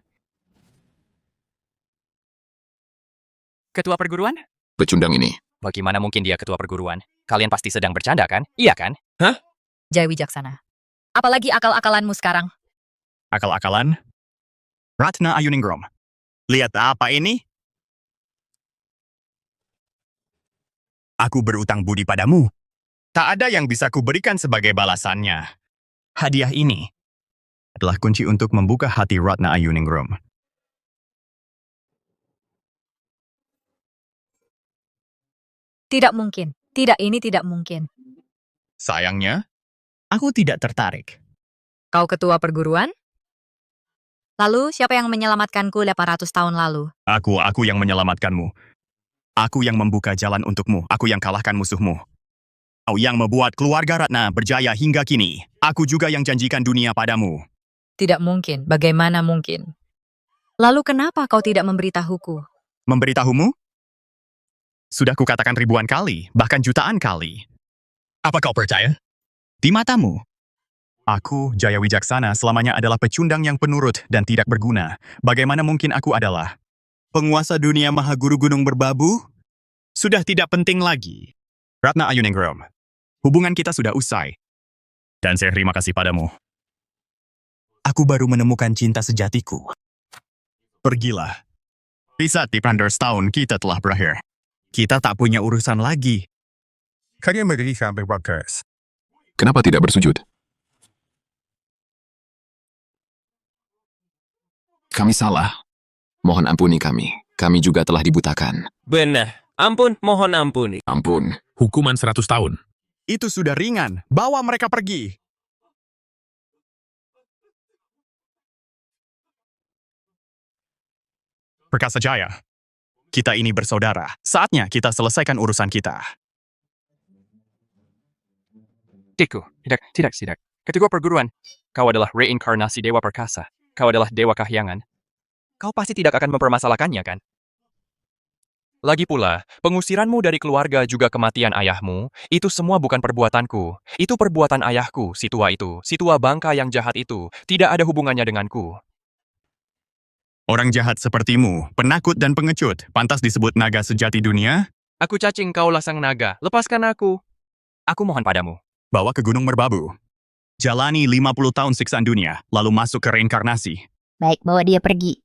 Ketua perguruan? Pecundang ini. Bagaimana mungkin dia ketua perguruan? Kalian pasti sedang bercanda, kan? Iya, kan? Hah? Jaya Wijaksana. Apalagi akal-akalanmu sekarang? Akal-akalan? Ratna Ayuningrum. Lihat apa ini? Aku berutang budi padamu. Tak ada yang bisa kuberikan sebagai balasannya. Hadiah ini adalah kunci untuk membuka hati Ratna Ayuningrum. Tidak mungkin. Tidak, ini tidak mungkin. Sayangnya, aku tidak tertarik. Kau ketua perguruan? Lalu, siapa yang menyelamatkanku 800 tahun lalu? Aku yang menyelamatkanmu. Aku yang membuka jalan untukmu. Aku yang kalahkan musuhmu. Kau yang membuat keluarga Ratna berjaya hingga kini. Aku juga yang janjikan dunia padamu. Tidak mungkin. Bagaimana mungkin? Lalu kenapa kau tidak memberitahuku? Memberitahumu? Sudah kukatakan ribuan kali, bahkan jutaan kali. Apa kau percaya? Di matamu. Aku, Jaya Wijaksana, selamanya adalah pecundang yang penurut dan tidak berguna. Bagaimana mungkin aku adalah penguasa dunia Mahaguru Gunung Merbabu? Sudah tidak penting lagi. Ratna Ayuningrum, hubungan kita sudah usai. Dan saya terima kasih padamu. Aku baru menemukan cinta sejatiku. Pergilah. Bisa Tipandor setahun kita telah berakhir. Kita tak punya urusan lagi. Kalian berdiri sampai podcast. Kenapa tidak bersujud? Kami salah. Mohon ampuni kami. Kami juga telah dibutakan. Benar. Ampun, mohon ampuni. Ampun. Hukuman 100 tahun. Itu sudah ringan. Bawa mereka pergi. Perkasa Jaya. Kita ini bersaudara. Saatnya kita selesaikan urusan kita. Tiku, tidak. Ketua perguruan, kau adalah reinkarnasi Dewa Perkasa. Kau adalah Dewa Kahyangan. Kau pasti tidak akan mempermasalahkannya, kan? Lagi pula, pengusiranmu dari keluarga juga kematian ayahmu, itu semua bukan perbuatanku. Itu perbuatan ayahku, si tua bangka yang jahat itu. Tidak ada hubungannya denganku. Orang jahat sepertimu, penakut dan pengecut, pantas disebut naga sejati dunia? Aku cacing kaulah sang naga, lepaskan aku. Aku mohon padamu. Bawa ke Gunung Merbabu. Jalani 50 tahun siksaan dunia, lalu masuk ke reinkarnasi. Baik, bawa dia pergi.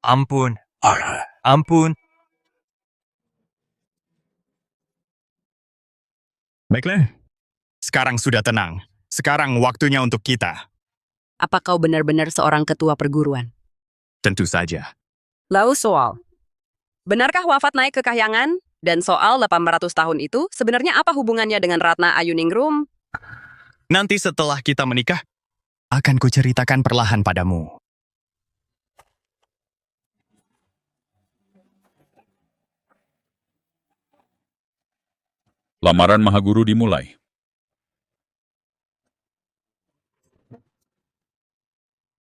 Ampun. Ampun. Baiklah. Sekarang sudah tenang. Sekarang waktunya untuk kita. Apa kau benar-benar seorang ketua perguruan? Tentu saja. Lalu soal. Benarkah wafat naik ke kahyangan? Dan soal 800 tahun itu sebenarnya apa hubungannya dengan Ratna Ayuningrum? Nanti setelah kita menikah, akan kuceritakan perlahan padamu. Lamaran Mahaguru dimulai.